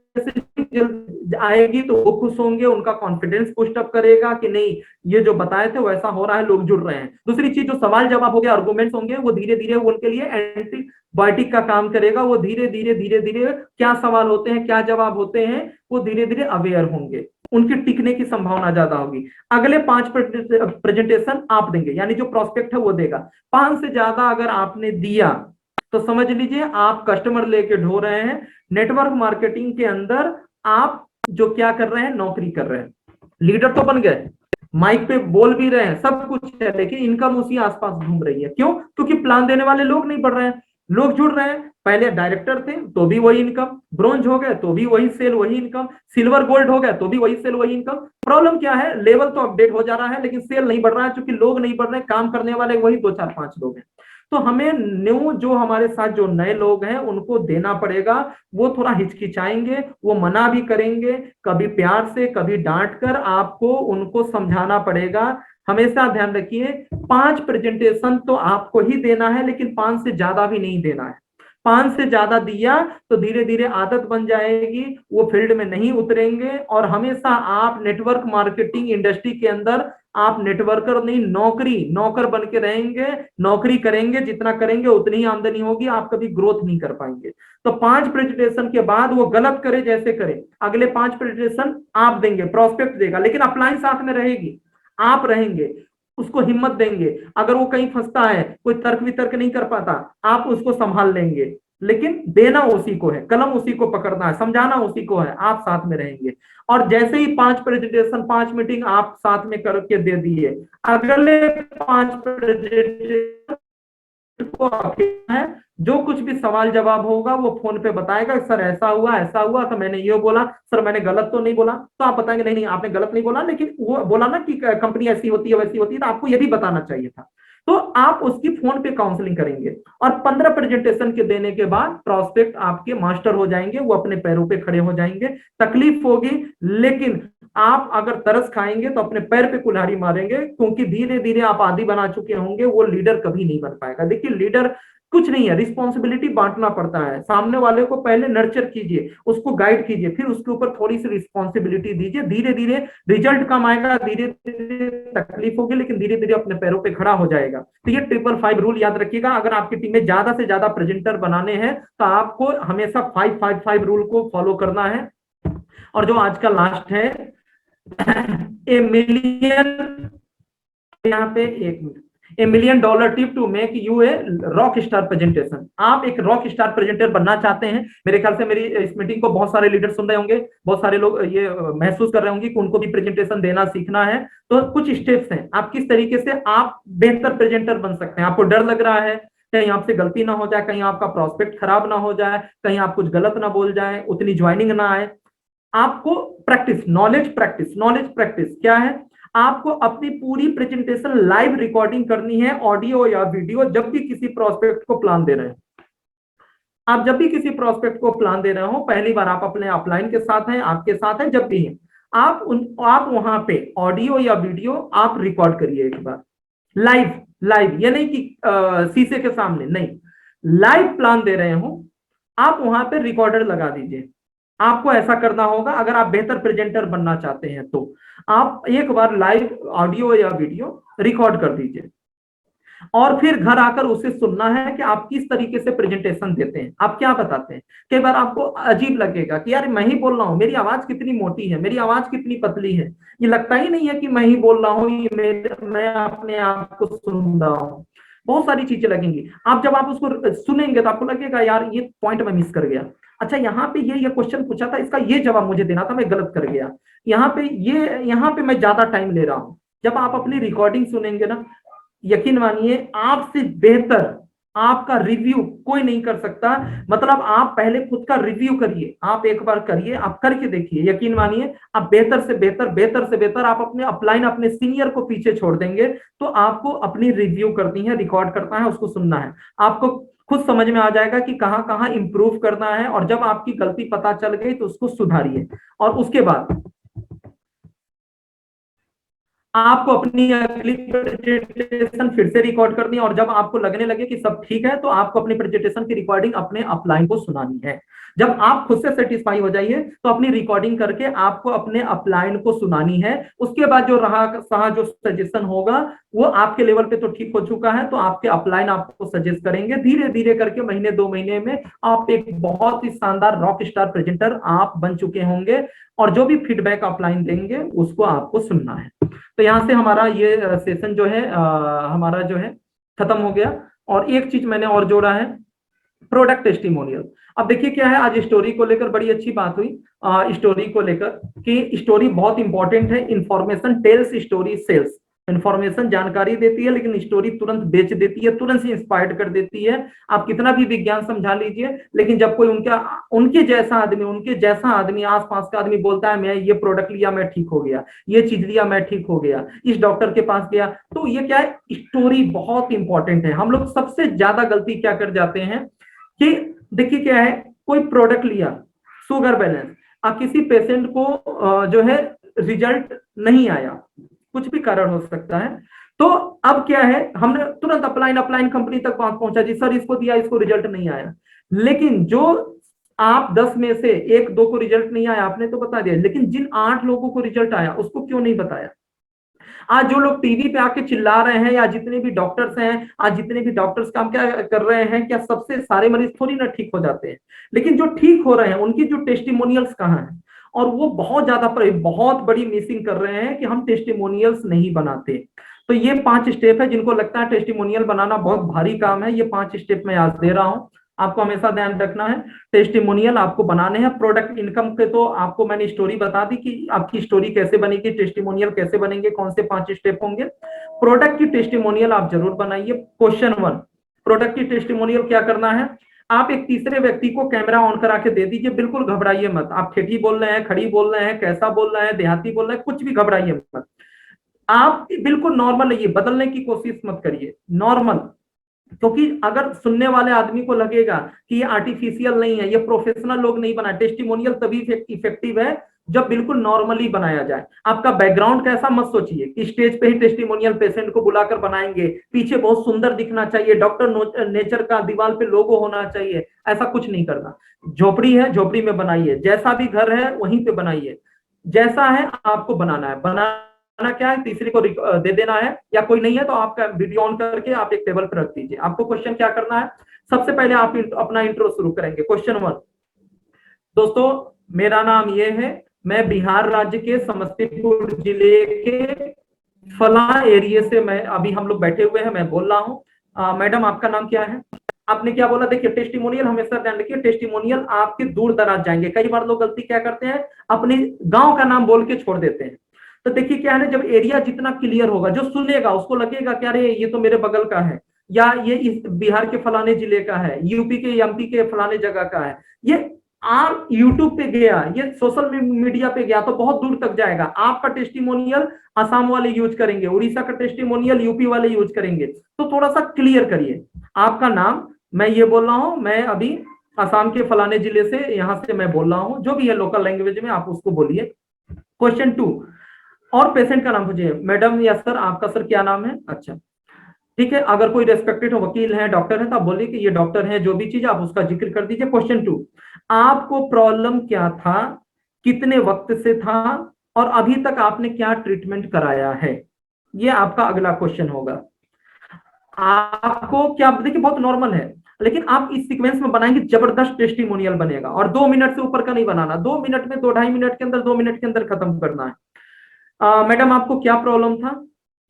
आएगी तो वो खुश होंगे, उनका कॉन्फिडेंस बूस्ट अप करेगा कि नहीं ये जो बताए थे वैसा हो रहा है, लोग जुड़ रहे हैं। दूसरी चीज, जो सवाल जवाब हो गया, आर्गुमेंट्स होंगे, वो धीरे धीरे उनके लिए एंटीबायोटिक का काम करेगा। वो धीरे धीरे क्या सवाल होते हैं, क्या जवाब होते हैं, वो धीरे धीरे अवेयर होंगे, उनकी टिकने की संभावना ज्यादा होगी। अगले 5 प्रेजेंटेशन आप देंगे, यानी जो प्रोस्पेक्ट है वो देगा। 5 से ज्यादा अगर आपने दिया तो समझ लीजिए आप कस्टमर लेके ढो रहे हैं। नेटवर्क मार्केटिंग के अंदर आप जो क्या कर रहे हैं, नौकरी कर रहे हैं। लीडर तो बन गए, माइक पे बोल भी रहे हैं, सब कुछ है, लेकिन इनकम उसी आसपास घूम रही है। क्यों? क्योंकि प्लान देने वाले लोग नहीं बढ़ रहे हैं, लोग जुड़ रहे हैं। पहले डायरेक्टर थे तो भी वही इनकम, ब्रोंज हो गए तो भी वही सेल वही इनकम, सिल्वर गोल्ड हो गए तो भी वही सेल वही इनकम। प्रॉब्लम क्या है, लेवल तो अपडेट हो जा रहा है लेकिन सेल नहीं बढ़ रहा है, क्योंकि लोग नहीं बढ़ रहे, काम करने वाले वही 2 4 5 लोग हैं। तो हमें न्यू जो हमारे साथ जो नए लोग हैं उनको देना पड़ेगा। वो थोड़ा हिचकिचाएंगे, वो मना भी करेंगे, कभी प्यार से कभी डांट कर आपको उनको समझाना पड़ेगा। हमेशा ध्यान रखिए 5 प्रेजेंटेशन तो आपको ही देना है, लेकिन 5 से ज्यादा भी नहीं देना है। 5 से ज्यादा दिया तो धीरे धीरे आदत बन जाएगी, वो फील्ड में नहीं उतरेंगे। और हमेशा आप नेटवर्क मार्केटिंग इंडस्ट्री के अंदर आप नेटवर्कर नहीं, नौकर बन के रहेंगे। नौकरी करेंगे, जितना करेंगे उतनी ही आमदनी होगी, आप कभी ग्रोथ नहीं कर पाएंगे। तो 5 प्रेजेंटेशन के बाद वो गलत करे जैसे करे, अगले 5 प्रेजेंटेशन आप देंगे, प्रोस्पेक्ट देगा, लेकिन अपलाइन साथ में रहेगी, आप रहेंगे, उसको हिम्मत देंगे। अगर वो कहीं फंसता है, कोई तर्क वितर्क नहीं कर पाता, आप उसको संभाल लेंगे, लेकिन देना उसी को है, कलम उसी को पकड़ना है, समझाना उसी को है, आप साथ में रहेंगे। और जैसे ही 5 प्रेजेंटेशन 5 मीटिंग आप साथ में करके दे दिए, अगले 5 प्रेजेंटेशन को है, जो कुछ भी सवाल जवाब होगा वो फोन पे बताएगा, सर ऐसा हुआ तो मैंने ये बोला, सर मैंने गलत तो नहीं बोला। तो आप बताएंगे नहीं नहीं आपने गलत नहीं बोला, लेकिन वो बोला ना कि कंपनी ऐसी होती है वैसी होती है, तो आपको ये भी बताना चाहिए था। तो आप उसकी फोन पे काउंसलिंग करेंगे। और 15 प्रेजेंटेशन के देने के बाद प्रोस्पेक्ट आपके मास्टर हो जाएंगे, वो अपने पैरों पे खड़े हो जाएंगे। तकलीफ होगी, लेकिन आप अगर तरस खाएंगे तो अपने पैर पे कुल्हाड़ी मारेंगे, क्योंकि धीरे धीरे आप आदी बना चुके होंगे। वो लीडर कभी नहीं बन पाएगा। देखिए लीडर कुछ नहीं है, रिस्पॉन्सिबिलिटी बांटना पड़ता है। सामने वाले को पहले नर्चर कीजिए, उसको गाइड कीजिए, फिर उसके ऊपर थोड़ी सी रिस्पॉन्सिबिलिटी दीजिए। धीरे धीरे रिजल्ट कम आएगा, धीरे धीरे तकलीफ होगी, लेकिन धीरे धीरे अपने पैरों पे खड़ा हो जाएगा। तो ये 555 रूल याद रखिएगा। अगर आपकी टीम में ज्यादा से ज्यादा प्रेजेंटर बनाने हैं तो आपको हमेशा 555 रूल को फॉलो करना है। और जो आज का लास्ट है, ए मिलियन, यहाँ पे एक minute, a $1 million tip to make you a rock star presentation. आप एक रॉक स्टार प्रेजेंटर बनना चाहते हैं, मेरे ख्याल से मेरी इस मीटिंग को बहुत सारे लीडर सुन रहे होंगे, बहुत सारे लोग ये महसूस कर रहे होंगे कि उनको भी प्रेजेंटेशन देना सीखना है। तो कुछ स्टेप्स हैं, आप किस तरीके से आप बेहतर प्रेजेंटर बन सकते हैं। आपको डर लग रहा है कहीं आपसे गलती ना हो जाए, कहीं आपका प्रोस्पेक्ट खराब ना हो जाए, कहीं आप कुछ गलत ना बोल जाए, उतनी ज्वाइनिंग ना आए। आपको प्रैक्टिस, नॉलेज प्रैक्टिस क्या है, आपको अपनी पूरी प्रेजेंटेशन लाइव रिकॉर्डिंग करनी है, ऑडियो या वीडियो, जब भी किसी प्रोस्पेक्ट को प्लान दे रहे हैं। आप जब भी किसी प्रोस्पेक्ट को प्लान दे रहे हो, पहली बार आप अपने अपलाइन के साथ हैं, आपके साथ हैं, जब भी हैं, आप वहां पे ऑडियो या वीडियो आप रिकॉर्ड करिए एक बार लाइव। ये नहीं कि शीशे के सामने, नहीं, लाइव प्लान दे रहे हो, आप वहां पे रिकॉर्डर लगा दीजिए। आपको ऐसा करना होगा अगर आप बेहतर प्रेजेंटर बनना चाहते हैं तो। आप एक बार लाइव ऑडियो या वीडियो रिकॉर्ड कर दीजिए, और फिर घर आकर उसे सुनना है कि आप किस तरीके से प्रेजेंटेशन देते हैं, आप क्या बताते हैं। कई बार आपको अजीब लगेगा कि यार मैं ही बोल रहा हूँ, मेरी आवाज कितनी मोटी है, मेरी आवाज कितनी पतली है, ये लगता ही नहीं है कि मैं ही बोल रहा हूँ, मैं अपने आप को सुन रहा हूँ। बहुत सारी चीजें लगेंगी। आप जब आप उसको सुनेंगे तो आपको लगेगा यार ये पॉइंट मैं मिस कर गया, अच्छा यहाँ पे ये क्वेश्चन पूछा था, इसका ये जवाब मुझे देना था, मैं गलत कर गया, यहाँ पे मैं ज्यादा टाइम ले रहा हूँ। जब आप अपनी रिकॉर्डिंग सुनेंगे ना, यकीन मानिए आपसे बेहतर आपका रिव्यू कोई नहीं कर सकता। मतलब आप पहले खुद का रिव्यू करिए, आप एक बार करिए, आप करके देखिए, यकीन मानिए आप बेहतर से बेहतर आप अपने अपलाइन, अपने सीनियर को पीछे छोड़ देंगे। तो आपको अपनी रिव्यू करनी है, रिकॉर्ड करना है, उसको सुनना है, आपको खुद समझ में आ जाएगा कि कहां कहां इंप्रूव करना है। और जब आपकी गलती पता चल गई तो उसको सुधारिए। और उसके बाद आपको अपनी अगली प्रेजेंटेशन फिर से रिकॉर्ड करनी है, और जब आपको लगने लगे कि सब ठीक है तो आपको अपनी प्रेजेंटेशन की रिकॉर्डिंग अपने अपलाइन को सुनानी है। जब आप खुद से सेटिस्फाई हो जाइए तो अपनी रिकॉर्डिंग करके आपको अपने अपलाइन को सुनानी है। उसके बाद जो रहा सहा जो सजेशन होगा वो आपके लेवल पे तो ठीक हो चुका है, तो आपके अपलाइन आपको सजेस्ट करेंगे। धीरे धीरे करके महीने 2 महीने में आप एक बहुत ही शानदार रॉक स्टार प्रेजेंटर आप बन चुके होंगे, और जो भी फीडबैक अपलाइन देंगे उसको आपको सुनना है। तो यहाँ से हमारा ये सेशन जो है हमारा जो है खत्म हो गया। और एक चीज मैंने और जोड़ा है, प्रोडक्ट टेस्टिमोनियल। अब देखिए क्या है, आज स्टोरी को लेकर बड़ी अच्छी बात हुई, स्टोरी को लेकर कि स्टोरी बहुत इंपॉर्टेंट है। Information tells, story sells. Information जानकारी देती है, लेकिन स्टोरी तुरंत बेच देती है, तुरंत से इंस्पायर कर देती है। आप कितना भी विज्ञान समझा लीजिए, लेकिन जब कोई उनके जैसा आदमी आसपास का आदमी बोलता है मैं ये प्रोडक्ट लिया मैं ठीक हो गया, ये चीज लिया मैं ठीक हो गया, इस डॉक्टर के पास गया, तो ये क्या है, स्टोरी बहुत इंपॉर्टेंट है। हम लोग सबसे ज्यादा गलती क्या कर जाते हैं कि देखिए क्या है, कोई प्रोडक्ट लिया, शुगर बैलेंस, किसी पेशेंट को जो है रिजल्ट नहीं आया, कुछ भी कारण हो सकता है, तो अब क्या है, हमने तुरंत अपलाइन अपलाइन कंपनी तक पहुंचा जी, सर इसको दिया, इसको रिजल्ट नहीं आया। लेकिन जो आप 10 में से 1-2 को रिजल्ट नहीं आया आपने तो बता दिया, लेकिन जिन 8 लोगों को रिजल्ट आया उसको क्यों नहीं बताया? आज जो लोग टीवी पे आके चिल्ला रहे हैं, या जितने भी डॉक्टर्स हैं, आज जितने भी डॉक्टर्स काम क्या कर रहे हैं, क्या सबसे सारे मरीज थोड़ी ना ठीक हो जाते हैं? लेकिन जो ठीक हो रहे हैं उनकी जो टेस्टिमोनियल्स कहाँ है? और वो बहुत ज्यादा बहुत बड़ी मिसिंग कर रहे हैं कि हम टेस्टिमोनियल्स नहीं बनाते। तो ये 5 स्टेप है, जिनको लगता है टेस्टिमोनियल बनाना बहुत भारी काम है, ये 5 स्टेप मैं आज दे रहा हूं, आपको हमेशा ध्यान रखना है। टेस्टिमोनियल आपको बनाने हैं। प्रोडक्ट इनकम के तो आपको मैंने स्टोरी बता दी कि आपकी स्टोरी कैसे बनेगी, टेस्टिमोनियल कैसे बनेंगे, कौन से 5 स्टेप होंगे। प्रोडक्ट की टेस्टिमोनियल आप जरूर बनाइए। क्वेश्चन 1, प्रोडक्ट की टेस्टिमोनियल क्या करना है, आप एक तीसरे व्यक्ति को कैमरा ऑन करा के दे दीजिए, बिल्कुल घबराइए मत। आप ठेठी बोल रहे हैं, खड़ी बोल रहे हैं, कैसा बोल रहे हैं, देहाती बोल रहे हैं, कुछ भी घबराइए मत। आप बिल्कुल नॉर्मल रहिए, बदलने की कोशिश मत करिए, नॉर्मल। क्योंकि अगर सुनने वाले आदमी को लगेगा कि ये आर्टिफिशियल नहीं है, ये प्रोफेशनल लोग नहीं बनाए, टेस्टिमोनियल तभी इफेक्टिव है जब बिल्कुल नॉर्मली बनाया जाए। आपका बैकग्राउंड कैसा मत सोचिए कि स्टेज पे ही टेस्टिमोनियल पेशेंट को बुलाकर बनाएंगे, पीछे बहुत सुंदर दिखना चाहिए, डॉक्टर नेचर का दीवार पे लोगो होना चाहिए, ऐसा कुछ नहीं करना। झोपड़ी है, झोपड़ी में बनाइए, जैसा भी घर है वहीं पे बनाइए, जैसा है आपको बनाना है। बनाना क्या है, तीसरे को दे देना है, या कोई नहीं है तो आपका वीडियो ऑन करके आप एक टेबल पर रख दीजिए। आपको क्वेश्चन क्या करना है, सबसे पहले आप अपना इंट्रो शुरू करेंगे। क्वेश्चन 1, दोस्तों मेरा नाम ये है, मैं बिहार राज्य के समस्तीपुर जिले के फला एरिया से मैं अभी हम लोग बैठे हुए हैं, मैं बोल रहा हूँ। मैडम आपका नाम क्या है? आपने क्या बोला? देखिए टेस्टिमोनियल हमेशा ध्यान रखिए, टेस्टिमोनियल आपके दूर दराज जाएंगे। कई बार लोग गलती क्या करते हैं, अपने गांव का नाम बोल के छोड़ देते हैं। तो देखिए क्या है ना, जब एरिया जितना क्लियर होगा, जो सुनेगा उसको लगेगा कि अरे ये तो मेरे बगल का है, या ये इस बिहार के फलाने जिले का है, यूपी के एमपी के फलाने जगह का है। ये आप यूट्यूब पे गया, ये सोशल मीडिया पे गया तो बहुत दूर तक जाएगा। आपका टेस्टिमोनियल असम वाले यूज करेंगे, उड़ीसा का टेस्टिमोनियल यूपी वाले यूज करेंगे, तो थोड़ा सा क्लियर करिए। आपका नाम, मैं ये बोल रहा हूं, मैं अभी असम के फलाने जिले से यहां से मैं बोल रहा हूं, जो भी है लोकल लैंग्वेज में आप उसको बोलिए। क्वेश्चन 2, और पेशेंट का नाम पूछिए, मैडम या सर आपका सर क्या नाम है? अच्छा ठीक है, अगर कोई रेस्पेक्टेड हो, वकील है, डॉक्टर है, तो आप बोलिए कि ये डॉक्टर है, जो भी चीज आप उसका जिक्र कर दीजिए। क्वेश्चन 2, आपको प्रॉब्लम क्या था, कितने वक्त से था, और अभी तक आपने क्या ट्रीटमेंट कराया है? ये आपका अगला क्वेश्चन होगा। आपको क्या, देखिए बहुत नॉर्मल है, लेकिन आप इस सीक्वेंस में बनाएंगे, जबरदस्त टेस्टिमोनियल बनेगा। और 2 मिनट से ऊपर का नहीं बनाना, 2 मिनट में, 2-2.5 मिनट के अंदर, 2 मिनट के अंदर खत्म करना है। मैडम आपको क्या प्रॉब्लम था,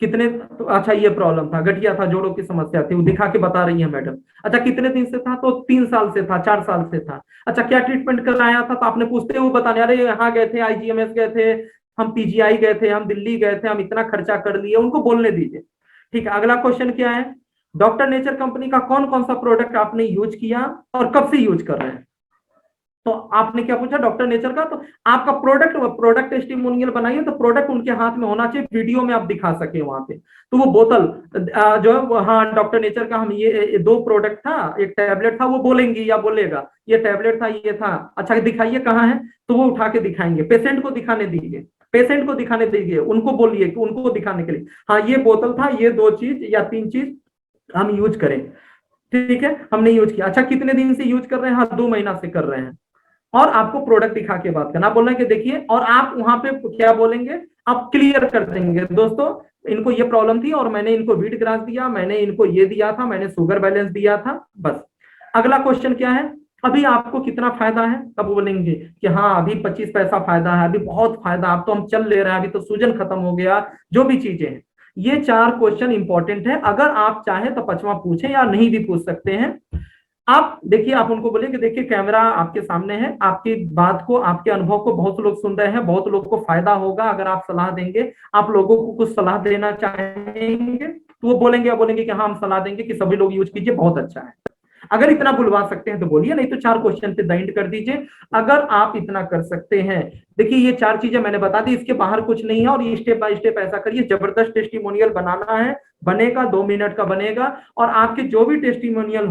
कितने, तो अच्छा ये प्रॉब्लम था, गठिया था, जोड़ों की समस्या थी, वो दिखा के बता रही है मैडम। अच्छा कितने दिन से था, तो 3 साल से था, 4 साल से था। अच्छा क्या ट्रीटमेंट कराया था, तो आपने पूछते हुए बताने, अरे यहाँ गए थे, आईजीएमएस गए थे, हम पीजीआई गए थे, हम दिल्ली गए थे, हम इतना खर्चा कर लिए, उनको बोलने दीजिए। ठीक है, अगला क्वेश्चन क्या है, डॉक्टर नेचर कंपनी का कौन कौन सा प्रोडक्ट आपने यूज किया और कब से यूज कर रहे हैं? तो आपने क्या पूछा, डॉक्टर नेचर का, तो आपका प्रोडक्ट टेस्टिमोनियल बनाइए, तो प्रोडक्ट उनके हाथ में होना चाहिए, वीडियो में आप दिखा सके वहां पे। तो वो बोतल जो है, हाँ डॉक्टर नेचर का हम ये 2 प्रोडक्ट था, एक टैबलेट था, वो बोलेंगी या बोलेगा ये टैबलेट था, ये था, अच्छा दिखाइए कहाँ है, तो वो उठा के दिखाएंगे, पेशेंट को दिखाने दीजिए। पेशेंट को दिखाने दीजिए, उनको बोलिए कि उनको दिखाने के लिए, हाँ ये बोतल था, ये 2 चीज या 3 चीज हम यूज करें, ठीक है हमने यूज किया, अच्छा कितने दिन से यूज कर रहे हैं, हाँ 2 महीना से कर रहे हैं, और आपको प्रोडक्ट दिखा के बात करना, आप बोल रहे हैं कि देखिए, और आप वहां पे क्या बोलेंगे, आप क्लियर कर देंगे, दोस्तों इनको ये प्रॉब्लम थी और मैंने इनको व्हीट ग्रास दिया, मैंने इनको ये दिया था, मैंने शुगर बैलेंस दिया था, बस। अगला क्वेश्चन क्या है, अभी आपको कितना फायदा है, तब बोलेंगे कि हाँ अभी 25 पैसा फायदा है, अभी बहुत फायदा, अब तो हम चल ले रहे हैं, अभी तो सूजन खत्म हो गया, जो भी चीजें हैं। ये 4 क्वेश्चन इंपॉर्टेंट है, अगर आप चाहे तो 5वां पूछें या नहीं भी पूछ सकते हैं। आप देखिए, आप उनको बोलिए कि देखिए कैमरा आपके सामने है, आपकी बात को, आपके अनुभव को बहुत लोग सुन रहे हैं, बहुत लोग को फायदा होगा अगर आप सलाह देंगे, आप लोगों को कुछ सलाह देना चाहेंगे तो वो बोलेंगे कि हाँ हम सलाह देंगे कि सभी लोग यूज कीजिए, बहुत अच्छा है। अगर इतना बुलवा सकते हैं तो बोलिए, नहीं तो 4 क्वेश्चन पे द एंड कर दीजिए। अगर आप इतना कर सकते हैं, देखिए ये 4 चीजें मैंने बता दी, इसके बाहर कुछ नहीं है, और ये स्टेप बाय स्टेप ऐसा करिए, जबरदस्त टेस्टिमोनियल बनाना है, बनेगा 2 मिनट का बनेगा, और आपके जो भी टेस्टिमोनियल